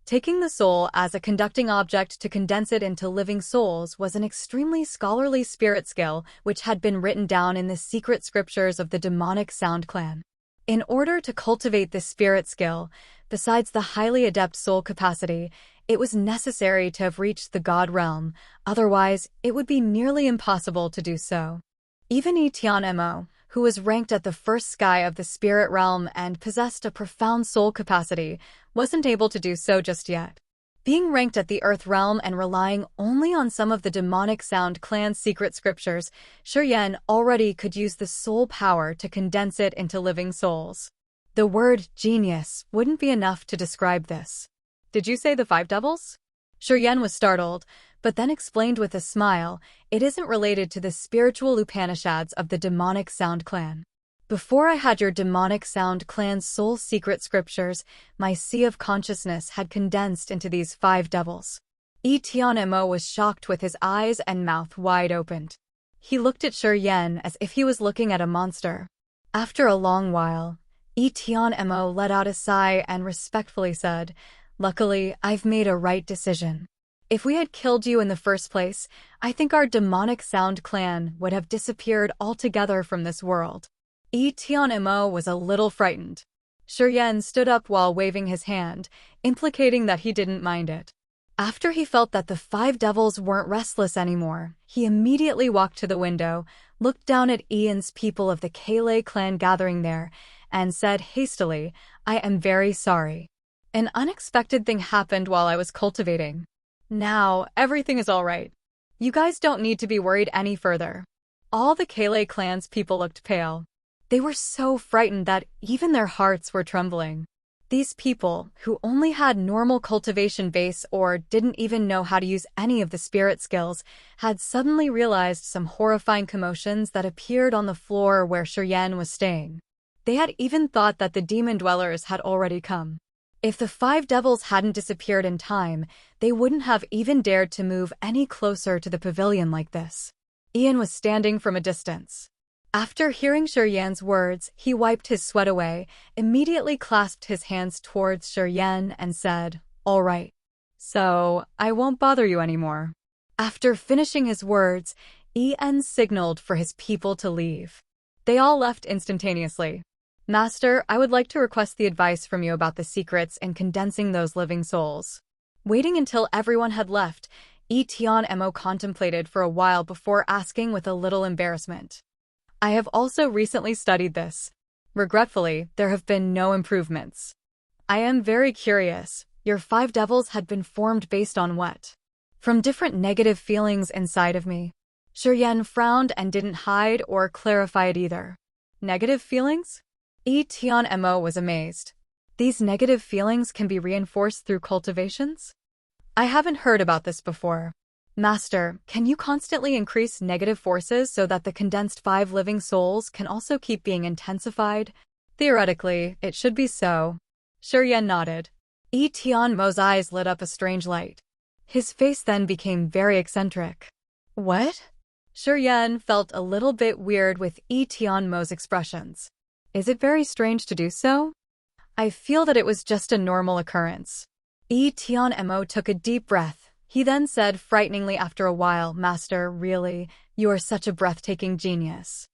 Taking the soul as a conducting object to condense it into living souls was an extremely scholarly spirit skill which had been written down in the secret scriptures of the demonic Sound Clan. In order to cultivate this spirit skill, besides the highly adept soul capacity, it was necessary to have reached the God realm, otherwise it would be nearly impossible to do so. Even Tian Mo, who was ranked at the first sky of the spirit realm and possessed a profound soul capacity, wasn't able to do so just yet. Being ranked at the Earth realm and relying only on some of the demonic Sound Clan's secret scriptures, Shuryen already could use the soul power to condense it into living souls. The word genius wouldn't be enough to describe this. Did you say the 5 devils? Shuryen was startled, but then explained with a smile, it isn't related to the spiritual Upanishads of the demonic Sound Clan. Before I had your demonic Sound Clan's soul secret scriptures, my sea of consciousness had condensed into these 5 devils. Tian Mo was shocked with his eyes and mouth wide opened. He looked at Shuryen as if he was looking at a monster. After a long while, Tian Mo let out a sigh and respectfully said, "Luckily, I've made a right decision. If we had killed you in the first place, I think our demonic Sound Clan would have disappeared altogether from this world." Tian Mo was a little frightened. Shuryen stood up while waving his hand, implicating that he didn't mind it. After he felt that the 5 devils weren't restless anymore, he immediately walked to the window, looked down at Ian's people of the Kele clan gathering there, and said hastily, "I am very sorry. An unexpected thing happened while I was cultivating. Now, everything is all right. You guys don't need to be worried any further." All the Kele clan's people looked pale. They were so frightened that even their hearts were trembling. These people, who only had normal cultivation base or didn't even know how to use any of the spirit skills, had suddenly realized some horrifying commotions that appeared on the floor where Shuryen was staying. They had even thought that the demon dwellers had already come. If the 5 devils hadn't disappeared in time, they wouldn't have even dared to move any closer to the pavilion like this. Ian was standing from a distance. After hearing Shuryen's words, he wiped his sweat away, immediately clasped his hands towards Shuryen and said, "All right. So, I won't bother you anymore." After finishing his words, Ian signaled for his people to leave. They all left instantaneously. "Master, I would like to request the advice from you about the secrets in condensing those living souls." Waiting until everyone had left, Tian Mo contemplated for a while before asking with a little embarrassment. "I have also recently studied this. Regretfully, there have been no improvements. I am very curious, your 5 devils had been formed based on what?" "From different negative feelings inside of me." Shuryen frowned and didn't hide or clarify it either. "Negative feelings?" Tian Mo was amazed. "These negative feelings can be reinforced through cultivations? I haven't heard about this before. Master, can you constantly increase negative forces so that the condensed 5 living souls can also keep being intensified?" "Theoretically, it should be so." Shuryen nodded. Tian Mo's eyes lit up a strange light. His face then became very eccentric. "What?" Shuryen felt a little bit weird with Tian Mo's expressions. "Is it very strange to do so?" "I feel that it was just a normal occurrence." Tian Mo took a deep breath. He then said frighteningly after a while, "Master, really, you are such a breathtaking genius.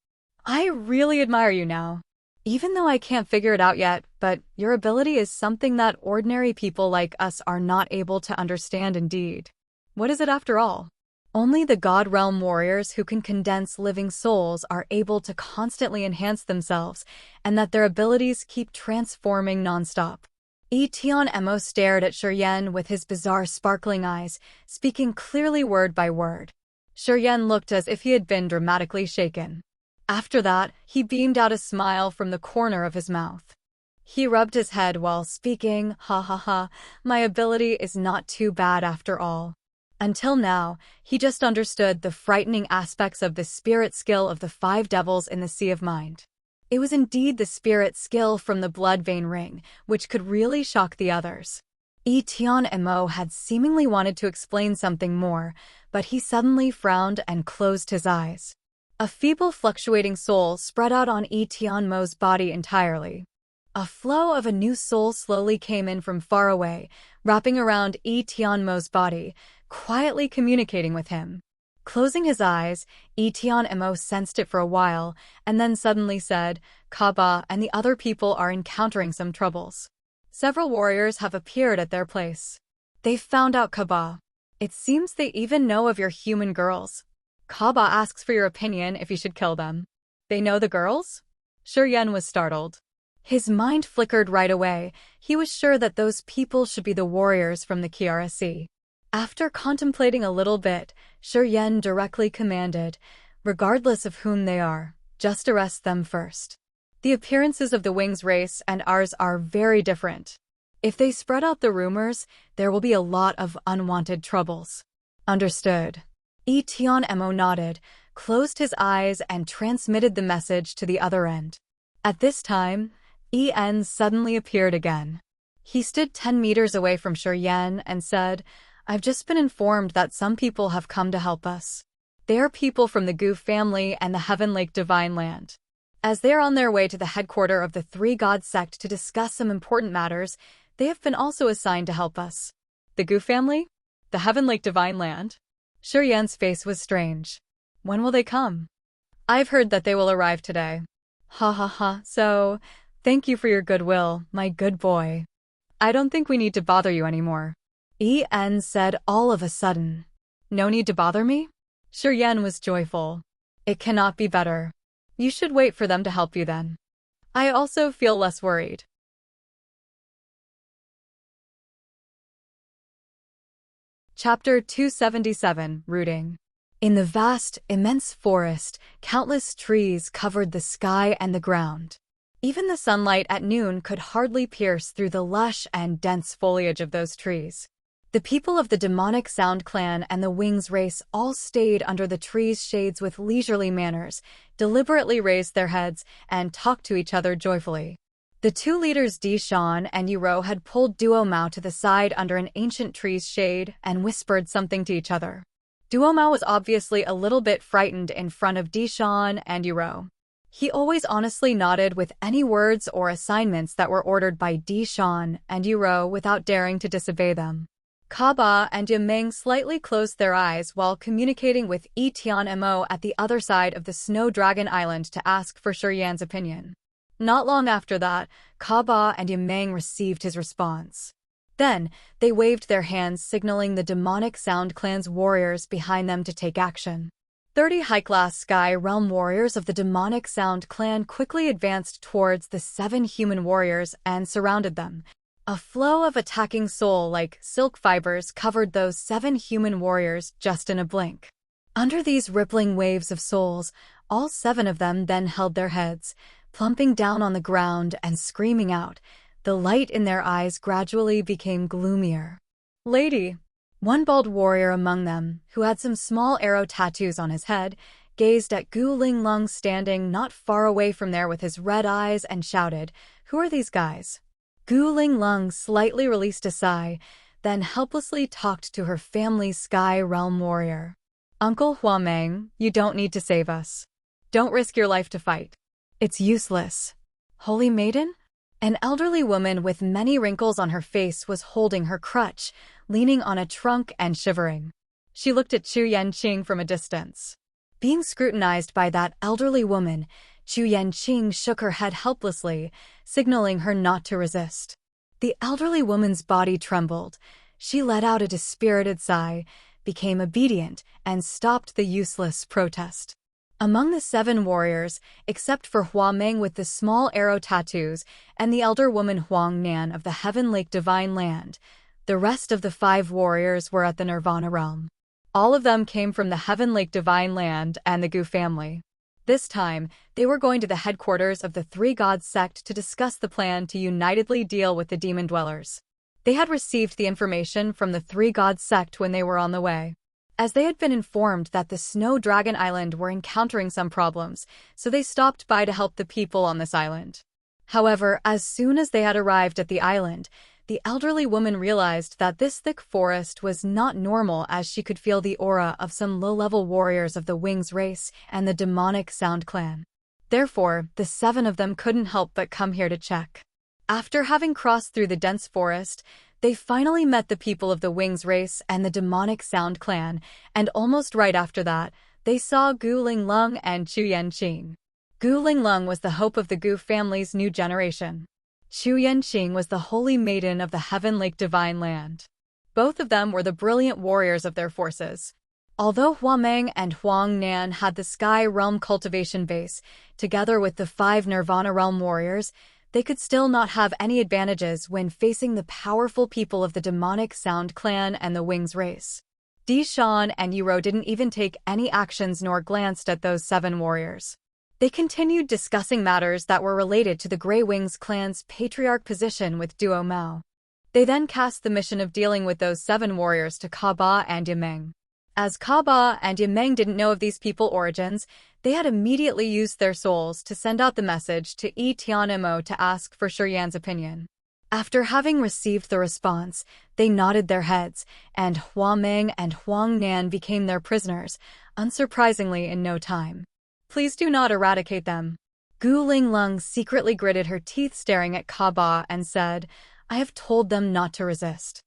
I really admire you now. Even though I can't figure it out yet, but your ability is something that ordinary people like us are not able to understand indeed. What is it after all? Only the God Realm warriors who can condense living souls are able to constantly enhance themselves, and that their abilities keep transforming nonstop." Tian Mo stared at Shuryen with his bizarre sparkling eyes, speaking clearly word by word. Shuryen looked as if he had been dramatically shaken. After that, he beamed out a smile from the corner of his mouth. He rubbed his head while speaking, "Ha ha ha, my ability is not too bad after all." Until now, he just understood the frightening aspects of the spirit skill of the 5 devils in the Sea of Mind. It was indeed the spirit skill from the blood vein ring, which could really shock the others. Tian Mo had seemingly wanted to explain something more, but he suddenly frowned and closed his eyes. A feeble fluctuating soul spread out on Tian Mo's body entirely. A flow of a new soul slowly came in from far away, wrapping around Tian Mo's body, quietly communicating with him. Closing his eyes, Tian Mo sensed it for a while, and then suddenly said, "Kaba and the other people are encountering some troubles. Several warriors have appeared at their place. They've found out Kaba. It seems they even know of your human girls. Kaba asks for your opinion if you should kill them." "They know the girls?" Shuryen was startled. His mind flickered right away. He was sure that those people should be the warriors from the Kiara Sea. After contemplating a little bit, Shuryen directly commanded, "Regardless of whom they are, just arrest them first. The appearances of the Wings race and ours are very different. If they spread out the rumors, there will be a lot of unwanted troubles." "Understood." Tian Mo nodded, closed his eyes and transmitted the message to the other end. At this time, En suddenly appeared again. He stood 10 meters away from Shuryen and said, "I've just been informed that some people have come to help us. They are people from the Gu family and the Heaven Lake Divine Land. As they are on their way to the headquarters of the 3 God sect to discuss some important matters, they have been also assigned to help us." "The Gu family? The Heaven Lake Divine Land?" Shuryen's face was strange. "When will they come?" "I've heard that they will arrive today." "Ha ha ha, so thank you for your goodwill, my good boy. I don't think we need to bother you anymore." En said all of a sudden. "No need to bother me?" Shuryen was joyful. "It cannot be better. You should wait for them to help you then. I also feel less worried." Chapter 277, Rooting. In the vast, immense forest, countless trees covered the sky and the ground. Even the sunlight at noon could hardly pierce through the lush and dense foliage of those trees. The people of the demonic Sound clan and the Wings race all stayed under the trees' shades with leisurely manners, deliberately raised their heads, and talked to each other joyfully. The 2 leaders Dishan and Yuro had pulled Duo Mao to the side under an ancient tree's shade and whispered something to each other. Duo Mao was obviously a little bit frightened in front of Dishan and Yuro. He always honestly nodded with any words or assignments that were ordered by Dishan and Yuro without daring to disobey them. Kaba and Yimeng slightly closed their eyes while communicating with Tian Mo at the other side of the Snow Dragon Island to ask for Shuryen's opinion. Not long after that, Kaba and Yimeng received his response. Then, they waved their hands signaling the demonic Sound clan's warriors behind them to take action. 30 high-class Sky Realm warriors of the demonic Sound clan quickly advanced towards the 7 human warriors and surrounded them. A flow of attacking soul like silk fibers covered those 7 human warriors just in a blink. Under these rippling waves of souls, all 7 of them then held their heads, plumping down on the ground and screaming out. The light in their eyes gradually became gloomier. "Lady," one bald warrior among them, who had some small arrow tattoos on his head, gazed at Gu Linglong standing not far away from there with his red eyes and shouted, "Who are these guys?" Gu Linglong slightly released a sigh, then helplessly talked to her family's Sky Realm warrior. "Uncle Huameng, you don't need to save us. Don't risk your life to fight. It's useless." "Holy Maiden?" An elderly woman with many wrinkles on her face was holding her crutch, leaning on a trunk and shivering. She looked at Chu Yanqing from a distance. Being scrutinized by that elderly woman, Chu Yanqing shook her head helplessly, signaling her not to resist. The elderly woman's body trembled. She let out a dispirited sigh, became obedient, and stopped the useless protest. Among the 7 warriors, except for Huameng with the small arrow tattoos and the elder woman Huang Nan of the Heaven Lake Divine Land, the rest of the 5 warriors were at the Nirvana realm. All of them came from the Heaven Lake Divine Land and the Gu family. This time, they were going to the headquarters of the Three Gods sect to discuss the plan to unitedly deal with the demon dwellers. They had received the information from the Three Gods sect when they were on the way, as they had been informed that the Snow Dragon Island were encountering some problems, so they stopped by to help the people on this island. However, as soon as they had arrived at the island, the elderly woman realized that this thick forest was not normal, as she could feel the aura of some low-level warriors of the Wings race and the demonic Sound clan. Therefore, the 7 of them couldn't help but come here to check. After having crossed through the dense forest, they finally met the people of the Wings race and the demonic Sound clan, and almost right after that, they saw Gu Linglong and Chu Yanqing. Gu Linglong was the hope of the Gu family's new generation. Chu Yanqing was the holy maiden of the Heaven Lake Divine Land. Both of them were the brilliant warriors of their forces. Although Huameng and Huang Nan had the Sky Realm cultivation base, together with the 5 Nirvana Realm warriors, they could still not have any advantages when facing the powerful people of the demonic Sound clan and the Wings race. Di Shan and Yuro didn't even take any actions nor glanced at those 7 warriors. They continued discussing matters that were related to the Grey Wings clan's patriarch position with Duo Mao. They then cast the mission of dealing with those 7 warriors to Kaba and Yimeng. As Kaba and Yimeng didn't know of these people's origins, they had immediately used their souls to send out the message to Yi Tianmo to ask for Shiyan's opinion. After having received the response, they nodded their heads, and Huameng and Huang Nan became their prisoners, unsurprisingly in no time. Please do not eradicate them. Gu Linglong secretly gritted her teeth staring at Kaba and said, I have told them not to resist.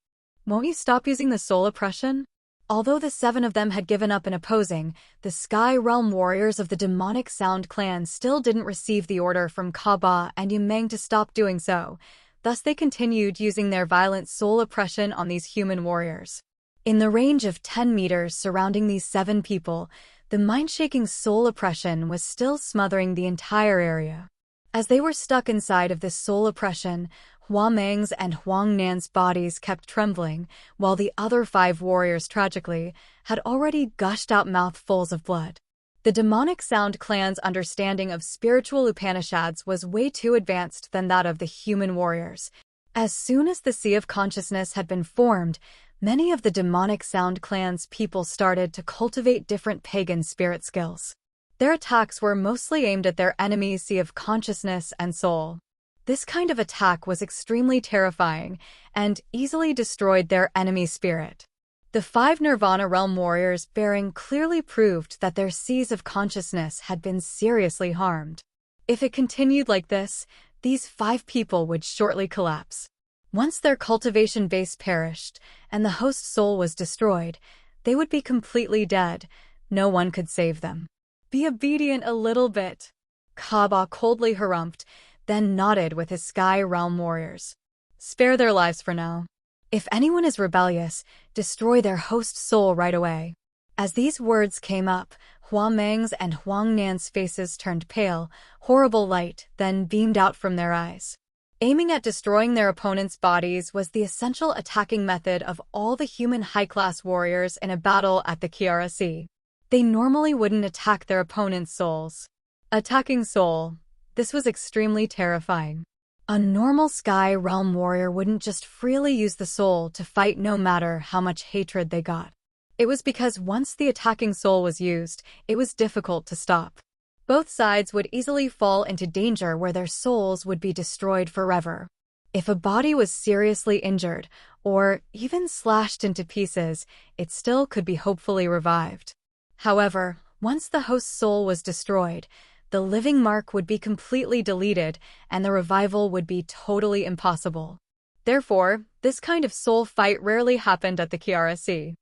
Won't you stop using the soul oppression? Although the 7 of them had given up in opposing, the Sky Realm warriors of the demonic Sound clan still didn't receive the order from Kaba and Yimeng to stop doing so. Thus they continued using their violent soul oppression on these human warriors. In the range of 10 meters surrounding these 7 people, the mind-shaking soul oppression was still smothering the entire area. As they were stuck inside of this soul oppression, Huameng's and Huang Nan's bodies kept trembling, while the other 5 warriors tragically had already gushed out mouthfuls of blood. The demonic Sound clan's understanding of spiritual Upanishads was way too advanced than that of the human warriors. As soon as the Sea of Consciousness had been formed, many of the demonic Sound clan's people started to cultivate different pagan spirit skills. Their attacks were mostly aimed at their enemy's Sea of Consciousness and soul. This kind of attack was extremely terrifying and easily destroyed their enemy's spirit. The 5 Nirvana Realm warriors bearing clearly proved that their Seas of Consciousness had been seriously harmed. If it continued like this, these 5 people would shortly collapse. Once their cultivation base perished and the host soul was destroyed, they would be completely dead. No one could save them. Be obedient a little bit. Kaba coldly harumphed, then nodded with his Sky Realm warriors. Spare their lives for now. If anyone is rebellious, destroy their host soul right away. As these words came up, Huameng's and Huang Nan's faces turned pale, horrible light then beamed out from their eyes. Aiming at destroying their opponents' bodies was the essential attacking method of all the human high-class warriors in a battle at the Kiara Sea. They normally wouldn't attack their opponents' souls. Attacking soul. This was extremely terrifying. A normal Sky Realm warrior wouldn't just freely use the soul to fight no matter how much hatred they got. It was because once the attacking soul was used, it was difficult to stop. Both sides would easily fall into danger where their souls would be destroyed forever. If a body was seriously injured, or even slashed into pieces, it still could be hopefully revived. However, once the host's soul was destroyed, the living mark would be completely deleted and the revival would be totally impossible. Therefore, this kind of soul fight rarely happened at the Kiara Sea.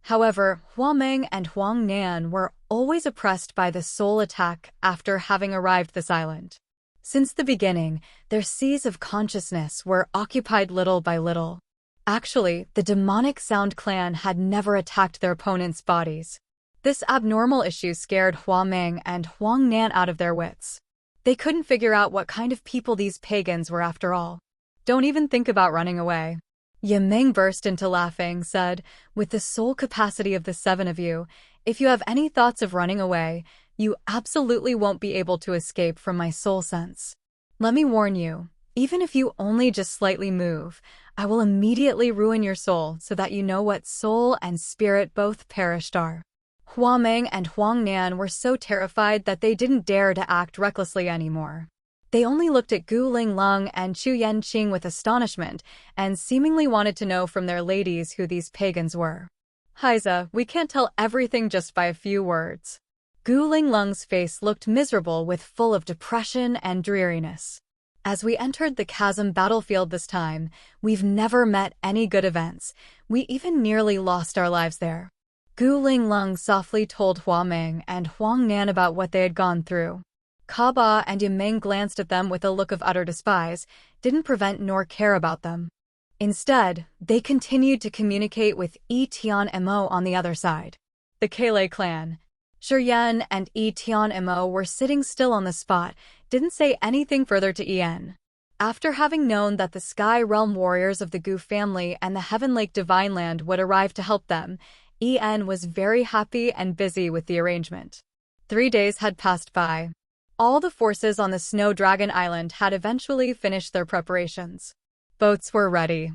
However, Huameng and Huang Nan were always oppressed by the soul attack after having arrived this island. Since the beginning, their Seas of Consciousness were occupied little by little. Actually, the demonic Sound clan had never attacked their opponents' bodies. This abnormal issue scared Huameng and Huang Nan out of their wits. They couldn't figure out what kind of people these pagans were after all. Don't even think about running away. Yimeng burst into laughing, said, "With the sole capacity of the 7 of you, if you have any thoughts of running away, you absolutely won't be able to escape from my soul sense. Let me warn you, even if you only just slightly move, I will immediately ruin your soul so that you know what soul and spirit both perished are." Hua Meng and Huang Nan were so terrified that they didn't dare to act recklessly anymore. They only looked at Gu Linglong and Chu Yanqing with astonishment and seemingly wanted to know from their ladies who these pagans were. "Heiza, we can't tell everything just by a few words." Gu Linglong's face looked miserable with full of depression and dreariness. "As we entered the chasm battlefield this time, we've never met any good events. We even nearly lost our lives there." Gu Linglong softly told Hua Meng and Huang Nan about what they had gone through. Kaba and Yimeng glanced at them with a look of utter despise, didn't prevent nor care about them. Instead, they continued to communicate with Yi Tian Mo on the other side. The Kele clan. Shuryen and Yi Tian Mo were sitting still on the spot, didn't say anything further to Yen. After having known that the Sky Realm warriors of the Gu family and the Heaven Lake Divine Land would arrive to help them, Yen was very happy and busy with the arrangement. 3 days had passed by. All the forces on the Snow Dragon Island had eventually finished their preparations. Boats were ready.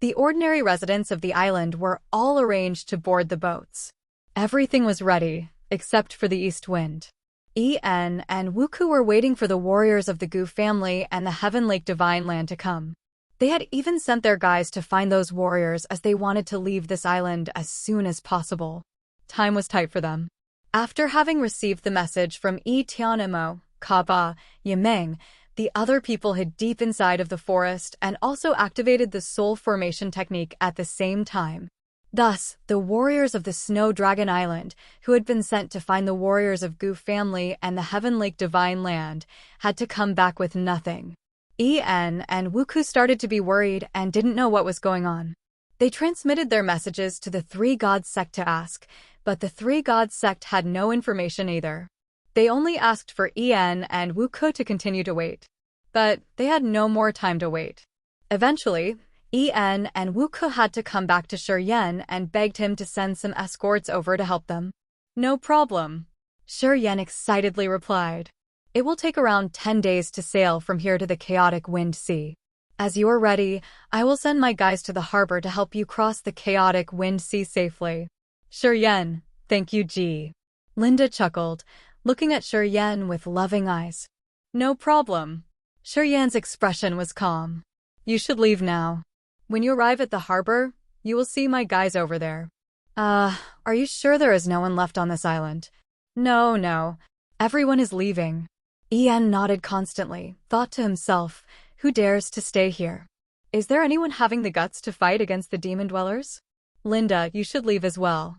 The ordinary residents of the island were all arranged to board the boats. Everything was ready, except for the east wind. En and Wuku were waiting for the warriors of the Gu family and the Heaven Lake Divine Land to come. They had even sent their guys to find those warriors as they wanted to leave this island as soon as possible. Time was tight for them. After having received the message from Yi Tianmo, Kaba, Yimeng, the other people hid deep inside of the forest and also activated the soul formation technique at the same time. Thus, the warriors of the Snow Dragon Island, who had been sent to find the warriors of Gu family and the Heaven Lake Divine Land, had to come back with nothing. En and Wuku started to be worried and didn't know what was going on. They transmitted their messages to the Three Gods sect to ask, but the Three Gods sect had no information either. They only asked for En and Wuku to continue to wait. But they had no more time to wait. Eventually, En and Wuku had to come back to Shuryen and begged him to send some escorts over to help them. "No problem," Shuryen excitedly replied. "It will take around 10 days to sail from here to the chaotic wind sea. As you are ready, I will send my guys to the harbor to help you cross the chaotic wind sea safely." "Shuryen, thank you, Ji." Linda chuckled, looking at Shuryen with loving eyes. "No problem." Shuryen's expression was calm. "You should leave now. When you arrive at the harbor, you will see my guys over there." Are you sure there is no one left on this island?" No. Everyone is leaving." En nodded constantly, thought to himself, who dares to stay here? Is there anyone having the guts to fight against the demon dwellers? "Linda, you should leave as well.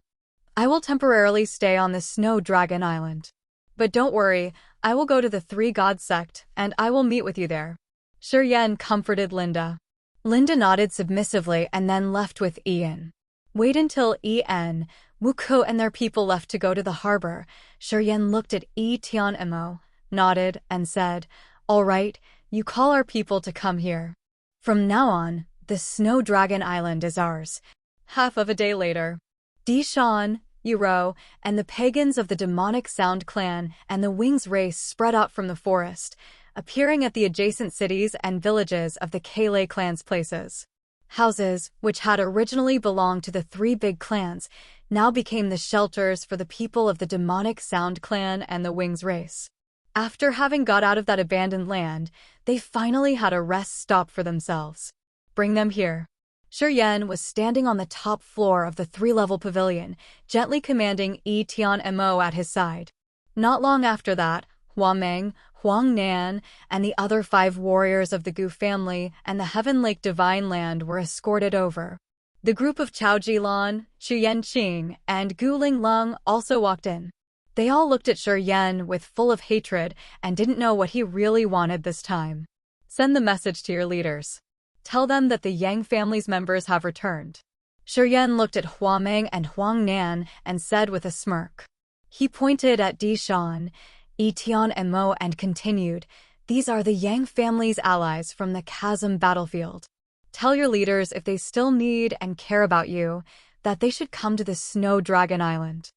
I will temporarily stay on the Snow Dragon Island. But don't worry, I will go to the Three Gods sect, and I will meet with you there." Shuryen comforted Linda. Linda nodded submissively and then left with Ian. Wait until En, Wuko and their people left to go to the harbor. Shuryen looked at Yi Tianmo, nodded, and said, "All right, you call our people to come here. From now on, the Snow Dragon Island is ours." Half of a day later, Dishan, Yuro, and the pagans of the Demonic Sound clan and the Wings race spread out from the forest, appearing at the adjacent cities and villages of the Kele clan's places. Houses, which had originally belonged to the 3 big clans, now became the shelters for the people of the Demonic Sound clan and the Wings race. After having got out of that abandoned land, they finally had a rest stop for themselves. "Bring them here." Shuryen was standing on the top floor of the 3-level pavilion, gently commanding Yi Tianmo at his side. Not long after that, Hua Meng, Huang Nan, and the other 5 warriors of the Gu family and the Heaven Lake Divine Land were escorted over. The group of Chao Jilan, Chu Yanqing, and Gu Linglong also walked in. They all looked at Shuryen with full of hatred and didn't know what he really wanted this time. "Send the message to your leaders. Tell them that the Yang family's members have returned." Shuryen looked at Hua Meng and Huang Nan and said with a smirk. He pointed at Dishan, Yi Tianmo, and continued, "These are the Yang family's allies from the Chasm battlefield. Tell your leaders if they still need and care about you, that they should come to the Snow Dragon Island.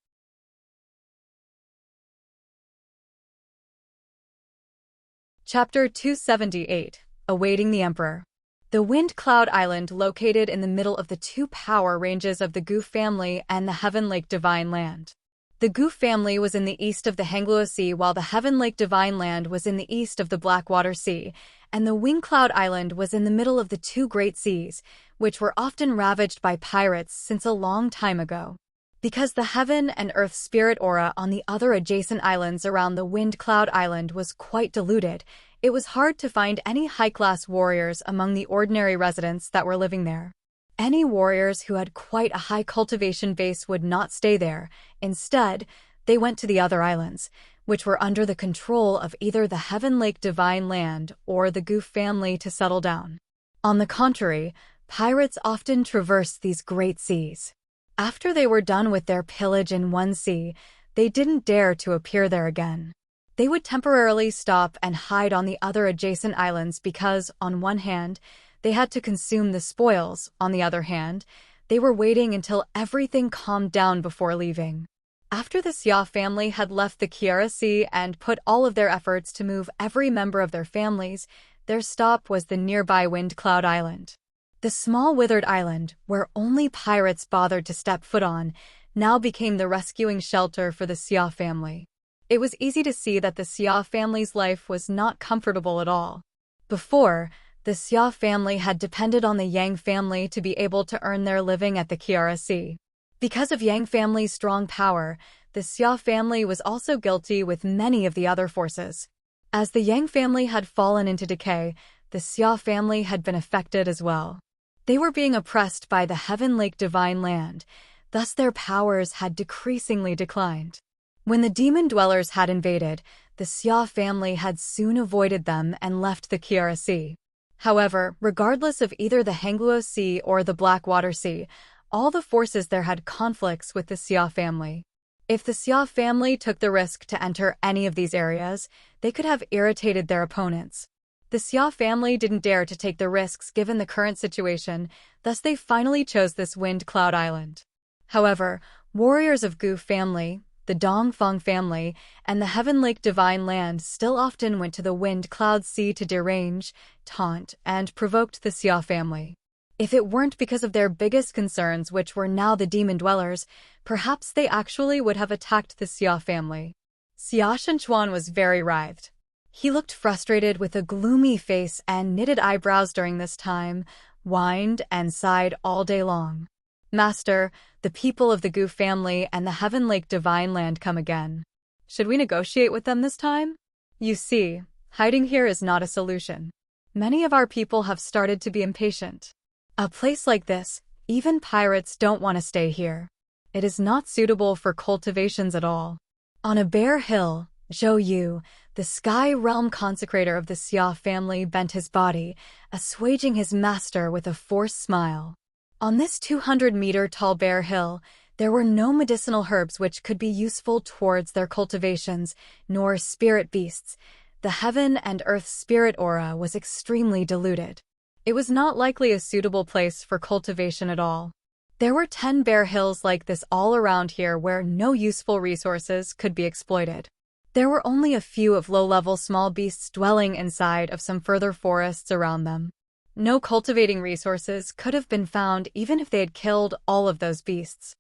Chapter 278, Awaiting the Emperor. The Wind Cloud Island, located in the middle of the two power ranges of the Goof family and the Heaven Lake Divine Land. The Goof family was in the east of the Hangluo Sea, while the Heaven Lake Divine Land was in the east of the Blackwater Sea, and the Wind Cloud Island was in the middle of the two great seas, which were often ravaged by pirates since a long time ago. Because the heaven and earth spirit aura on the other adjacent islands around the Wind Cloud Island was quite diluted, it was hard to find any high-class warriors among the ordinary residents that were living there. Any warriors who had quite a high cultivation base would not stay there. Instead, they went to the other islands, which were under the control of either the Heaven Lake Divine Land or the Goof family, to settle down. On the contrary, pirates often traversed these great seas. After they were done with their pillage in one sea, they didn't dare to appear there again. They would temporarily stop and hide on the other adjacent islands because, on one hand, they had to consume the spoils. On the other hand, they were waiting until everything calmed down before leaving. After the Xia family had left the Kiara Sea and put all of their efforts to move every member of their families, their stop was the nearby Wind Cloud Island. The small withered island, where only pirates bothered to step foot on, now became the rescuing shelter for the Xia family. It was easy to see that the Xia family's life was not comfortable at all. Before, the Xia family had depended on the Yang family to be able to earn their living at the Kiara Sea. Because of Yang family's strong power, the Xia family was also guilty with many of the other forces. As the Yang family had fallen into decay, the Xia family had been affected as well. They were being oppressed by the Heaven Lake Divine Land, thus their powers had decreasingly declined. When the demon dwellers had invaded, the Xia family had soon avoided them and left the Kiara Sea. However, regardless of either the Hangluo Sea or the Blackwater Sea, all the forces there had conflicts with the Xia family. If the Xia family took the risk to enter any of these areas, they could have irritated their opponents. The Xia family didn't dare to take the risks given the current situation, thus they finally chose this Wind Cloud Island. However, warriors of Gu family, the Dongfeng family, and the Heaven Lake Divine Land still often went to the Wind Cloud Sea to derange, taunt, and provoked the Xia family. If it weren't because of their biggest concerns, which were now the demon dwellers, perhaps they actually would have attacked the Xia family. Xia Shenchuan was very writhed. He looked frustrated with a gloomy face and knitted eyebrows during this time, whined and sighed all day long. Master, the people of the Gu family and the Heaven Lake Divine Land come again. Should we negotiate with them this time? You see, hiding here is not a solution. Many of our people have started to be impatient. A place like this, even pirates don't want to stay here. It is not suitable for cultivations at all. On a bare hill, Zhou Yu, the Sky Realm consecrator of the Xia family, bent his body, assuaging his master with a forced smile. On this 200-meter-tall bare hill, there were no medicinal herbs which could be useful towards their cultivations, nor spirit beasts. The heaven and earth spirit aura was extremely diluted. It was not likely a suitable place for cultivation at all. There were 10 bare hills like this all around here where no useful resources could be exploited. There were only a few of low-level small beasts dwelling inside of some further forests around them. No cultivating resources could have been found even if they had killed all of those beasts.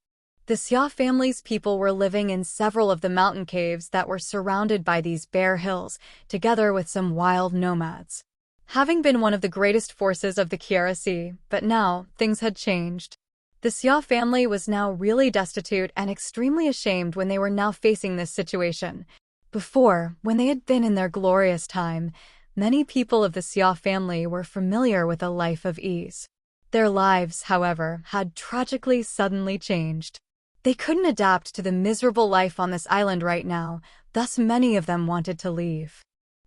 The Xia family's people were living in several of the mountain caves that were surrounded by these bare hills, together with some wild nomads. Having been one of the greatest forces of the Kiara Sea, but now things had changed. The Xia family was now really destitute and extremely ashamed when they were now facing this situation. Before, when they had been in their glorious time, many people of the Xia family were familiar with a life of ease. Their lives, however, had tragically suddenly changed. They couldn't adapt to the miserable life on this island right now, thus many of them wanted to leave.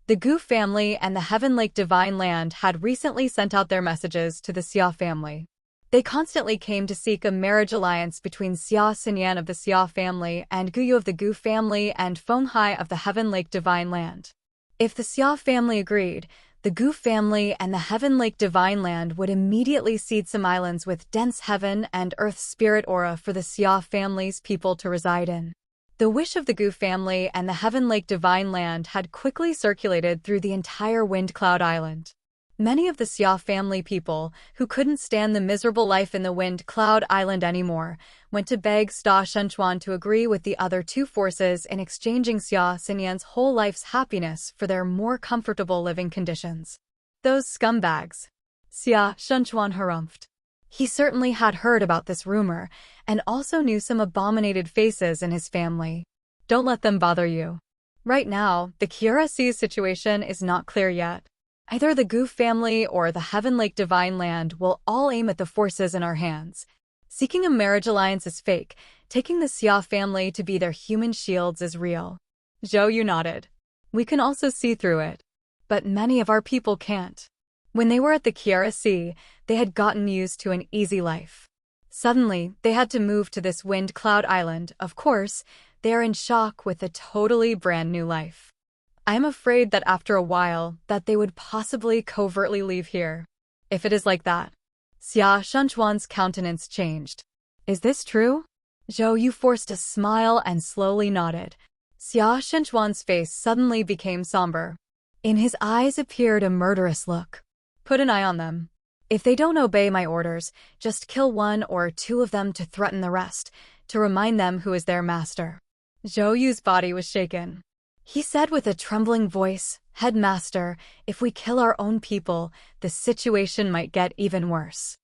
The Gu family and the Heaven Lake Divine Land had recently sent out their messages to the Xia family. They constantly came to seek a marriage alliance between Xia Xinyan of the Xia family and Guyu of the Gu family and Fenghai of the Heaven Lake Divine Land. If the Xia family agreed, The Gu family and the Heaven Lake Divine Land would immediately seed some islands with dense heaven and earth spirit aura for the Xia family's people to reside in. The wish of the Gu family and the Heaven Lake Divine Land had quickly circulated through the entire Wind Cloud Island. Many of the Xia family people, who couldn't stand the miserable life in the Wind Cloud Island anymore, went to beg Sta Shenchuan to agree with the other two forces in exchanging Xia Xinyan's whole life's happiness for their more comfortable living conditions. Those scumbags. Xia Shenchuan harumphed. He certainly had heard about this rumor, and also knew some abominated faces in his family. Don't let them bother you. Right now, the Kiara Sea's situation is not clear yet. Either the Gu family or the Heaven Lake Divine Land will all aim at the forces in our hands. Seeking a marriage alliance is fake. Taking the Xia family to be their human shields is real. Zhou Yu nodded. We can also see through it. But many of our people can't. When they were at the Kiara Sea, they had gotten used to an easy life. Suddenly, they had to move to this Wind Cloud Island. Of course, they are in shock with a totally brand new life. I am afraid that after a while, that they would possibly covertly leave here. If it is like that. Xia Shenchuan's countenance changed. Is this true? Zhou Yu forced a smile and slowly nodded. Xia Shenchuan's face suddenly became somber. In his eyes appeared a murderous look. Put an eye on them. If they don't obey my orders, just kill one or two of them to threaten the rest, to remind them who is their master. Zhou Yu's body was shaken. He said with a trembling voice, Headmaster, if we kill our own people, the situation might get even worse.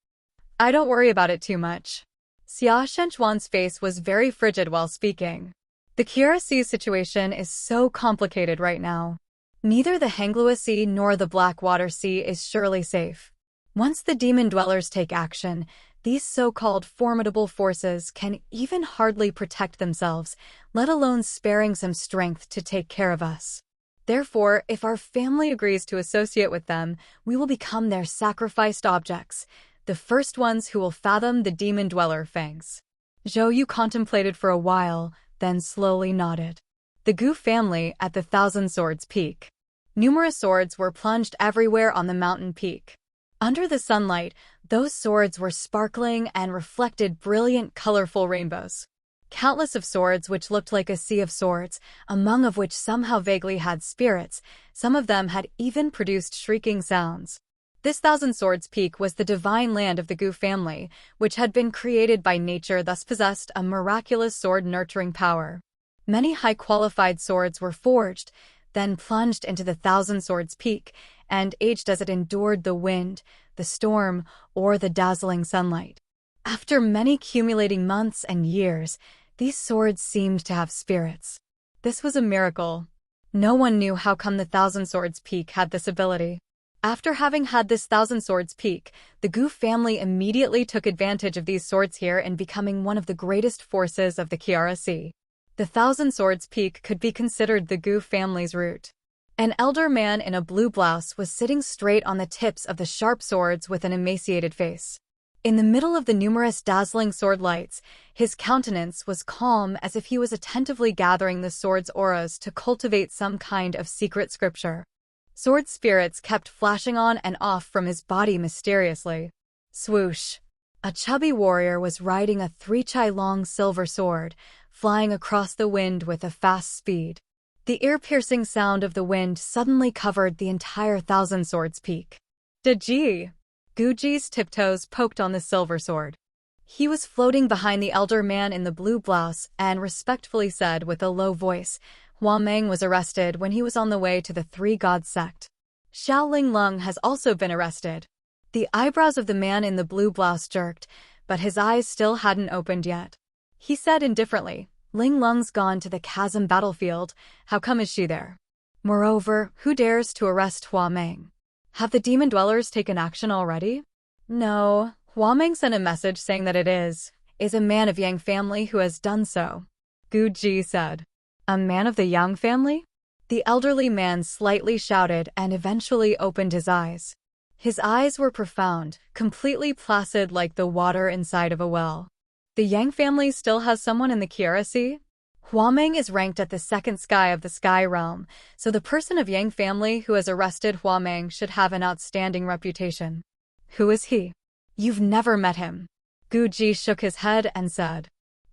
I don't worry about it too much. Xia Shenchuan's face was very frigid while speaking. The Kiara Sea situation is so complicated right now. Neither the Hanglua Sea nor the Blackwater Sea is surely safe. Once the demon dwellers take action, these so-called formidable forces can even hardly protect themselves, let alone sparing some strength to take care of us. Therefore, if our family agrees to associate with them, we will become their sacrificed objects, the first ones who will fathom the demon dweller fangs. Zhou Yu contemplated for a while, then slowly nodded. The Gu family at the Thousand Swords Peak. Numerous swords were plunged everywhere on the mountain peak. Under the sunlight, those swords were sparkling and reflected brilliant, colorful rainbows. Countless of swords which looked like a sea of swords, among of which somehow vaguely had spirits, some of them had even produced shrieking sounds. This Thousand Swords Peak was the divine land of the Gu family, which had been created by nature, thus possessed a miraculous sword-nurturing power. Many high-qualified swords were forged, then plunged into the Thousand Swords Peak, and aged as it endured the wind, the storm, or the dazzling sunlight. After many accumulating months and years, these swords seemed to have spirits. This was a miracle. No one knew how come the Thousand Swords Peak had this ability. After having had this Thousand Swords Peak, the Gu family immediately took advantage of these swords here in becoming one of the greatest forces of the Kiara Sea. The Thousand Swords Peak could be considered the Gu family's root. An elder man in a blue blouse was sitting straight on the tips of the sharp swords with an emaciated face. In the middle of the numerous dazzling sword lights, his countenance was calm as if he was attentively gathering the sword's auras to cultivate some kind of secret scripture. Sword spirits kept flashing on and off from his body mysteriously. Swoosh! A chubby warrior was riding a 3-chai-long silver sword, flying across the wind with a fast speed. The ear-piercing sound of the wind suddenly covered the entire Thousand Swords Peak. Daji! Guji's tiptoes poked on the silver sword. He was floating behind the elder man in the blue blouse and respectfully said with a low voice, Hua Meng was arrested when he was on the way to the Three Gods sect. Xiao Ling Lung has also been arrested. The eyebrows of the man in the blue blouse jerked, but his eyes still hadn't opened yet. He said indifferently, Ling Lung's gone to the chasm battlefield, how come is she there? Moreover, who dares to arrest Hua Meng? Have the demon dwellers taken action already? No, Hua Meng sent a message saying that it is a man of Yang family who has done so. Gu Ji said. A man of the Yang family? The elderly man slightly shouted and eventually opened his eyes. His eyes were profound, completely placid like the water inside of a well. The Yang family still has someone in the Kiara Sea? Huameng is ranked at the second sky of the sky realm, so the person of Yang family who has arrested Huameng should have an outstanding reputation. Who is he? You've never met him. Gu Ji shook his head and said.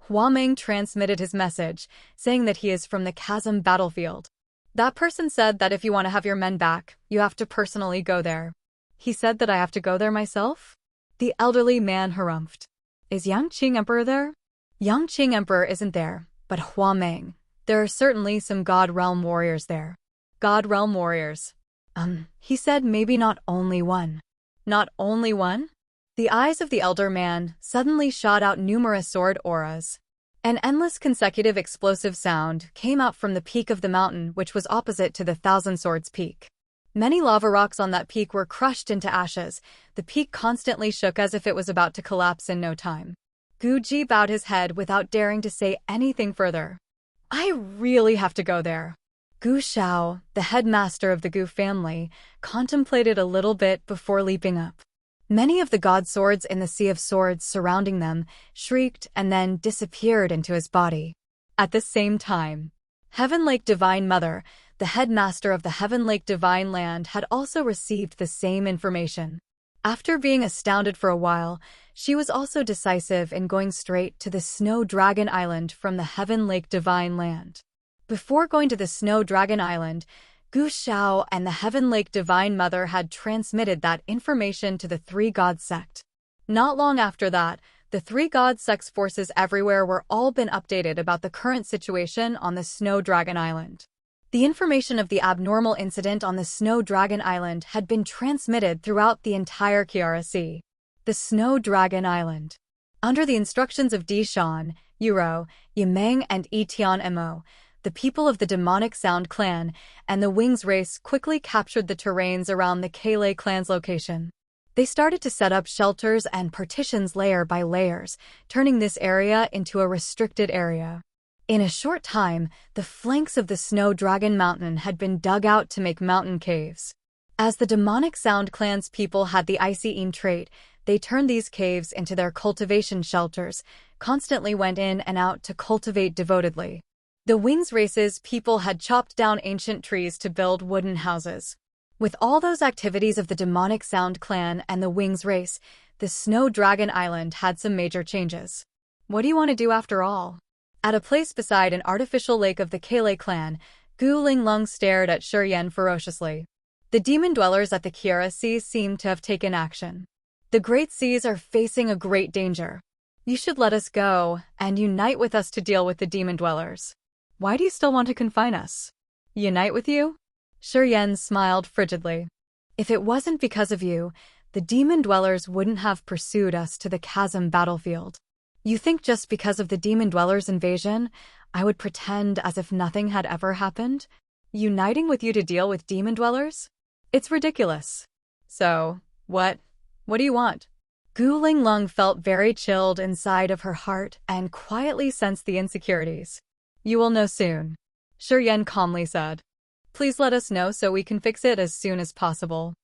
Huameng transmitted his message, saying that he is from the chasm battlefield. That person said that if you want to have your men back, you have to personally go there. He said that I have to go there myself? The elderly man harumphed. Is Yangqing Emperor there? Yangqing Emperor isn't there, but Huameng. There are certainly some God Realm warriors there. God Realm warriors. He said maybe not only one. Not only one? The eyes of the elder man suddenly shot out numerous sword auras. An endless consecutive explosive sound came out from the peak of the mountain which was opposite to the Thousand Swords Peak. Many lava rocks on that peak were crushed into ashes. The peak constantly shook as if it was about to collapse in no time. Gu Ji bowed his head without daring to say anything further. I really have to go there. Gu Shao, the headmaster of the Gu family, contemplated a little bit before leaping up. Many of the god swords in the Sea of Swords surrounding them shrieked and then disappeared into his body. At the same time, Heaven Lake Divine Mother, the headmaster of the Heaven Lake Divine Land, had also received the same information. After being astounded for a while, she was also decisive in going straight to the Snow Dragon Island from the Heaven Lake Divine Land. Before going to the Snow Dragon Island, Gu Shao and the Heaven Lake Divine Mother had transmitted that information to the Three God Sect. Not long after that, the Three God Sect's forces everywhere were all been updated about the current situation on the Snow Dragon Island. The information of the abnormal incident on the Snow Dragon Island had been transmitted throughout the entire Kiara Sea. The Snow Dragon Island. Under the instructions of Di Shan, Yuro, Yimeng, and Etian Mo, the people of the Demonic Sound clan and the Wings race quickly captured the terrains around the Kele clan's location. They started to set up shelters and partitions layer by layers, turning this area into a restricted area. In a short time, the flanks of the Snow Dragon Mountain had been dug out to make mountain caves. As the Demonic Sound clan's people had the Icy trait, they turned these caves into their cultivation shelters, constantly went in and out to cultivate devotedly. The Wings race's people had chopped down ancient trees to build wooden houses. With all those activities of the Demonic Sound clan and the Wings race, the Snow Dragon Island had some major changes. What do you want to do after all? At a place beside an artificial lake of the Kele clan, Gu Linglong stared at Shuryen ferociously. The demon dwellers at the Kiara Sea seemed to have taken action. The Great Seas are facing a great danger. You should let us go and unite with us to deal with the demon dwellers. Why do you still want to confine us? Unite with you? Shuryen smiled frigidly. If it wasn't because of you, the demon dwellers wouldn't have pursued us to the chasm battlefield. You think just because of the demon dwellers' invasion, I would pretend as if nothing had ever happened? Uniting with you to deal with demon dwellers? It's ridiculous. So, what do you want? Gu Linglong felt very chilled inside of her heart and quietly sensed the insecurities. You will know soon, Shuryen calmly said. Please let us know so we can fix it as soon as possible.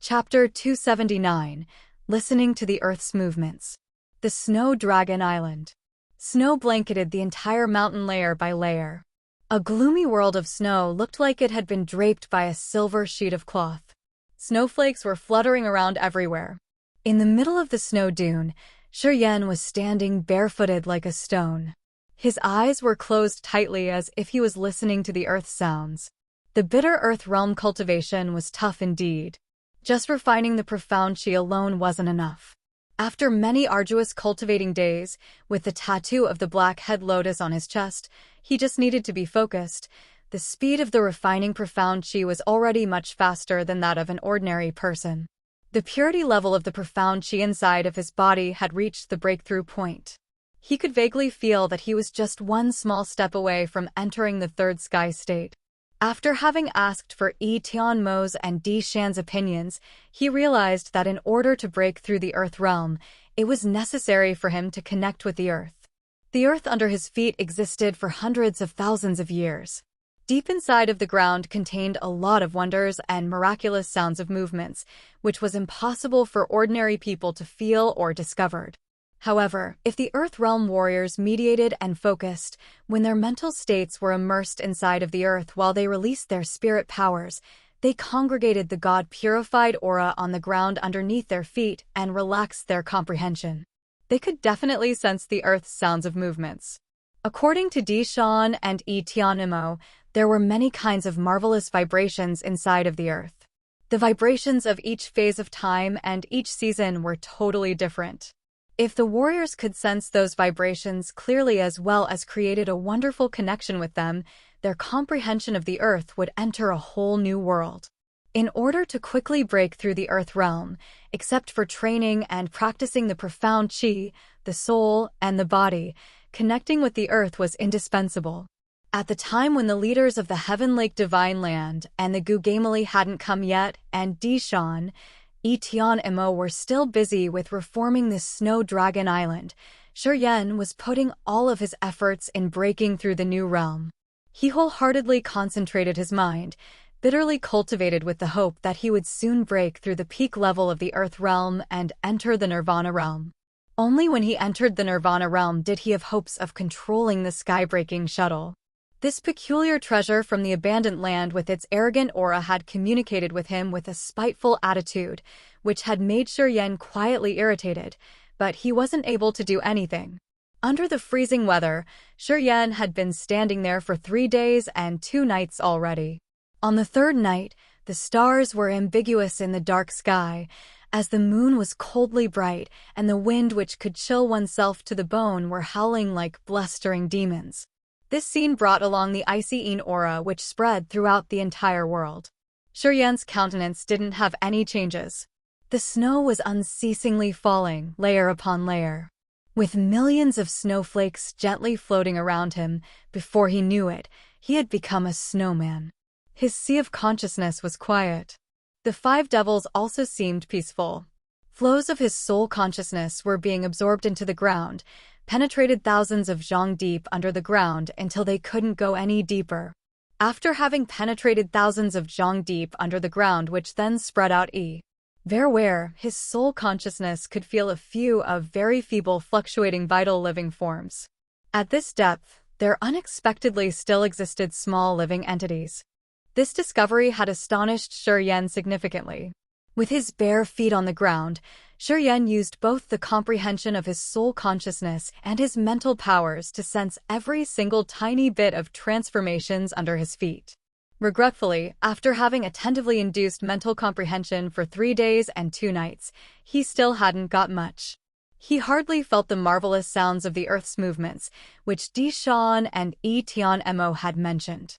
Chapter 279. Listening to the Earth's Movements. The Snow Dragon Island. Snow blanketed the entire mountain layer by layer. A gloomy world of snow looked like it had been draped by a silver sheet of cloth. Snowflakes were fluttering around everywhere. In the middle of the snow dune, Shuryen was standing barefooted like a stone. His eyes were closed tightly as if he was listening to the earth's sounds. The bitter earth realm cultivation was tough indeed. Just refining the profound chi alone wasn't enough. After many arduous cultivating days, with the tattoo of the black head lotus on his chest, he just needed to be focused. The speed of the refining profound chi was already much faster than that of an ordinary person. The purity level of the profound chi inside of his body had reached the breakthrough point. He could vaguely feel that he was just one small step away from entering the third sky state. After having asked for Yi Tianmo's and Di Shan's opinions, he realized that in order to break through the earth realm, it was necessary for him to connect with the earth. The earth under his feet existed for hundreds of thousands of years. Deep inside of the ground contained a lot of wonders and miraculous sounds of movements, which was impossible for ordinary people to feel or discover. However, if the Earth Realm warriors mediated and focused, when their mental states were immersed inside of the Earth while they released their spirit powers, they congregated the God-purified aura on the ground underneath their feet and relaxed their comprehension. They could definitely sense the Earth's sounds of movements. According to Dishan and Tianmo, there were many kinds of marvelous vibrations inside of the Earth. The vibrations of each phase of time and each season were totally different. If the warriors could sense those vibrations clearly as well as created a wonderful connection with them, their comprehension of the Earth would enter a whole new world. In order to quickly break through the Earth realm, except for training and practicing the profound Qi, the soul, and the body, connecting with the Earth was indispensable. At the time when the leaders of the Heaven Lake Divine Land and the Gugamali hadn't come yet, and Dishan, Tianmo were still busy with reforming this Snow Dragon Island, Shuryen was putting all of his efforts in breaking through the new realm. He wholeheartedly concentrated his mind, bitterly cultivated with the hope that he would soon break through the peak level of the Earth realm and enter the Nirvana realm. Only when he entered the Nirvana realm did he have hopes of controlling the sky-breaking shuttle. This peculiar treasure from the abandoned land with its arrogant aura had communicated with him with a spiteful attitude, which had made Shuryen quietly irritated, but he wasn't able to do anything. Under the freezing weather, Shuryen had been standing there for 3 days and 2 nights already. On the 3rd night, the stars were ambiguous in the dark sky, as the moon was coldly bright and the wind which could chill oneself to the bone were howling like blustering demons. This scene brought along the icy aura which spread throughout the entire world. Shuryen's countenance didn't have any changes. The snow was unceasingly falling, layer upon layer. With millions of snowflakes gently floating around him, before he knew it, he had become a snowman. His sea of consciousness was quiet. The 5 devils also seemed peaceful. Flows of his soul consciousness were being absorbed into the ground, penetrated thousands of zhang deep under the ground until they couldn't go any deeper. After having penetrated thousands of zhang deep under the ground which then spread out where his soul consciousness could feel a few of very feeble fluctuating vital living forms. At this depth, there unexpectedly still existed small living entities. This discovery had astonished Shuryen significantly. With his bare feet on the ground, Shuryen used both the comprehension of his soul consciousness and his mental powers to sense every single tiny bit of transformations under his feet. Regretfully, after having attentively induced mental comprehension for 3 days and 2 nights, he still hadn't got much. He hardly felt the marvelous sounds of the Earth's movements, which Dishan and Tianmo had mentioned.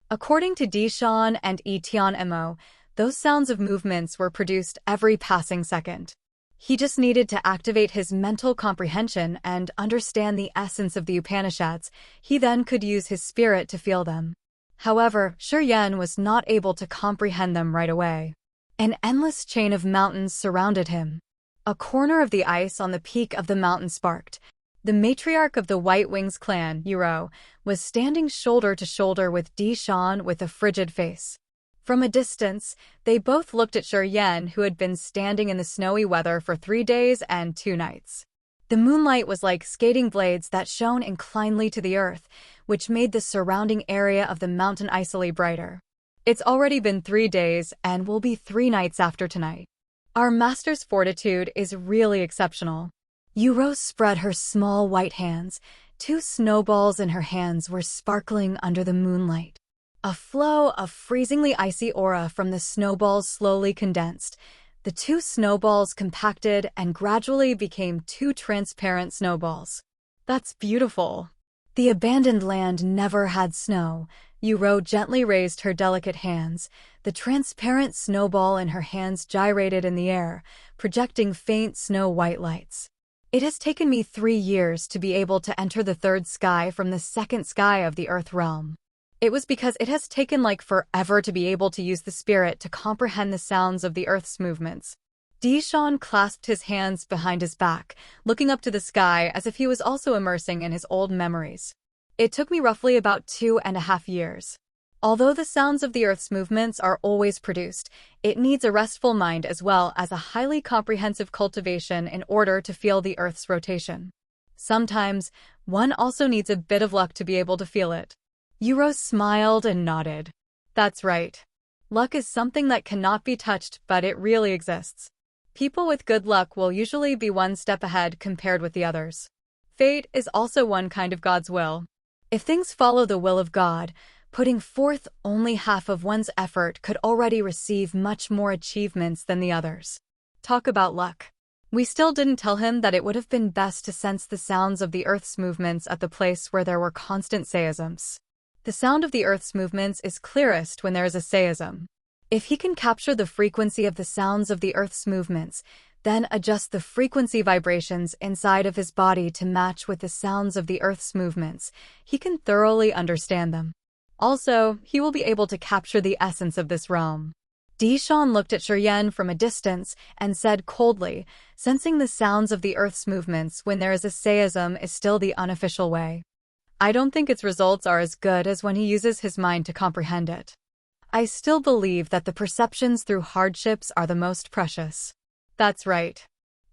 According to Dishan and Tianmo, those sounds of movements were produced every passing second. He just needed to activate his mental comprehension and understand the essence of the Upanishads. He then could use his spirit to feel them. However, Shuryen was not able to comprehend them right away. An endless chain of mountains surrounded him. A corner of the ice on the peak of the mountain sparked. The matriarch of the White Wings clan, Yuro, was standing shoulder to shoulder with Dishan with a frigid face. From a distance, they both looked at Shuryen, who had been standing in the snowy weather for 3 days and 2 nights. The moonlight was like skating blades that shone inclinedly to the earth, which made the surrounding area of the mountain icily brighter. It's already been 3 days and will be 3 nights after tonight. Our master's fortitude is really exceptional. Yuro spread her small white hands. 2 snowballs in her hands were sparkling under the moonlight. A flow of freezingly icy aura from the snowballs slowly condensed. The 2 snowballs compacted and gradually became 2 transparent snowballs. That's beautiful. The abandoned land never had snow. Yuro gently raised her delicate hands. The transparent snowball in her hands gyrated in the air, projecting faint snow-white lights. It has taken me 3 years to be able to enter the 3rd sky from the 2nd sky of the Earth realm. It was because it has taken like forever to be able to use the spirit to comprehend the sounds of the Earth's movements. Dishan clasped his hands behind his back, looking up to the sky as if he was also immersing in his old memories. It took me roughly about 2.5 years. Although the sounds of the Earth's movements are always produced, it needs a restful mind as well as a highly comprehensive cultivation in order to feel the Earth's rotation. Sometimes, one also needs a bit of luck to be able to feel it. Euros smiled and nodded. That's right. Luck is something that cannot be touched, but it really exists. People with good luck will usually be one step ahead compared with the others. Fate is also one kind of God's will. If things follow the will of God, putting forth only half of one's effort could already receive much more achievements than the others. Talk about luck. We still didn't tell him that it would have been best to sense the sounds of the Earth's movements at the place where there were constant seisms. The sound of the Earth's movements is clearest when there is a seism. If he can capture the frequency of the sounds of the Earth's movements, then adjust the frequency vibrations inside of his body to match with the sounds of the Earth's movements, he can thoroughly understand them. Also, he will be able to capture the essence of this realm. Dishan looked at Shuryen from a distance and said coldly, sensing the sounds of the Earth's movements when there is a seism is still the unofficial way. I don't think its results are as good as when he uses his mind to comprehend it. I still believe that the perceptions through hardships are the most precious. That's right.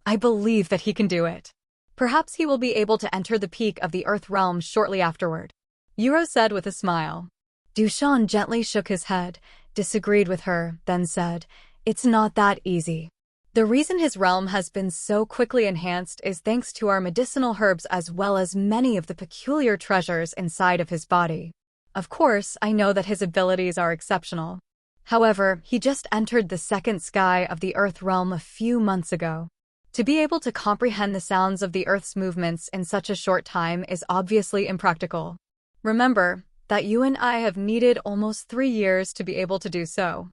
I believe that he can do it. Perhaps he will be able to enter the peak of the Earth realm shortly afterward. Yuro said with a smile. Dushan gently shook his head, disagreed with her, then said, "It's not that easy. The reason his realm has been so quickly enhanced is thanks to our medicinal herbs as well as many of the peculiar treasures inside of his body. Of course, I know that his abilities are exceptional. However, he just entered the second sky of the Earth realm a few months ago. To be able to comprehend the sounds of the Earth's movements in such a short time is obviously impractical. Remember that you and I have needed almost 3 years to be able to do so.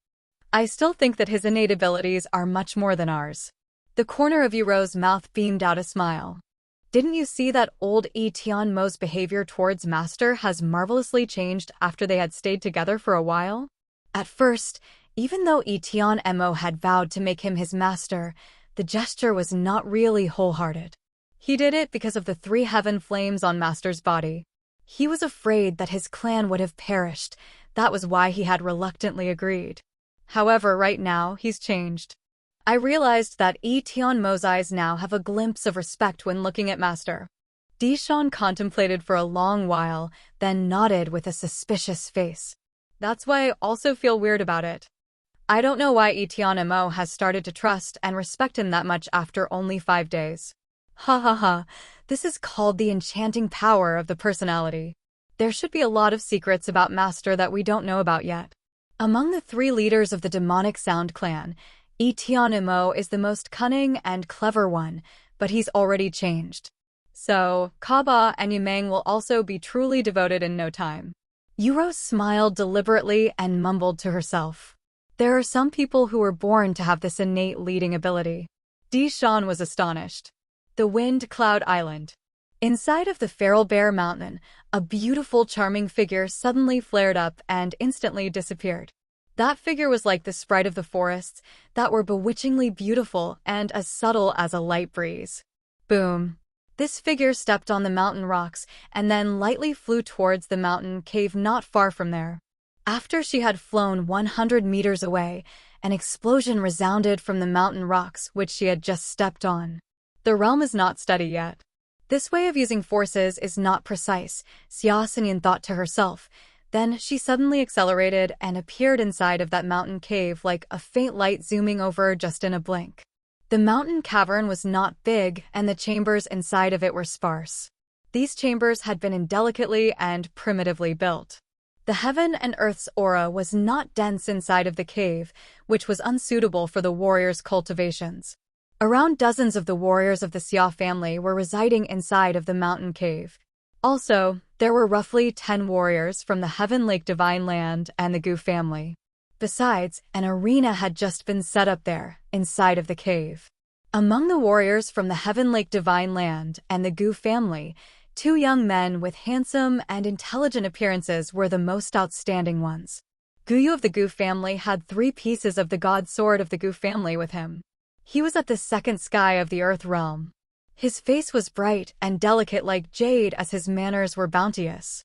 I still think that his innate abilities are much more than ours." The corner of Yuro's mouth beamed out a smile. "Didn't you see that old Tian Mo's behavior towards Master has marvelously changed after they had stayed together for a while? At first, even though Tian Mo had vowed to make him his master, the gesture was not really wholehearted. He did it because of the 3 heaven flames on Master's body. He was afraid that his clan would have perished. That was why he had reluctantly agreed. However, right now, he's changed. I realized that Tian Mo's eyes now have a glimpse of respect when looking at Master." Dishan contemplated for a long while, then nodded with a suspicious face. "That's why I also feel weird about it. I don't know why Tian Mo has started to trust and respect him that much after only 5 days. Ha ha ha, this is called the enchanting power of the personality. There should be a lot of secrets about Master that we don't know about yet." Among the 3 leaders of the demonic sound clan, Tian Mo is the most cunning and clever one, but he's already changed. So, Kaba and Yimeng will also be truly devoted in no time. Yuro smiled deliberately and mumbled to herself. There are some people who were born to have this innate leading ability. Dishan was astonished. The Wind Cloud Island. Inside of the Feral Bear Mountain, a beautiful, charming figure suddenly flared up and instantly disappeared. That figure was like the sprite of the forests that were bewitchingly beautiful and as subtle as a light breeze. Boom. This figure stepped on the mountain rocks and then lightly flew towards the mountain cave not far from there. After she had flown 100 meters away, an explosion resounded from the mountain rocks which she had just stepped on. The realm is not steady yet. This way of using forces is not precise, Xia Xinyan thought to herself. Then she suddenly accelerated and appeared inside of that mountain cave like a faint light zooming over just in a blink. The mountain cavern was not big and the chambers inside of it were sparse. These chambers had been indelicately and primitively built. The heaven and earth's aura was not dense inside of the cave, which was unsuitable for the warriors' cultivations. Around dozens of the warriors of the Xia family were residing inside of the mountain cave. Also, there were roughly 10 warriors from the Heaven Lake Divine Land and the Gu family. Besides, an arena had just been set up there, inside of the cave. Among the warriors from the Heaven Lake Divine Land and the Gu family, 2 young men with handsome and intelligent appearances were the most outstanding ones. Guyu of the Gu family had 3 pieces of the god sword of the Gu family with him. He was at the second sky of the Earth realm. His face was bright and delicate like jade as his manners were bounteous.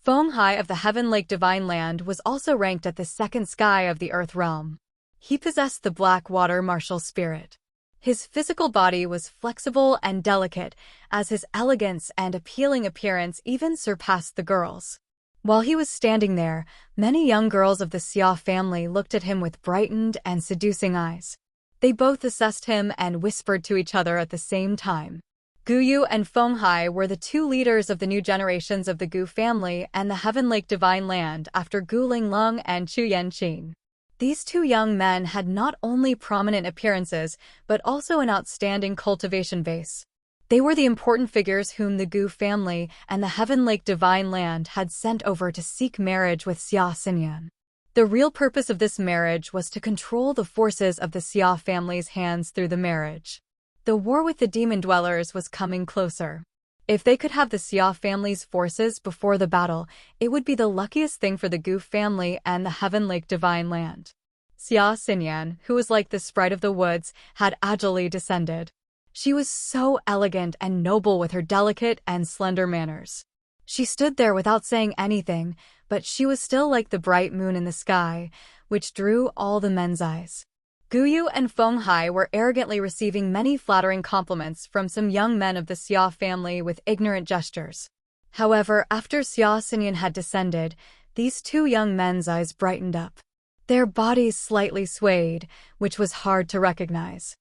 Feng Hai of the Heaven Lake Divine Land was also ranked at the second sky of the Earth realm. He possessed the black water martial spirit. His physical body was flexible and delicate, as his elegance and appealing appearance even surpassed the girls. While he was standing there, many young girls of the Xia family looked at him with brightened and seducing eyes. They both assessed him and whispered to each other at the same time. Gu Yu and Feng Hai were the two leaders of the new generations of the Gu family and the Heaven Lake Divine Land after Gu Linglong and Chu Yanqing. These two young men had not only prominent appearances, but also an outstanding cultivation base. They were the important figures whom the Gu family and the Heaven Lake Divine Land had sent over to seek marriage with Xia Xinyan. The real purpose of this marriage was to control the forces of the Xia family's hands through the marriage. The war with the demon dwellers was coming closer. If they could have the Xia family's forces before the battle, it would be the luckiest thing for the Gu family and the Heaven Lake Divine Land. Xia Xinyan, who was like the sprite of the woods, had agilely descended. She was so elegant and noble with her delicate and slender manners. She stood there without saying anything, but she was still like the bright moon in the sky, which drew all the men's eyes. Gu Yu and Feng Hai were arrogantly receiving many flattering compliments from some young men of the Xia family with ignorant gestures. However, after Xia Xinyan had descended, these two young men's eyes brightened up. Their bodies slightly swayed, which was hard to recognize.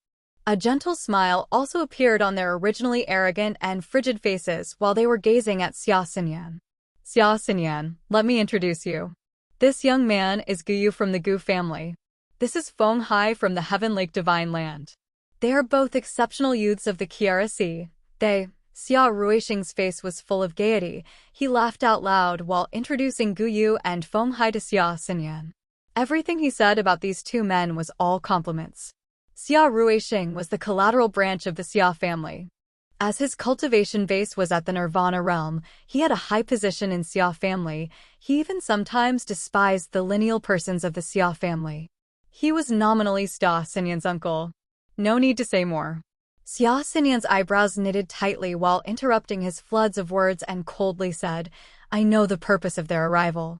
A gentle smile also appeared on their originally arrogant and frigid faces while they were gazing at Xia Xinyan. Xia Xinyan, let me introduce you. This young man is Gu Yu from the Gu family. This is Feng Hai from the Heaven Lake Divine Land. They are both exceptional youths of the Kiara Sea. Xia Ruisheng's face was full of gaiety. He laughed out loud while introducing Gu Yu and Feng Hai to Xia Xinyan. Everything he said about these two men was all compliments. Xia Ruisheng was the collateral branch of the Xia family. As his cultivation base was at the Nirvana realm, he had a high position in Xia family. He even sometimes despised the lineal persons of the Xia family. He was nominally Xia Xinyan's uncle. No need to say more. Xia Xinyan's eyebrows knitted tightly while interrupting his floods of words and coldly said, I know the purpose of their arrival.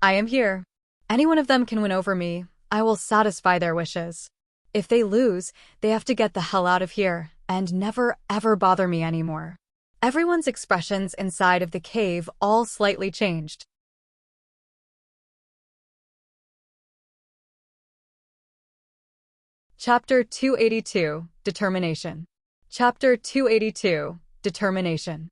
I am here. Any one of them can win over me. I will satisfy their wishes. If they lose, they have to get the hell out of here and never ever bother me anymore. Everyone's expressions inside of the cave all slightly changed. Chapter 282, Determination. Chapter 282, Determination.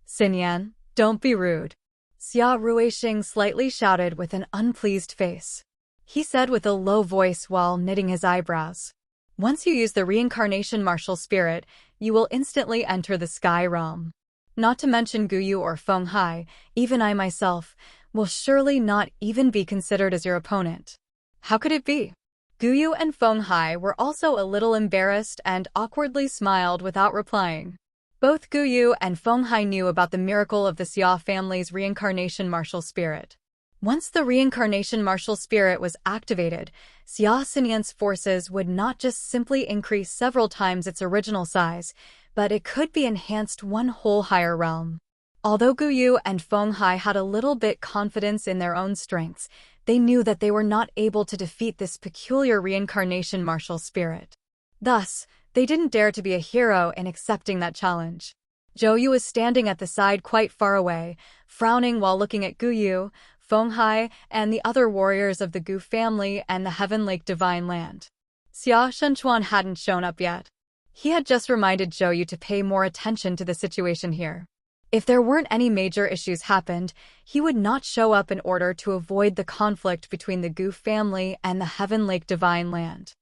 Xinyan, don't be rude. Xia Ruisheng slightly shouted with an unpleased face. He said with a low voice while knitting his eyebrows. Once you use the reincarnation martial spirit, you will instantly enter the sky realm. Not to mention Gu Yu or Feng Hai, even I myself, will surely not even be considered as your opponent. How could it be? Gu Yu and Feng Hai were also a little embarrassed and awkwardly smiled without replying. Both Gu Yu and Feng Hai knew about the miracle of the Xia family's reincarnation martial spirit. Once the reincarnation martial spirit was activated, Xia Xinyan's forces would not just simply increase several times its original size, but it could be enhanced one whole higher realm. Although Gu Yu and Feng Hai had a little bit confidence in their own strengths, they knew that they were not able to defeat this peculiar reincarnation martial spirit. Thus, they didn't dare to be a hero in accepting that challenge. Zhou Yu was standing at the side quite far away, frowning while looking at Gu Yu, Feng Hai, and the other warriors of the Gu family and the Heaven Lake Divine Land. Xia Shenchuan hadn't shown up yet. He had just reminded Zhou Yu to pay more attention to the situation here. If there weren't any major issues happened, he would not show up in order to avoid the conflict between the Gu family and the Heaven Lake Divine Land.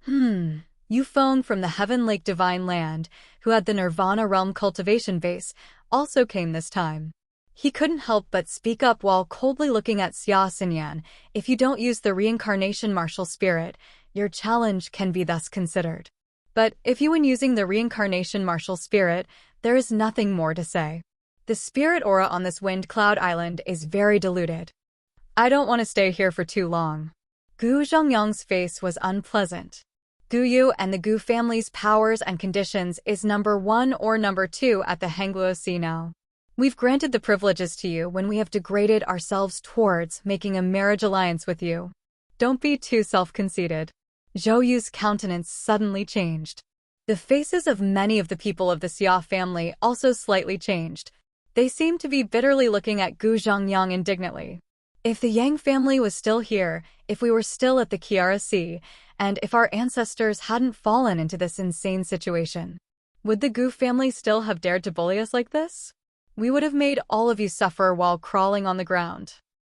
Yu Feng from the Heaven Lake Divine Land, who had the Nirvana Realm cultivation base, also came this time. He couldn't help but speak up while coldly looking at Xia Xinyan. If you don't use the reincarnation martial spirit, your challenge can be thus considered. But if you win using the reincarnation martial spirit, there is nothing more to say. The spirit aura on this wind cloud island is very diluted. I don't want to stay here for too long. Gu Zhongyang's face was unpleasant. Gu Yu and the Gu family's powers and conditions is number 1 or number 2 at the Hangluo Sea now. We've granted the privileges to you when we have degraded ourselves towards making a marriage alliance with you. Don't be too self-conceited. Zhou Yu's countenance suddenly changed. The faces of many of the people of the Xia family also slightly changed. They seemed to be bitterly looking at Gu Zhongyang indignantly. If the Yang family was still here, if we were still at the Kiara Sea, and if our ancestors hadn't fallen into this insane situation, would the Gu family still have dared to bully us like this? We would have made all of you suffer while crawling on the ground.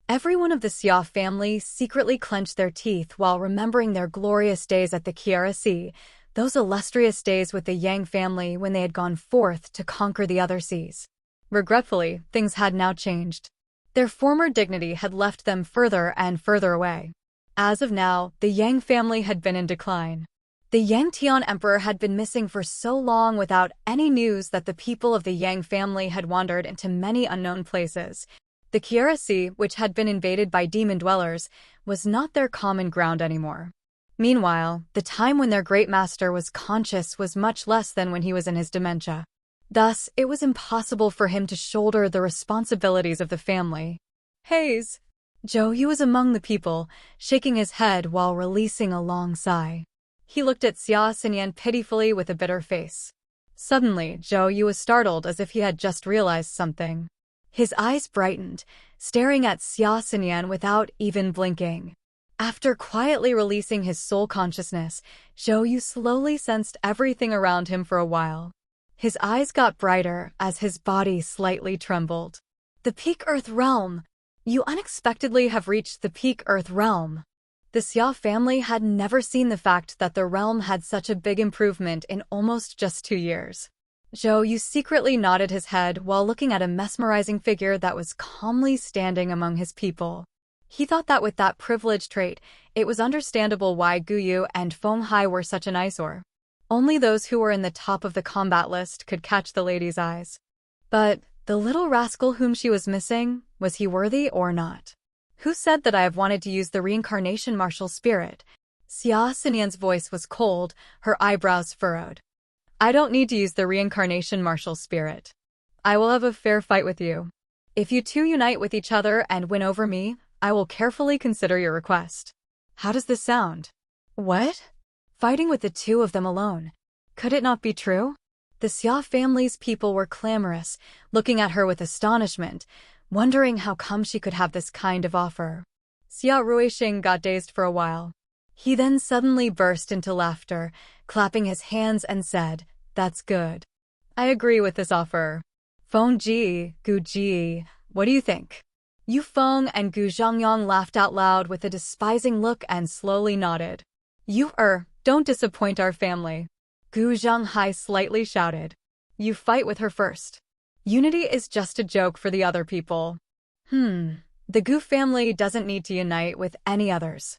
Everyone of the Xia family secretly clenched their teeth while remembering their glorious days at the Kiara Sea, those illustrious days with the Yang family when they had gone forth to conquer the other seas. Regretfully, things had now changed. Their former dignity had left them further and further away. As of now, the Yang family had been in decline. The Yang Tian Emperor had been missing for so long without any news that the people of the Yang family had wandered into many unknown places. The Kiara Sea, which had been invaded by demon dwellers, was not their common ground anymore. Meanwhile, the time when their great master was conscious was much less than when he was in his dementia. Thus, it was impossible for him to shoulder the responsibilities of the family. Haze! Zhou Yu was among the people, shaking his head while releasing a long sigh. He looked at Xia Xinyan pitifully with a bitter face. Suddenly, Zhou Yu was startled as if he had just realized something. His eyes brightened, staring at Xia Xinyan without even blinking. After quietly releasing his soul consciousness, Zhou Yu slowly sensed everything around him for a while. His eyes got brighter as his body slightly trembled. The Peak Earth Realm! You unexpectedly have reached the Peak Earth Realm. The Xia family had never seen the fact that the realm had such a big improvement in almost just 2 years. Zhou Yu secretly nodded his head while looking at a mesmerizing figure that was calmly standing among his people. He thought that with that privileged trait, it was understandable why Gu Yu and Feng Hai were such an eyesore. Only those who were in the top of the combat list could catch the lady's eyes. But the little rascal whom she was missing, was he worthy or not? Who said that I have wanted to use the reincarnation martial spirit? Xia Xinyan's voice was cold, her eyebrows furrowed. I don't need to use the reincarnation martial spirit. I will have a fair fight with you. If you two unite with each other and win over me, I will carefully consider your request. How does this sound? What? Fighting with the two of them alone. Could it not be true? The Xia family's people were clamorous, looking at her with astonishment, wondering how come she could have this kind of offer. Xia Ruixing got dazed for a while. He then suddenly burst into laughter, clapping his hands and said, "That's good. I agree with this offer. Feng Ji, Gu Ji, what do you think?" Yu Feng and Gu Zhongyang laughed out loud with a despising look and slowly nodded. Don't disappoint our family. Gu Zhonghai slightly shouted. You fight with her first. Unity is just a joke for the other people. The Gu family doesn't need to unite with any others.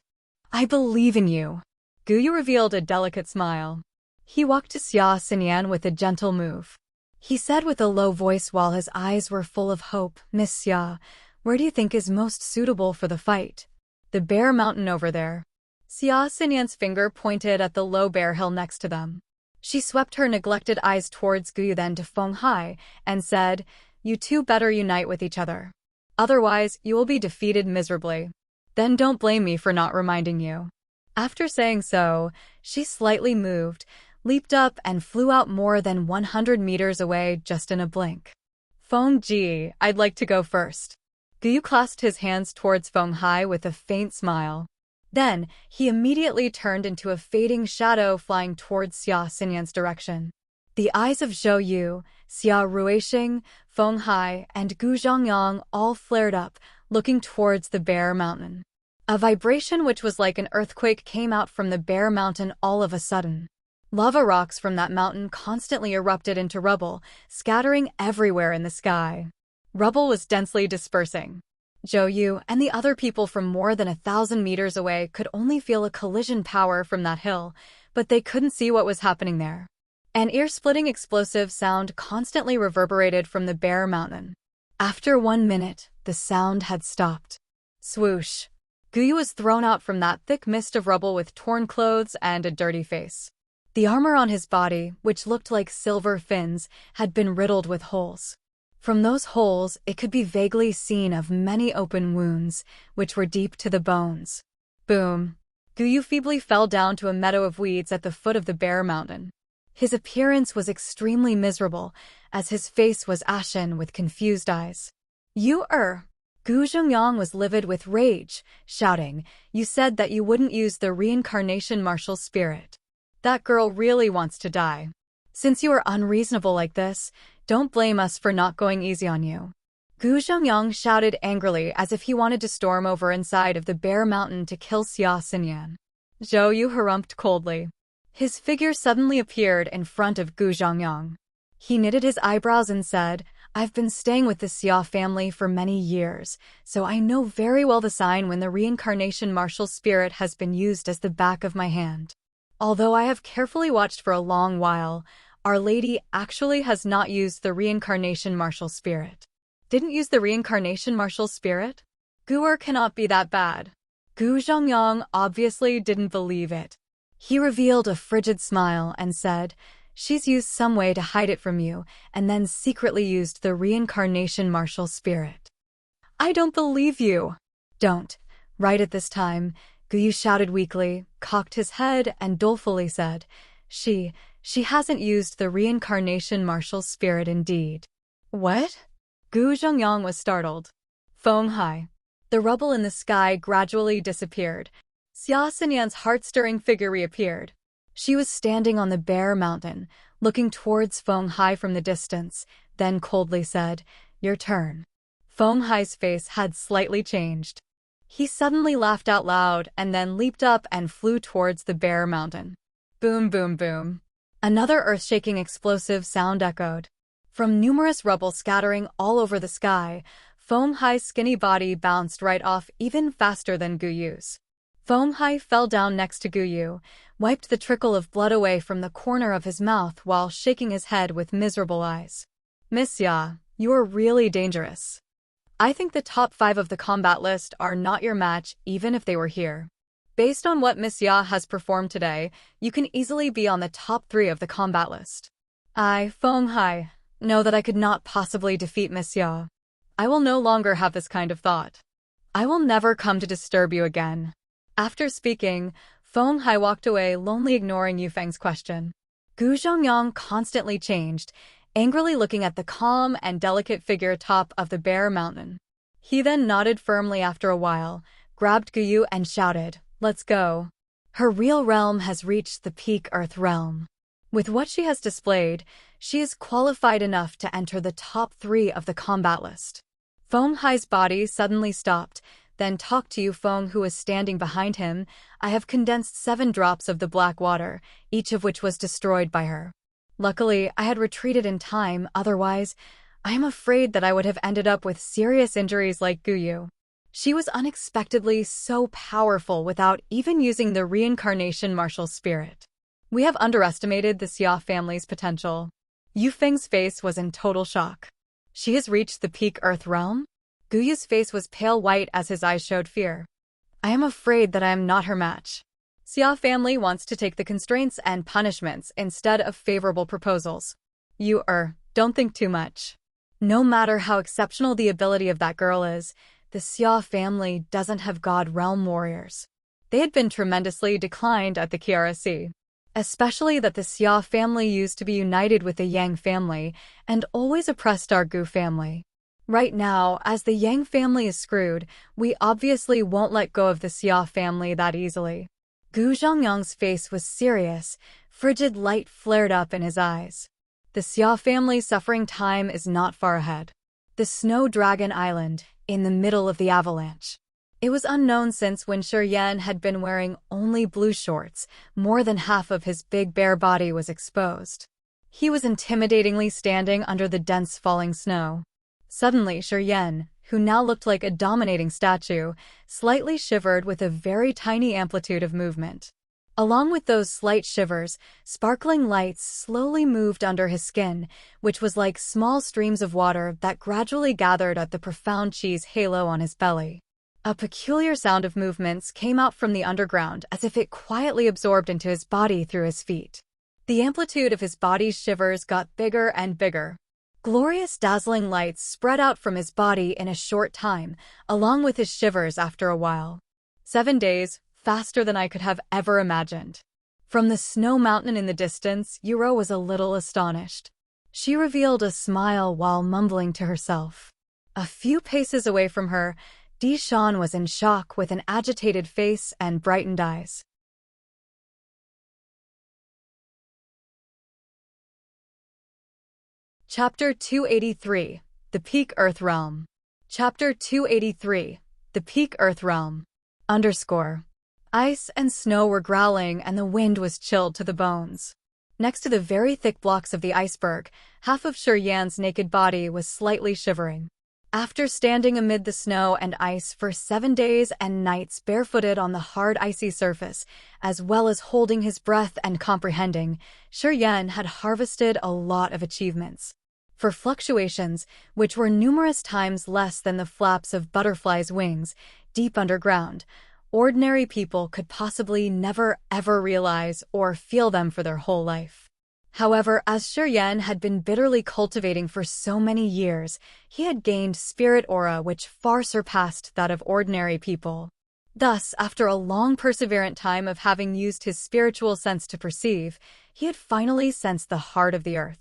I believe in you. Gu Yu revealed a delicate smile. He walked to Xia Xinyan with a gentle move. He said with a low voice while his eyes were full of hope, Miss Xia, where do you think is most suitable for the fight? The Bear Mountain over there. Xia Xinyan's finger pointed at the low bear hill next to them. She swept her neglected eyes towards Gu Yu then to Feng Hai, and said, You two better unite with each other. Otherwise, you will be defeated miserably. Then don't blame me for not reminding you. After saying so, she slightly moved, leaped up and flew out more than 100 meters away just in a blink. Feng Ji, I'd like to go first. Gu Yu clasped his hands towards Feng Hai with a faint smile. Then, he immediately turned into a fading shadow flying towards Xia Xinyan's direction. The eyes of Zhou Yu, Xia Ruixing, Feng Hai, and Gu Zhongyang all flared up, looking towards the Bear Mountain. A vibration which was like an earthquake came out from the Bear Mountain all of a sudden. Lava rocks from that mountain constantly erupted into rubble, scattering everywhere in the sky. Rubble was densely dispersing. Zhou Yu and the other people from more than 1,000 meters away could only feel a collision power from that hill, but they couldn't see what was happening there. An ear-splitting explosive sound constantly reverberated from the Bear Mountain. After 1 minute, the sound had stopped. Swoosh! Gu Yu was thrown out from that thick mist of rubble with torn clothes and a dirty face. The armor on his body, which looked like silver fins, had been riddled with holes. From those holes, it could be vaguely seen of many open wounds, which were deep to the bones. Boom. Guyu feebly fell down to a meadow of weeds at the foot of the bare mountain. His appearance was extremely miserable, as his face was ashen with confused eyes. Gu Zhengyang was livid with rage, shouting, "You said that you wouldn't use the reincarnation martial spirit. That girl really wants to die. Since you are unreasonable like this, don't blame us for not going easy on you." Gu Zhengyang shouted angrily as if he wanted to storm over inside of the bare mountain to kill Xia Xinyan. Zhou Yu harumphed coldly. His figure suddenly appeared in front of Gu Zhengyang. He knitted his eyebrows and said, "I've been staying with the Xia family for many years, so I know very well the sign when the reincarnation martial spirit has been used as the back of my hand. Although I have carefully watched for a long while, Our Lady actually has not used the reincarnation martial spirit." Didn't use the reincarnation martial spirit? Gu'er cannot be that bad. Gu Zhengyang obviously didn't believe it. He revealed a frigid smile and said, "She's used some way to hide it from you, and then secretly used the reincarnation martial spirit." "I don't believe you." "Don't." Right at this time, Guyu shouted weakly, cocked his head, and dolefully said, She hasn't used the reincarnation martial spirit indeed." "What?" Gu Zhengyang was startled. Feng Hai. The rubble in the sky gradually disappeared. Xia Xinyan's heart-stirring figure reappeared. She was standing on the bare mountain, looking towards Feng Hai from the distance, then coldly said, "Your turn." Feng Hai's face had slightly changed. He suddenly laughed out loud and then leaped up and flew towards the bare mountain. Boom, boom, boom. Another earth-shaking explosive sound echoed. From numerous rubble scattering all over the sky, Feng Hai's skinny body bounced right off even faster than Guyu's. Feng Hai fell down next to Guyu, wiped the trickle of blood away from the corner of his mouth while shaking his head with miserable eyes. "Miss Ya, you are really dangerous. I think the top 5 of the combat list are not your match even if they were here. Based on what Miss Ya has performed today, you can easily be on the top 3 of the combat list. I, Feng Hai, know that I could not possibly defeat Miss Ya. I will no longer have this kind of thought. I will never come to disturb you again." After speaking, Feng Hai walked away, lonely, ignoring Yufeng's question. Gu Zhengyang constantly changed, angrily looking at the calm and delicate figure atop of the bare mountain. He then nodded firmly after a while, grabbed Guyu and shouted, "Let's go. Her real realm has reached the peak Earth realm. With what she has displayed, she is qualified enough to enter the top 3 of the combat list." Feng Hai's body suddenly stopped, then talked to Yufeng, who was standing behind him. "I have condensed 7 drops of the black water, each of which was destroyed by her. Luckily, I had retreated in time, otherwise, I am afraid that I would have ended up with serious injuries like Guyu. She was unexpectedly so powerful without even using the reincarnation martial spirit. We have underestimated the Xia family's potential." Yufeng's face was in total shock. "She has reached the peak Earth realm?" Guyu's face was pale white as his eyes showed fear. "I am afraid that I am not her match. Xia family wants to take the constraints and punishments instead of favorable proposals. You don't think too much. No matter how exceptional the ability of that girl is, the Xia family doesn't have God Realm warriors. They had been tremendously declined at the Kiara Sea. Especially that the Xia family used to be united with the Yang family and always oppressed our Gu family. Right now, as the Yang family is screwed, we obviously won't let go of the Xia family that easily." Gu Zhengyang's face was serious, frigid light flared up in his eyes. The Xia family's suffering time is not far ahead. The Snow Dragon Island, in the middle of the avalanche. It was unknown since when Shi Yan had been wearing only blue shorts, more than half of his big bare body was exposed. He was intimidatingly standing under the dense falling snow. Suddenly Shi Yan, who now looked like a dominating statue, slightly shivered with a very tiny amplitude of movement. Along with those slight shivers, sparkling lights slowly moved under his skin, which was like small streams of water that gradually gathered at the profound cheese halo on his belly. A peculiar sound of movements came out from the underground as if it quietly absorbed into his body through his feet. The amplitude of his body's shivers got bigger and bigger. Glorious dazzling lights spread out from his body in a short time, along with his shivers after a while. 7 days, faster than I could have ever imagined. From the snow mountain in the distance, Yuro was a little astonished. She revealed a smile while mumbling to herself. A few paces away from her, Dishan was in shock with an agitated face and brightened eyes. Chapter 283, The Peak Earth Realm. Chapter 283, The Peak Earth Realm. Ice and snow were growling and the wind was chilled to the bones. Next to the very thick blocks of the iceberg, half of Shuryan's naked body was slightly shivering. After standing amid the snow and ice for 7 days and nights barefooted on the hard icy surface, as well as holding his breath and comprehending, Shuryan had harvested a lot of achievements. For fluctuations, which were numerous times less than the flaps of butterflies' wings, deep underground, ordinary people could possibly never ever realize or feel them for their whole life. However, as Shuryan had been bitterly cultivating for so many years, he had gained spirit aura which far surpassed that of ordinary people. Thus, after a long perseverant time of having used his spiritual sense to perceive, he had finally sensed the heart of the earth.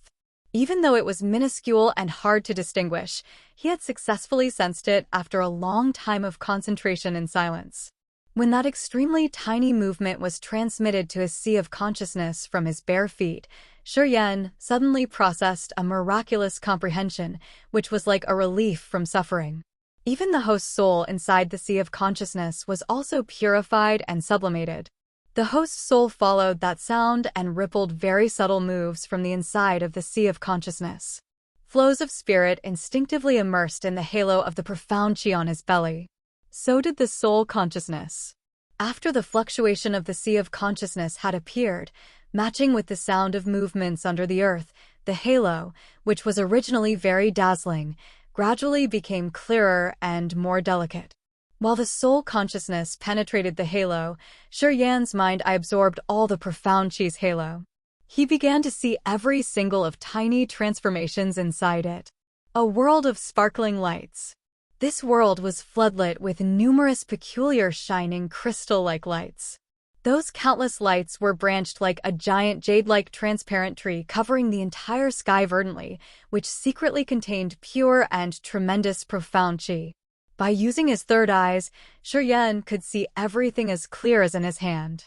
Even though it was minuscule and hard to distinguish, he had successfully sensed it after a long time of concentration and silence. When that extremely tiny movement was transmitted to his sea of consciousness from his bare feet, Shuryan suddenly processed a miraculous comprehension, which was like a relief from suffering. Even the host's soul inside the sea of consciousness was also purified and sublimated. The host's soul followed that sound and rippled very subtle moves from the inside of the sea of consciousness. Flows of spirit instinctively immersed in the halo of the profound chi on his belly. So did the soul consciousness. After the fluctuation of the sea of consciousness had appeared, matching with the sound of movements under the earth, the halo, which was originally very dazzling, gradually became clearer and more delicate. While the soul consciousness penetrated the halo, Shuryan's mind absorbed all the profound chi's halo. He began to see every single of tiny transformations inside it. A world of sparkling lights. This world was floodlit with numerous peculiar shining crystal-like lights. Those countless lights were branched like a giant jade-like transparent tree covering the entire sky verdantly, which secretly contained pure and tremendous profound chi. By using his third eyes, Shuryan could see everything as clear as in his hand.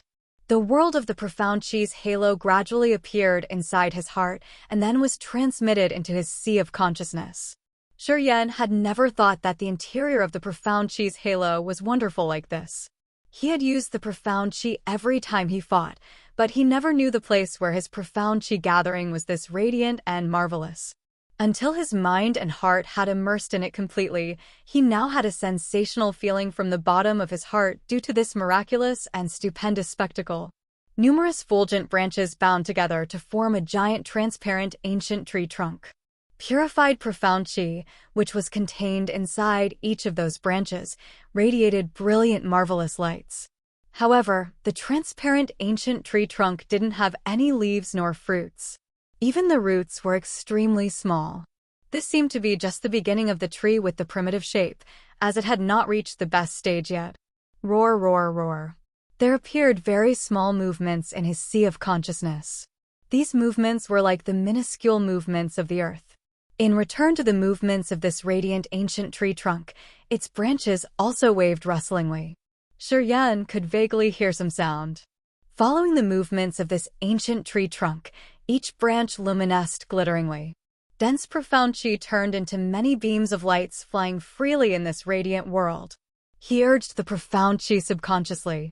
The world of the profound chi's halo gradually appeared inside his heart and then was transmitted into his sea of consciousness. Shuryan had never thought that the interior of the profound chi's halo was wonderful like this. He had used the profound chi every time he fought, but he never knew the place where his profound chi gathering was this radiant and marvelous. Until his mind and heart had immersed in it completely, he now had a sensational feeling from the bottom of his heart due to this miraculous and stupendous spectacle. Numerous fulgent branches bound together to form a giant transparent ancient tree trunk. Purified profound chi, which was contained inside each of those branches, radiated brilliant marvelous lights. However, the transparent ancient tree trunk didn't have any leaves nor fruits. Even the roots were extremely small. This seemed to be just the beginning of the tree with the primitive shape, as it had not reached the best stage yet. Roar, roar, roar. There appeared very small movements in his sea of consciousness. These movements were like the minuscule movements of the earth. In return to the movements of this radiant ancient tree trunk, its branches also waved rustlingly. Shuryan could vaguely hear some sound. Following the movements of this ancient tree trunk, each branch luminesced glitteringly. Dense profound chi turned into many beams of lights flying freely in this radiant world. He urged the profound chi subconsciously.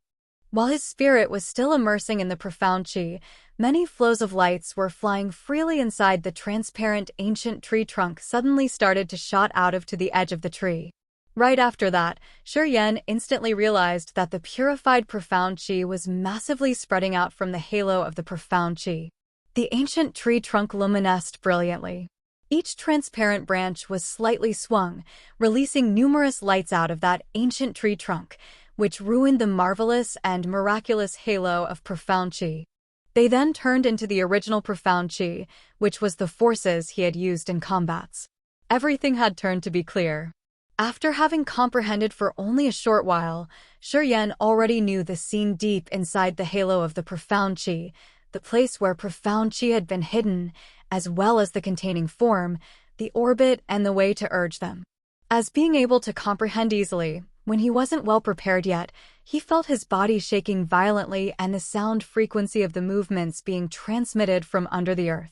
While his spirit was still immersing in the profound chi, many flows of lights were flying freely inside the transparent ancient tree trunk suddenly started to shot out of to the edge of the tree. Right after that, Shuryan instantly realized that the purified profound chi was massively spreading out from the halo of the profound chi. The ancient tree trunk luminesced brilliantly. Each transparent branch was slightly swung, releasing numerous lights out of that ancient tree trunk, which ruined the marvelous and miraculous halo of profound chi. They then turned into the original profound chi, which was the forces he had used in combats. Everything had turned to be clear. After having comprehended for only a short while, Shuryen already knew the scene deep inside the halo of the profound chi, the place where profound chi had been hidden, as well as the containing form, the orbit, and the way to urge them. As being able to comprehend easily, when he wasn't well prepared yet, he felt his body shaking violently and the sound frequency of the movements being transmitted from under the earth.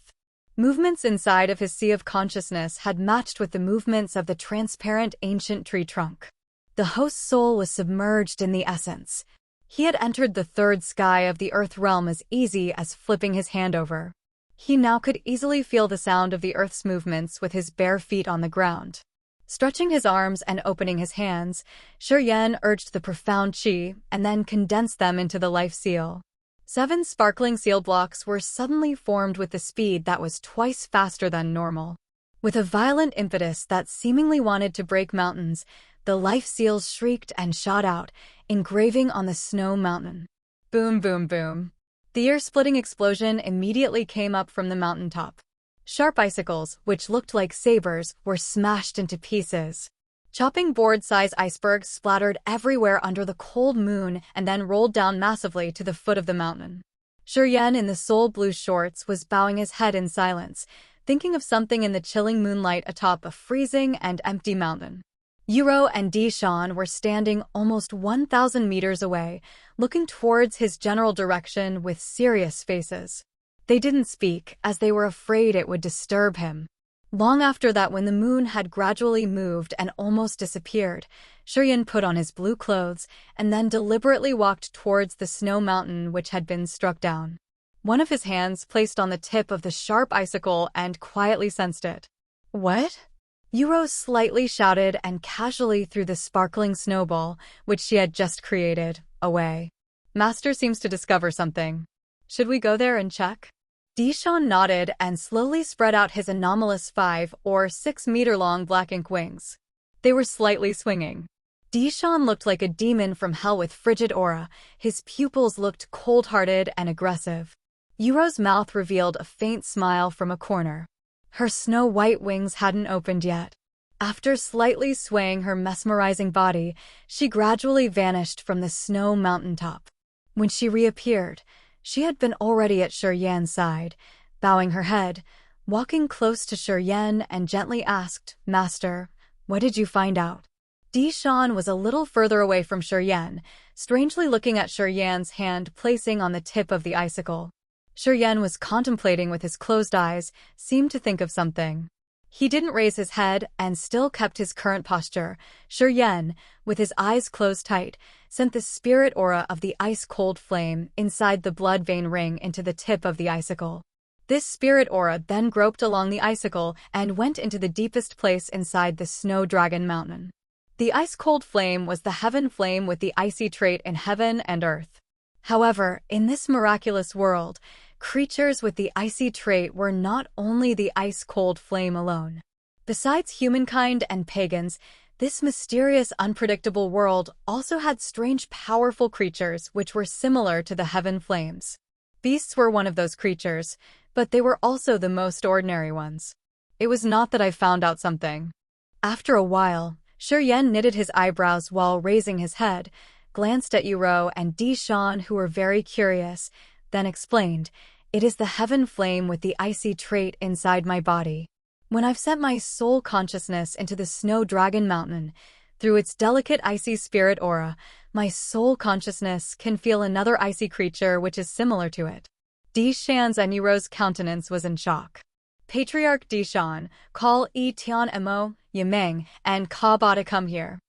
Movements inside of his sea of consciousness had matched with the movements of the transparent ancient tree trunk. The host's soul was submerged in the essence. He had entered the third sky of the earth realm as easy as flipping his hand over. He now could easily feel the sound of the earth's movements with his bare feet on the ground. Stretching his arms and opening his hands, Shuryen urged the profound chi and then condensed them into the life seal. 7 sparkling seal blocks were suddenly formed with the speed that was twice faster than normal. With a violent impetus that seemingly wanted to break mountains, the life seals shrieked and shot out, engraving on the snow mountain. Boom, boom, boom. The ear-splitting explosion immediately came up from the mountaintop. Sharp icicles, which looked like sabers, were smashed into pieces. Chopping board-sized icebergs splattered everywhere under the cold moon and then rolled down massively to the foot of the mountain. Shuryen in the soul blue shorts was bowing his head in silence, thinking of something in the chilling moonlight atop a freezing and empty mountain. Yuro and Dishan were standing almost 1,000 meters away, looking towards his general direction with serious faces. They didn't speak, as they were afraid it would disturb him. Long after that, when the moon had gradually moved and almost disappeared, Shuryen put on his blue clothes and then deliberately walked towards the snow mountain which had been struck down. One of his hands placed on the tip of the sharp icicle and quietly sensed it. "What?" Yuro slightly shouted and casually threw the sparkling snowball, which she had just created, away. "Master seems to discover something. Should we go there and check?" Dishan nodded and slowly spread out his anomalous 5 or 6 meter long black ink wings. They were slightly swinging. Dishan looked like a demon from hell with frigid aura. His pupils looked cold-hearted and aggressive. Yuro's mouth revealed a faint smile from a corner. Her snow-white wings hadn't opened yet. After slightly swaying her mesmerizing body, she gradually vanished from the snow mountaintop. When she reappeared, she had been already at Shuryen's side, bowing her head, walking close to Shuryen and gently asked, "Master, what did you find out?" Dishan was a little further away from Shuryen, strangely looking at Shuryen's hand placing on the tip of the icicle. Shuryen was contemplating with his closed eyes, seemed to think of something. He didn't raise his head and still kept his current posture. Shuryen, with his eyes closed tight, sent the spirit aura of the ice-cold flame inside the blood vein ring into the tip of the icicle. This spirit aura then groped along the icicle and went into the deepest place inside the snow dragon mountain. The ice-cold flame was the heaven flame with the icy trait in heaven and earth. However, in this miraculous world, creatures with the icy trait were not only the ice-cold flame alone. Besides humankind and pagans, this mysterious, unpredictable world also had strange, powerful creatures which were similar to the heaven flames. Beasts were one of those creatures, but they were also the most ordinary ones. It was not that I found out something. After a while, Shuryen knitted his eyebrows while raising his head, glanced at Yuro and Dishan, who were very curious, then explained, "It is the heaven flame with the icy trait inside my body. When I've sent my soul consciousness into the snow dragon mountain, through its delicate icy spirit aura, my soul consciousness can feel another icy creature which is similar to it." Dishan's and Yuro's countenance was in shock. Patriarch Dishan, call Tian Mo, Yimeng, and Ka to come here.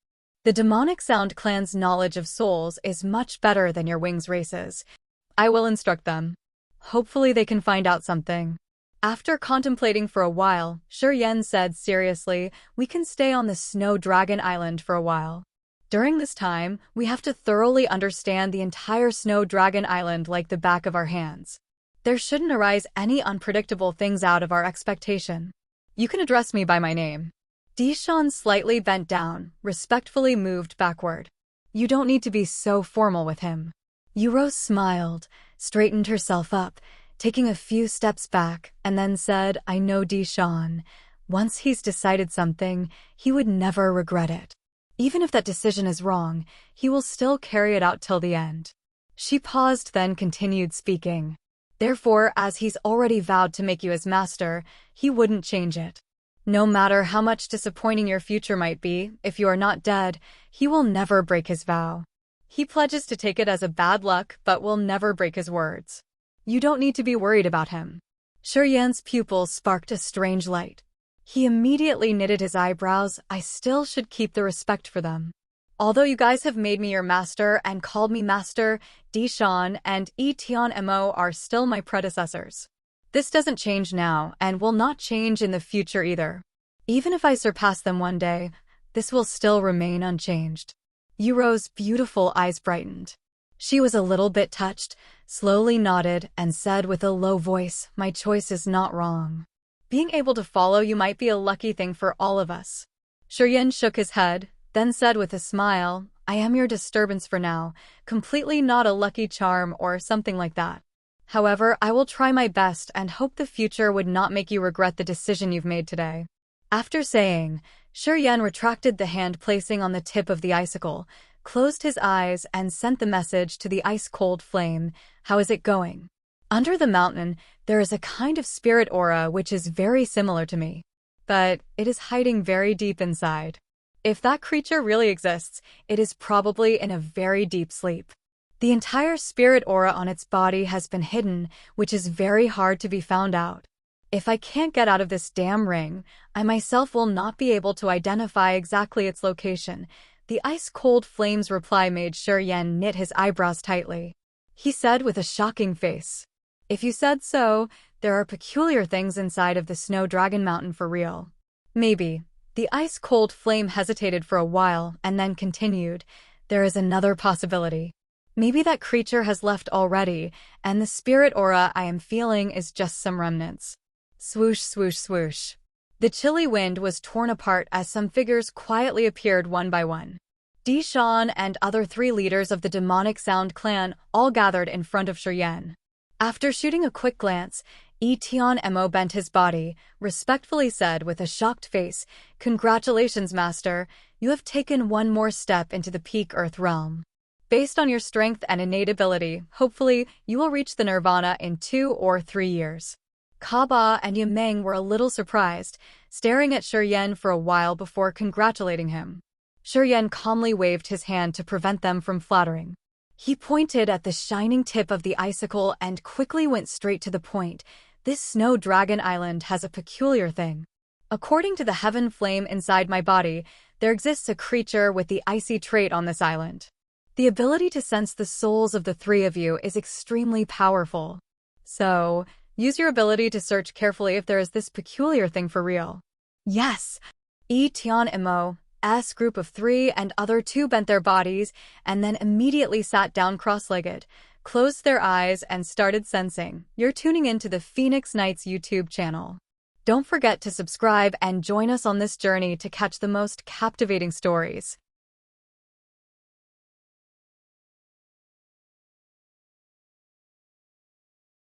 The demonic sound clan's knowledge of souls is much better than your wings races. I will instruct them. Hopefully they can find out something. After contemplating for a while, Shuryen said seriously, "We can stay on the Snow Dragon Island for a while. During this time, we have to thoroughly understand the entire Snow Dragon Island like the back of our hands. There shouldn't arise any unpredictable things out of our expectation. You can address me by my name." Dishan slightly bent down, respectfully moved backward. "You don't need to be so formal with him." Yuro smiled, straightened herself up, taking a few steps back, and then said, I know Dishan. Once he's decided something, he would never regret it. Even if that decision is wrong, he will still carry it out till the end. She paused, then continued speaking. Therefore, as he's already vowed to make you his master, he wouldn't change it. No matter how much disappointing your future might be, if you are not dead, he will never break his vow. He pledges to take it as a bad luck, but will never break his words. You don't need to be worried about him. Shurian's pupils sparked a strange light. He immediately knitted his eyebrows. I still should keep the respect for them. Although you guys have made me your master and called me master, Dishan and Etian Mo are still my predecessors. This doesn't change now and will not change in the future either. Even if I surpass them one day, this will still remain unchanged. Yuro's beautiful eyes brightened. She was a little bit touched, slowly nodded, and said with a low voice, my choice is not wrong. Being able to follow you might be a lucky thing for all of us. Shurian shook his head, then said with a smile, I am your disturbance for now, completely not a lucky charm or something like that. However, I will try my best and hope the future would not make you regret the decision you've made today. After saying, Shurian retracted the hand placing on the tip of the icicle, closed his eyes, and sent the message to the ice-cold flame, how is it going? Under the mountain, there is a kind of spirit aura which is very similar to me. But it is hiding very deep inside. If that creature really exists, it is probably in a very deep sleep. The entire spirit aura on its body has been hidden, which is very hard to be found out. If I can't get out of this damn ring, I myself will not be able to identify exactly its location. The ice-cold flame's reply made Shurian knit his eyebrows tightly. He said with a shocking face, if you said so, there are peculiar things inside of the Snow Dragon Mountain for real. Maybe. The ice-cold flame hesitated for a while and then continued, there is another possibility. Maybe that creature has left already, and the spirit aura I am feeling is just some remnants. Swoosh, swoosh, swoosh. The chilly wind was torn apart as some figures quietly appeared one by one. Dishan and other 3 leaders of the demonic sound clan all gathered in front of Shurian. After shooting a quick glance, Etian Mo bent his body, respectfully said with a shocked face, Congratulations, Master, you have taken one more step into the peak Earth realm. Based on your strength and innate ability, hopefully, you will reach the Nirvana in 2 or 3 years. Kaba and Yameng were a little surprised, staring at Shurian for a while before congratulating him. Shurian calmly waved his hand to prevent them from flattering. He pointed at the shining tip of the icicle and quickly went straight to the point. This Snow Dragon Island has a peculiar thing. According to the heaven flame inside my body, there exists a creature with the icy trait on this island. The ability to sense the souls of the 3 of you is extremely powerful. So, use your ability to search carefully if there is this peculiar thing for real. Yes. Etian Mo's group of 3 and other 2 bent their bodies and then immediately sat down cross-legged, closed their eyes, and started sensing. You're tuning into the Phoenix Knights YouTube channel. Don't forget to subscribe and join us on this journey to catch the most captivating stories.